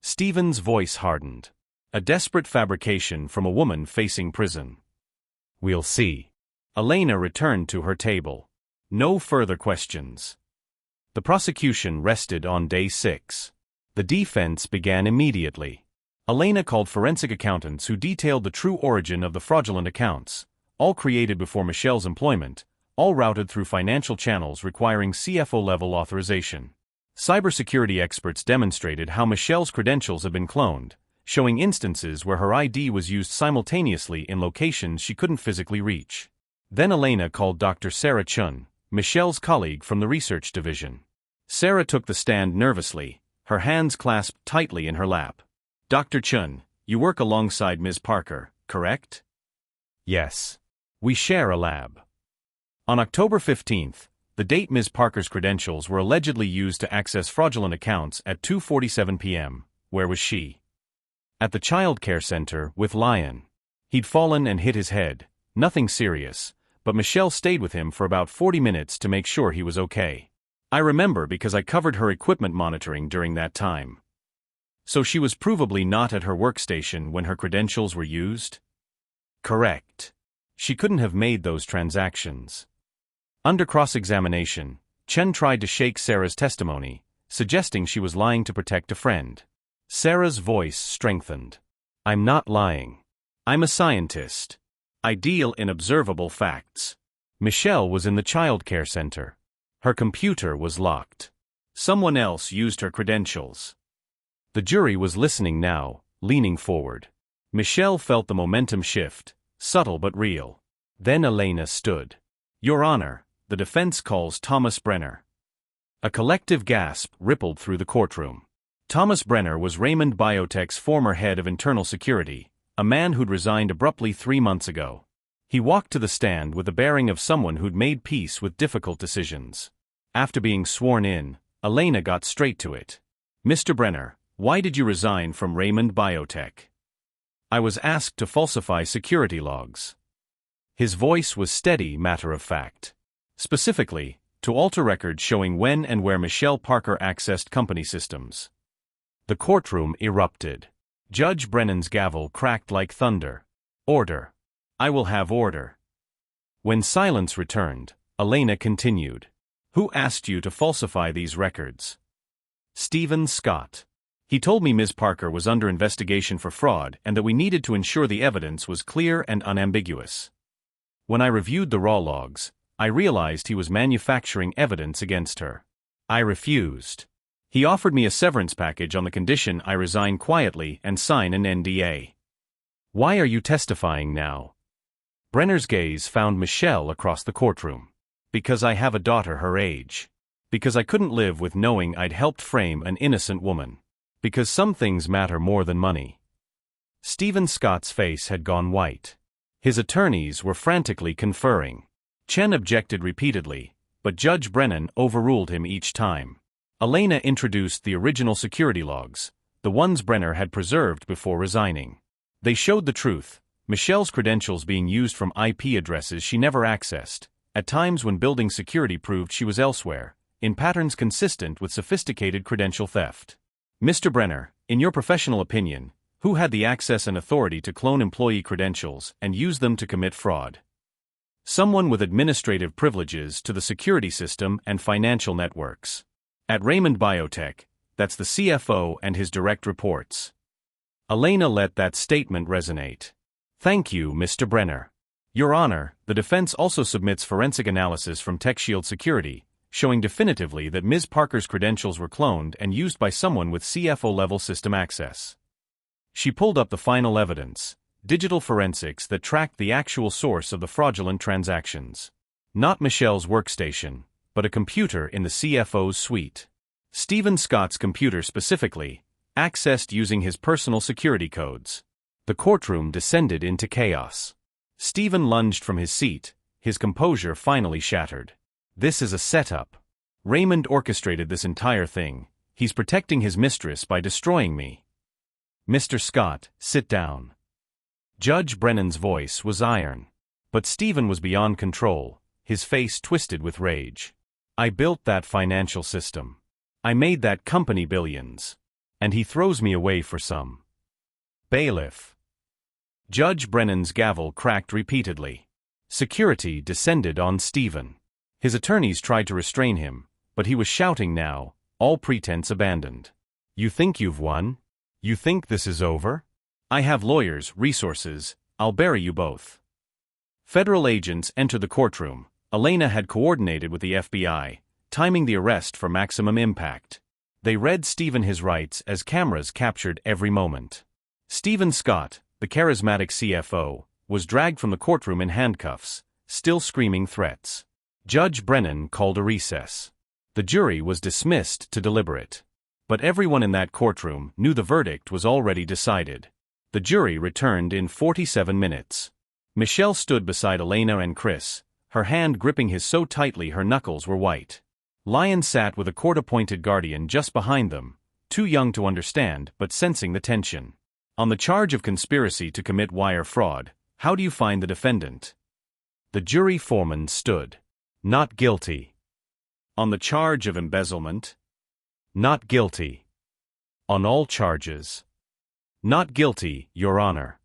Stephen's voice hardened. A desperate fabrication from a woman facing prison. We'll see. Elena returned to her table. No further questions. The prosecution rested on day 6. The defense began immediately. Elena called forensic accountants who detailed the true origin of the fraudulent accounts, all created before Michelle's employment, all routed through financial channels requiring CFO-level authorization. Cybersecurity experts demonstrated how Michelle's credentials have been cloned, showing instances where her ID was used simultaneously in locations she couldn't physically reach. Then Elena called Dr. Sarah Chun, Michelle's colleague from the research division. Sarah took the stand nervously, her hands clasped tightly in her lap. Dr. Chun, you work alongside Ms. Parker, correct? Yes. We share a lab. On October 15th, the date Ms. Parker's credentials were allegedly used to access fraudulent accounts at 2:47 p.m., where was she? At the child care center with Lion. He'd fallen and hit his head, nothing serious, but Michelle stayed with him for about 40 minutes to make sure he was okay. I remember because I covered her equipment monitoring during that time. So she was provably not at her workstation when her credentials were used? Correct. She couldn't have made those transactions. Under cross-examination, Chen tried to shake Sarah's testimony, suggesting she was lying to protect a friend. Sarah's voice strengthened. I'm not lying. I'm a scientist. I deal in observable facts. Michelle was in the child care center. Her computer was locked. Someone else used her credentials. The jury was listening now, leaning forward. Michelle felt the momentum shift, subtle but real. Then Elena stood. Your Honor, the defense calls Thomas Brenner. A collective gasp rippled through the courtroom. Thomas Brenner was Raymond Biotech's former head of internal security, a man who'd resigned abruptly 3 months ago. He walked to the stand with the bearing of someone who'd made peace with difficult decisions. After being sworn in, Elena got straight to it. Mr. Brenner, why did you resign from Raymond Biotech? I was asked to falsify security logs. His voice was steady, matter-of-fact. Specifically, to alter records showing when and where Michelle Parker accessed company systems. The courtroom erupted. Judge Brennan's gavel cracked like thunder. Order. I will have order. When silence returned, Elena continued. Who asked you to falsify these records? Stephen Scott. He told me Ms. Parker was under investigation for fraud and that we needed to ensure the evidence was clear and unambiguous. When I reviewed the raw logs, I realized he was manufacturing evidence against her. I refused. He offered me a severance package on the condition I resign quietly and sign an NDA. Why are you testifying now? Brenner's gaze found Michelle across the courtroom. Because I have a daughter her age. Because I couldn't live with knowing I'd helped frame an innocent woman. Because some things matter more than money. Stephen Scott's face had gone white. His attorneys were frantically conferring. Chen objected repeatedly, but Judge Brennan overruled him each time. Elena introduced the original security logs, the ones Brenner had preserved before resigning. They showed the truth, Michelle's credentials being used from IP addresses she never accessed, at times when building security proved she was elsewhere, in patterns consistent with sophisticated credential theft. Mr. Brenner, in your professional opinion, who had the access and authority to clone employee credentials and use them to commit fraud? Someone with administrative privileges to the security system and financial networks. At Raymond Biotech, that's the CFO and his direct reports. Elena let that statement resonate. Thank you, Mr. Brenner. Your Honor, the defense also submits forensic analysis from TechShield Security, showing definitively that Ms. Parker's credentials were cloned and used by someone with CFO-level system access. She pulled up the final evidence, digital forensics that tracked the actual source of the fraudulent transactions. Not Michelle's workstation, but a computer in the CFO's suite. Stephen Scott's computer specifically, accessed using his personal security codes. The courtroom descended into chaos. Stephen lunged from his seat, his composure finally shattered. This is a setup. Raymond orchestrated this entire thing. He's protecting his mistress by destroying me. Mr. Scott, sit down. Judge Brennan's voice was iron. But Stephen was beyond control, his face twisted with rage. I built that financial system. I made that company billions. And he throws me away for some bailiff. Judge Brennan's gavel cracked repeatedly. Security descended on Stephen. His attorneys tried to restrain him, but he was shouting now, all pretense abandoned. You think you've won? You think this is over? I have lawyers, resources, I'll bury you both. Federal agents entered the courtroom. Elena had coordinated with the FBI, timing the arrest for maximum impact. They read Stephen his rights as cameras captured every moment. Stephen Scott, the charismatic CFO, was dragged from the courtroom in handcuffs, still screaming threats. Judge Brennan called a recess. The jury was dismissed to deliberate. But everyone in that courtroom knew the verdict was already decided. The jury returned in 47 minutes. Michelle stood beside Elena and Chris, her hand gripping his so tightly her knuckles were white. Lyon sat with a court-appointed guardian just behind them, too young to understand but sensing the tension. On the charge of conspiracy to commit wire fraud, how do you find the defendant? The jury foreman stood. Not guilty. On the charge of embezzlement? Not guilty. On all charges? Not guilty, Your Honor.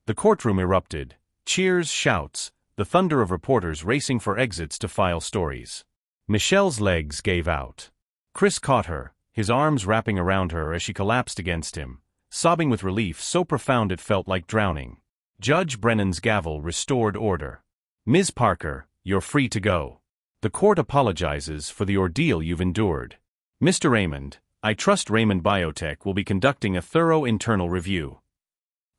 The courtroom erupted. Cheers, shouts, the thunder of reporters racing for exits to file stories. Michelle's legs gave out. Chris caught her, his arms wrapping around her as she collapsed against him, sobbing with relief so profound it felt like drowning. Judge Brennan's gavel restored order. Ms. Parker, you're free to go. The court apologizes for the ordeal you've endured. Mr. Raymond, I trust Raymond Biotech will be conducting a thorough internal review.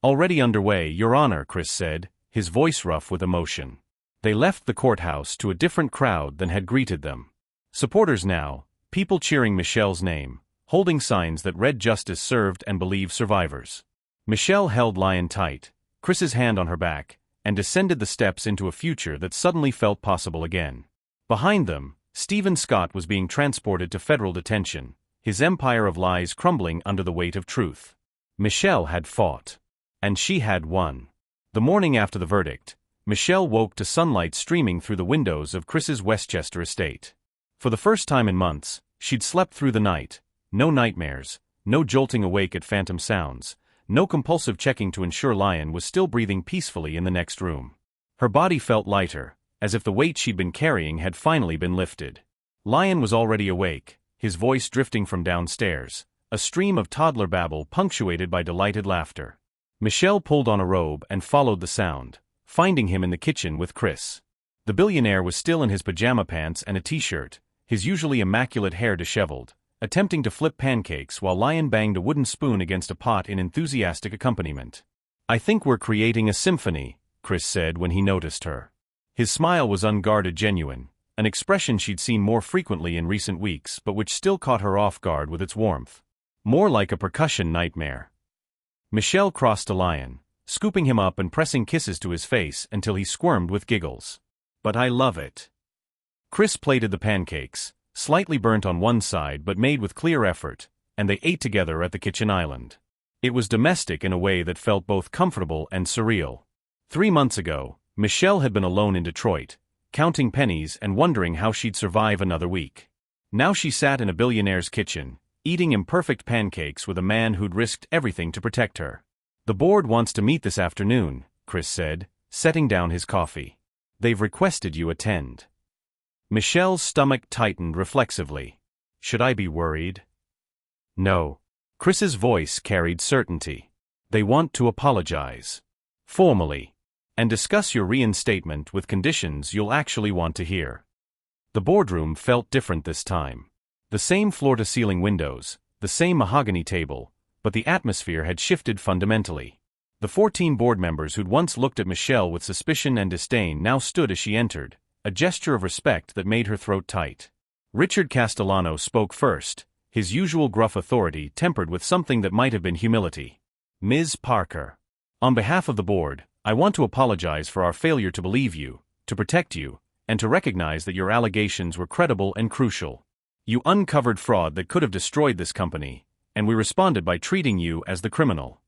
Already underway, Your Honor, Chris said, his voice rough with emotion. They left the courthouse to a different crowd than had greeted them. Supporters now, people cheering Michelle's name, holding signs that read justice served and believe survivors. Michelle held Lyon tight, Chris's hand on her back, and descended the steps into a future that suddenly felt possible again. Behind them, Stephen Scott was being transported to federal detention, his empire of lies crumbling under the weight of truth. Michelle had fought. And she had won. The morning after the verdict, Michelle woke to sunlight streaming through the windows of Chris's Westchester estate. For the first time in months, she'd slept through the night, no nightmares, no jolting awake at phantom sounds, no compulsive checking to ensure Lyon was still breathing peacefully in the next room. Her body felt lighter, as if the weight she'd been carrying had finally been lifted. Lyon was already awake, his voice drifting from downstairs, a stream of toddler babble punctuated by delighted laughter. Michelle pulled on a robe and followed the sound, finding him in the kitchen with Chris. The billionaire was still in his pajama pants and a t-shirt, his usually immaculate hair disheveled, attempting to flip pancakes while Lyon banged a wooden spoon against a pot in enthusiastic accompaniment. I think we're creating a symphony, Chris said when he noticed her. His smile was unguarded genuine, an expression she'd seen more frequently in recent weeks but which still caught her off guard with its warmth. More like a percussion nightmare. Michelle crossed to Lyon, scooping him up and pressing kisses to his face until he squirmed with giggles. But I love it. Chris plated the pancakes, slightly burnt on one side but made with clear effort, and they ate together at the kitchen island. It was domestic in a way that felt both comfortable and surreal. 3 months ago, Michelle had been alone in Detroit, counting pennies and wondering how she'd survive another week. Now she sat in a billionaire's kitchen, eating imperfect pancakes with a man who'd risked everything to protect her. The board wants to meet this afternoon, Chris said, setting down his coffee. They've requested you attend. Michelle's stomach tightened reflexively. Should I be worried? No. Chris's voice carried certainty. They want to apologize. Formally. And discuss your reinstatement with conditions you'll actually want to hear. The boardroom felt different this time. The same floor-to-ceiling windows, the same mahogany table, but the atmosphere had shifted fundamentally. The 14 board members who'd once looked at Michelle with suspicion and disdain now stood as she entered, a gesture of respect that made her throat tight. Richard Castellano spoke first, his usual gruff authority tempered with something that might have been humility. "Ms. Parker, on behalf of the board, I want to apologize for our failure to believe you, to protect you, and to recognize that your allegations were credible and crucial. You uncovered fraud that could have destroyed this company, and we responded by treating you as the criminal."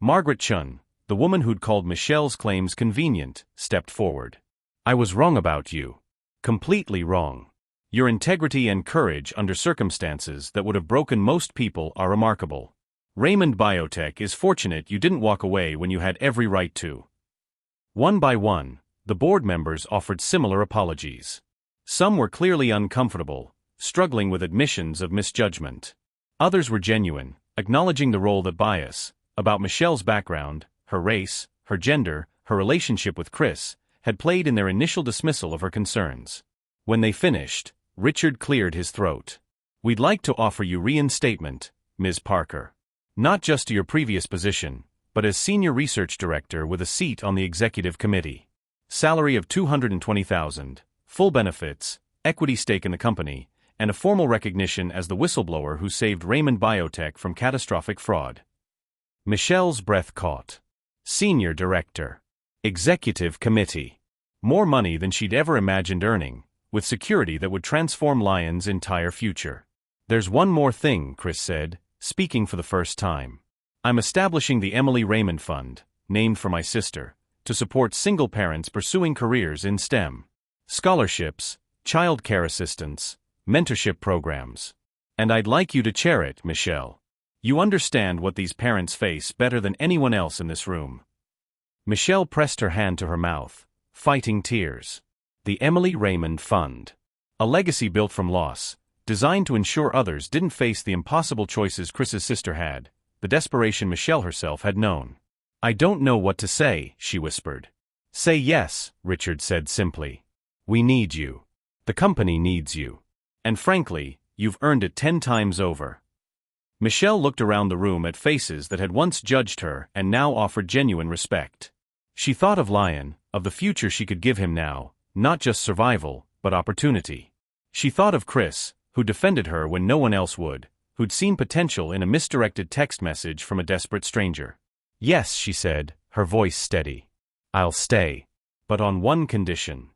Margaret Chun, the woman who'd called Michelle's claims convenient, stepped forward. "I was wrong about you. Completely wrong. Your integrity and courage under circumstances that would have broken most people are remarkable. Raymond Biotech is fortunate you didn't walk away when you had every right to." One by one, the board members offered similar apologies. Some were clearly uncomfortable, struggling with admissions of misjudgment. Others were genuine, acknowledging the role that bias, about Michelle's background, her race, her gender, her relationship with Chris, had played in their initial dismissal of her concerns. When they finished, Richard cleared his throat. "We'd like to offer you reinstatement, Ms. Parker. Not just to your previous position, but as Senior Research Director with a seat on the Executive Committee. Salary of $220,000, full benefits, equity stake in the company, and a formal recognition as the whistleblower who saved Raymond Biotech from catastrophic fraud." Michelle's breath caught. Senior Director. Executive Committee. More money than she'd ever imagined earning, with security that would transform Lion's entire future. "There's one more thing," Chris said, speaking for the first time. "I'm establishing the Emily Raymond Fund, named for my sister, to support single parents pursuing careers in STEM. Scholarships, child care assistance, mentorship programs. And I'd like you to chair it, Michelle. You understand what these parents face better than anyone else in this room." Michelle pressed her hand to her mouth, fighting tears. The Emily Raymond Fund. A legacy built from loss, designed to ensure others didn't face the impossible choices Chris's sister had, the desperation Michelle herself had known. "I don't know what to say," she whispered. "Say yes," Richard said simply. "We need you. The company needs you. And frankly, you've earned it 10 times over." Michelle looked around the room at faces that had once judged her and now offered genuine respect. She thought of Lion, of the future she could give him now, not just survival, but opportunity. She thought of Chris, who defended her when no one else would, who'd seen potential in a misdirected text message from a desperate stranger. "Yes," she said, her voice steady. "I'll stay. But on one condition."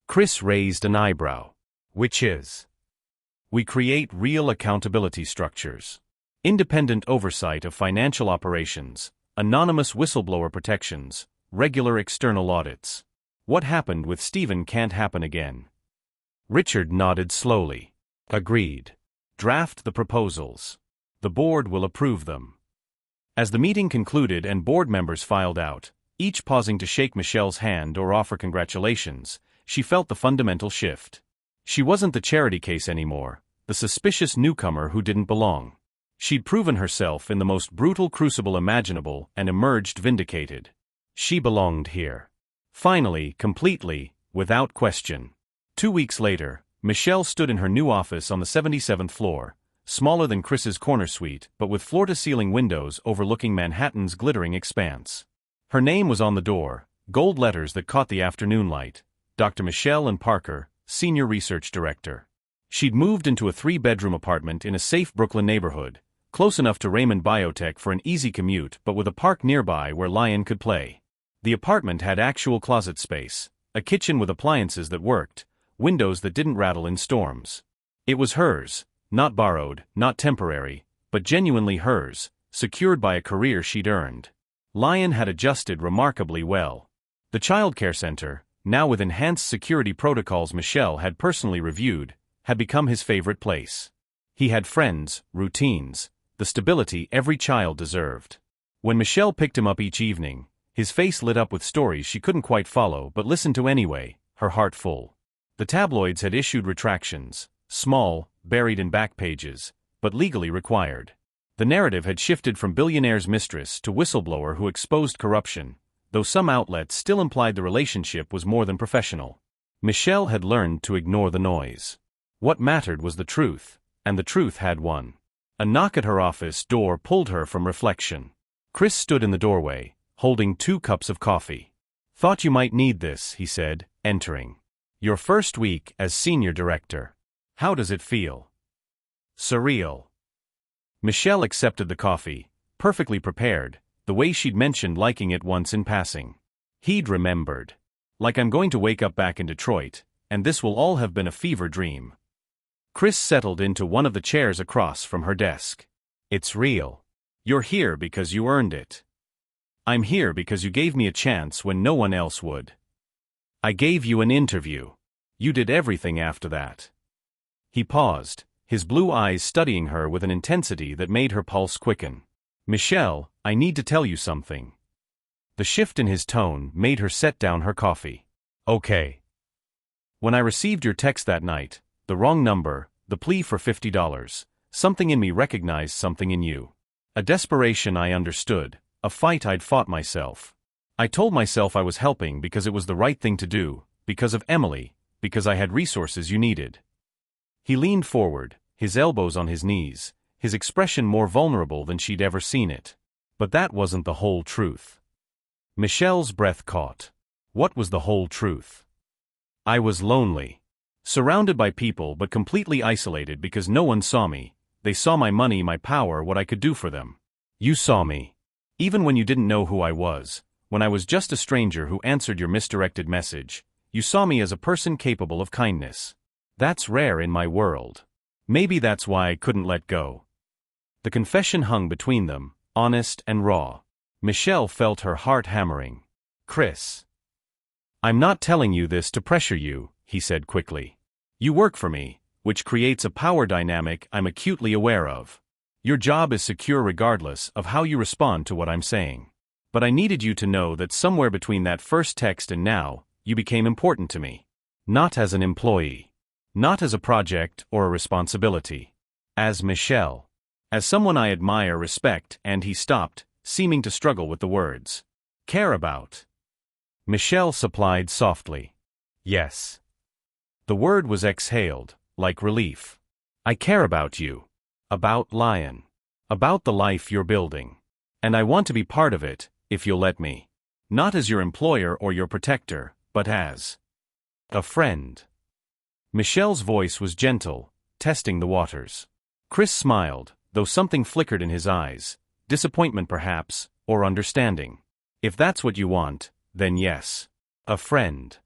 Chris raised an eyebrow. "Which is?" "We create real accountability structures. Independent oversight of financial operations, anonymous whistleblower protections, regular external audits. What happened with Stephen can't happen again." Richard nodded slowly. "Agreed. Draft the proposals. The board will approve them." As the meeting concluded and board members filed out, each pausing to shake Michelle's hand or offer congratulations, she felt the fundamental shift. She wasn't the charity case anymore, the suspicious newcomer who didn't belong. She'd proven herself in the most brutal crucible imaginable and emerged vindicated. She belonged here. Finally, completely, without question. 2 weeks later, Michelle stood in her new office on the 77th floor, smaller than Chris's corner suite but with floor-to-ceiling windows overlooking Manhattan's glittering expanse. Her name was on the door, gold letters that caught the afternoon light: Dr. Michelle and Parker, Senior Research Director. She'd moved into a 3-bedroom apartment in a safe Brooklyn neighborhood, close enough to Raymond Biotech for an easy commute but with a park nearby where Lion could play. The apartment had actual closet space, a kitchen with appliances that worked, windows that didn't rattle in storms. It was hers, not borrowed, not temporary, but genuinely hers, secured by a career she'd earned. Lion had adjusted remarkably well. The childcare center, now with enhanced security protocols Michelle had personally reviewed, had become his favorite place. He had friends, routines, the stability every child deserved. When Michelle picked him up each evening, his face lit up with stories she couldn't quite follow but listened to anyway, her heart full. The tabloids had issued retractions, small, buried in back pages, but legally required. The narrative had shifted from billionaire's mistress to whistleblower who exposed corruption, though some outlets still implied the relationship was more than professional. Michelle had learned to ignore the noise. What mattered was the truth, and the truth had won. A knock at her office door pulled her from reflection. Chris stood in the doorway, holding 2 cups of coffee. "Thought you might need this," he said, entering. "Your first week as senior director. How does it feel?" "Surreal." Michelle accepted the coffee, perfectly prepared, the way she'd mentioned liking it once in passing. He'd remembered. "Like I'm going to wake up back in Detroit, and this will all have been a fever dream." Chris settled into one of the chairs across from her desk. "It's real. You're here because you earned it. I'm here because you gave me a chance when no one else would. I gave you an interview. You did everything after that." He paused, his blue eyes studying her with an intensity that made her pulse quicken. "Michelle, I need to tell you something." The shift in his tone made her set down her coffee. "Okay. When I received your text that night, the wrong number, the plea for $50, something in me recognized something in you. A desperation I understood, a fight I'd fought myself. I told myself I was helping because it was the right thing to do, because of Emily, because I had resources you needed." He leaned forward, his elbows on his knees, his expression more vulnerable than she'd ever seen it. But that wasn't the whole truth. Michelle's breath caught. What was the whole truth? "I was lonely. Surrounded by people but completely isolated because no one saw me. They saw my money, my power, what I could do for them. You saw me. Even when you didn't know who I was, when I was just a stranger who answered your misdirected message, you saw me as a person capable of kindness. That's rare in my world. Maybe that's why I couldn't let go." The confession hung between them, honest and raw. Michelle felt her heart hammering. "Chris. I'm not telling you this to pressure you," he said quickly. "You work for me, which creates a power dynamic I'm acutely aware of. Your job is secure regardless of how you respond to what I'm saying. But I needed you to know that somewhere between that first text and now, you became important to me. Not as an employee. Not as a project or a responsibility. As Michelle. As someone I admire, respect," and he stopped, seeming to struggle with the words. "Care about." Michelle supplied softly. "Yes." The word was exhaled, like relief. "I care about you. About Lion. About the life you're building. And I want to be part of it, if you'll let me. Not as your employer or your protector, but as a friend." Michelle's voice was gentle, testing the waters. Chris smiled, though something flickered in his eyes, disappointment perhaps, or understanding. "If that's what you want, then yes. A friend."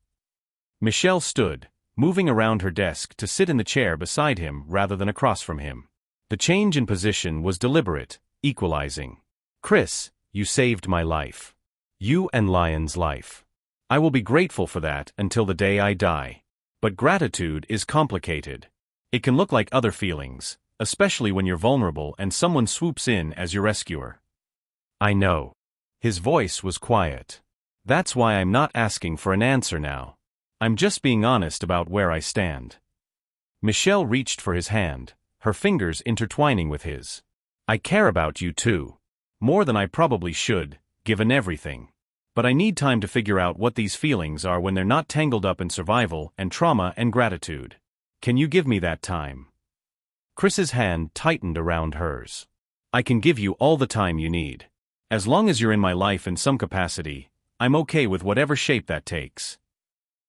Michelle stood, moving around her desk to sit in the chair beside him rather than across from him. The change in position was deliberate, equalizing. "Chris, you saved my life. You and Lion's life. I will be grateful for that until the day I die. But gratitude is complicated. It can look like other feelings, especially when you're vulnerable and someone swoops in as your rescuer." "I know." His voice was quiet. "That's why I'm not asking for an answer now. I'm just being honest about where I stand." Michelle reached for his hand, her fingers intertwining with his. "I care about you too. More than I probably should, given everything. But I need time to figure out what these feelings are when they're not tangled up in survival and trauma and gratitude. Can you give me that time?" Chris's hand tightened around hers. "I can give you all the time you need. As long as you're in my life in some capacity, I'm okay with whatever shape that takes."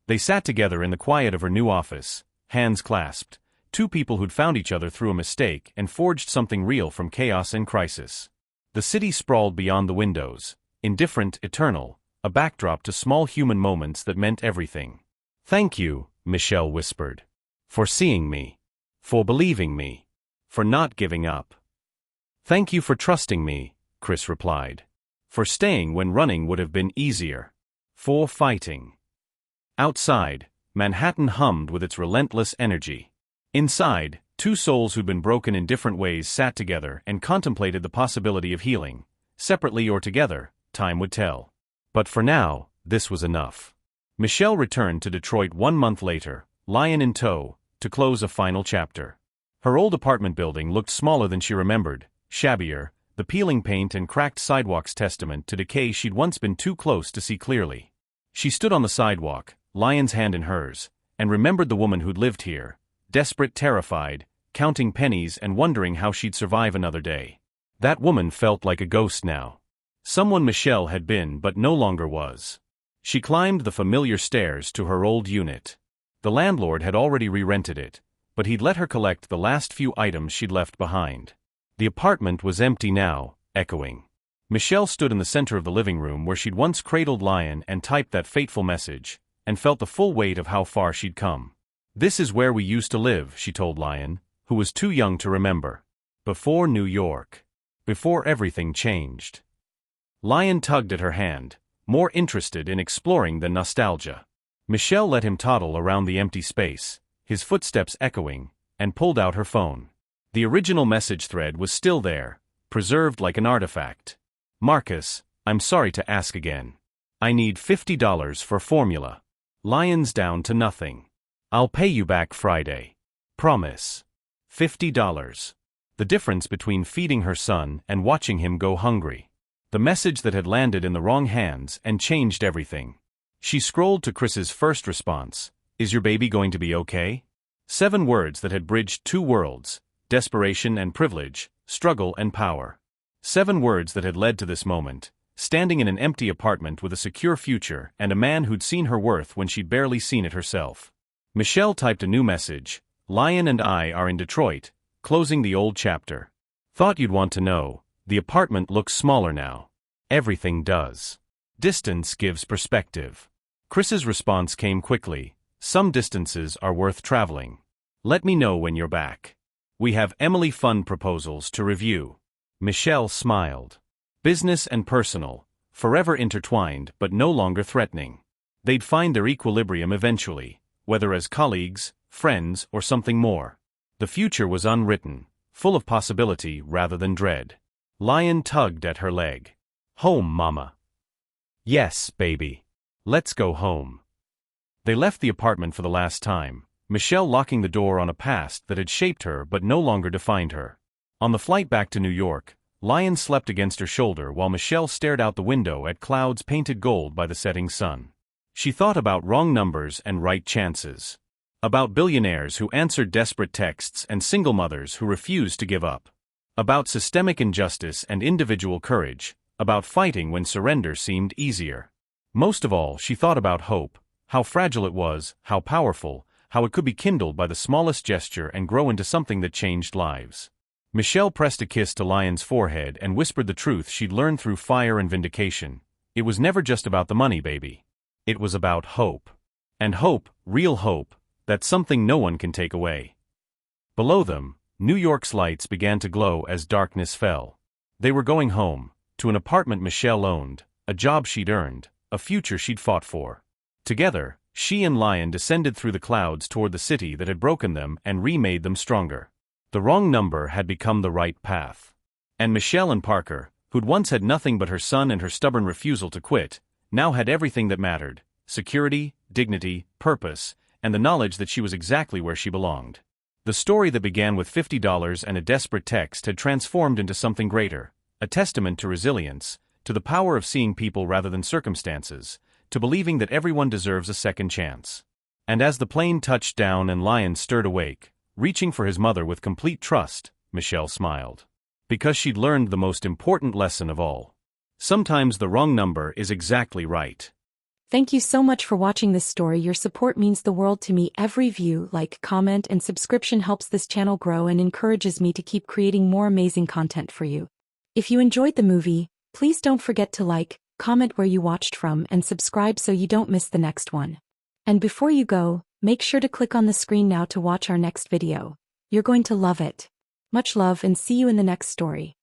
They sat together in the quiet of her new office, hands clasped, two people who'd found each other through a mistake and forged something real from chaos and crisis. The city sprawled beyond the windows, indifferent, eternal, a backdrop to small human moments that meant everything. "Thank you," Michelle whispered. "For seeing me. For believing me. For not giving up." "Thank you for trusting me," Chris replied. "For staying when running would have been easier. For fighting." Outside, Manhattan hummed with its relentless energy. Inside, two souls who'd been broken in different ways sat together and contemplated the possibility of healing. Separately or together, time would tell. But for now, this was enough. Michelle returned to Detroit 1 month later, Lion in tow, to close a final chapter. Her old apartment building looked smaller than she remembered, shabbier, the peeling paint and cracked sidewalks testament to decay she'd once been too close to see clearly. She stood on the sidewalk, Lion's hand in hers, and remembered the woman who'd lived here, desperate, terrified, counting pennies and wondering how she'd survive another day. That woman felt like a ghost now. Someone Michelle had been but no longer was. She climbed the familiar stairs to her old unit. The landlord had already re-rented it, but he'd let her collect the last few items she'd left behind. The apartment was empty now, echoing. Michelle stood in the center of the living room where she'd once cradled Lion and typed that fateful message, and felt the full weight of how far she'd come. "This is where we used to live," she told Lion, who was too young to remember. Before New York. Before everything changed. Lion tugged at her hand, more interested in exploring than nostalgia. Michelle let him toddle around the empty space, his footsteps echoing, and pulled out her phone. The original message thread was still there, preserved like an artifact. "Marcus, I'm sorry to ask again. I need $50 for formula. Lion's down to nothing. I'll pay you back Friday. Promise." $50. The difference between feeding her son and watching him go hungry. The message that had landed in the wrong hands and changed everything. She scrolled to Chris's first response, "Is your baby going to be okay?" 7 words that had bridged 2 worlds, desperation and privilege, struggle and power. 7 words that had led to this moment, standing in an empty apartment with a secure future and a man who'd seen her worth when she'd barely seen it herself. Michelle typed a new message, "Lion and I are in Detroit, closing the old chapter. Thought you'd want to know, the apartment looks smaller now. Everything does. Distance gives perspective." Chris's response came quickly, "Some distances are worth traveling. Let me know when you're back. We have Emily Fund proposals to review." Michelle smiled. Business and personal, forever intertwined but no longer threatening. They'd find their equilibrium eventually, whether as colleagues, friends, or something more. The future was unwritten, full of possibility rather than dread. Lion tugged at her leg. "Home, Mama." "Yes, baby. Let's go home." They left the apartment for the last time, Michelle locking the door on a past that had shaped her but no longer defined her. On the flight back to New York, Lion slept against her shoulder while Michelle stared out the window at clouds painted gold by the setting sun. She thought about wrong numbers and right chances. About billionaires who answered desperate texts and single mothers who refused to give up. About systemic injustice and individual courage, about fighting when surrender seemed easier. Most of all, she thought about hope, how fragile it was, how powerful, how it could be kindled by the smallest gesture and grow into something that changed lives. Michelle pressed a kiss to Lion's forehead and whispered the truth she'd learned through fire and vindication. It was never just about the money, baby. It was about hope. And hope, real hope, that's something no one can take away. Below them, New York's lights began to glow as darkness fell. They were going home, to an apartment Michelle owned, a job she'd earned, a future she'd fought for. Together, she and Lion descended through the clouds toward the city that had broken them and remade them stronger. The wrong number had become the right path. And Michelle and Parker, who'd once had nothing but her son and her stubborn refusal to quit, now had everything that mattered: security, dignity, purpose, and the knowledge that she was exactly where she belonged. The story that began with $50 and a desperate text had transformed into something greater, a testament to resilience, to the power of seeing people rather than circumstances, to believing that everyone deserves a second chance. And as the plane touched down and Lion stirred awake, reaching for his mother with complete trust, Michelle smiled. Because she'd learned the most important lesson of all. Sometimes the wrong number is exactly right. Thank you so much for watching this story. Your support means the world to me. Every view, like, comment, and subscription helps this channel grow and encourages me to keep creating more amazing content for you. If you enjoyed the movie, please don't forget to like, comment where you watched from, and subscribe so you don't miss the next one. And before you go, make sure to click on the screen now to watch our next video. You're going to love it. Much love and see you in the next story.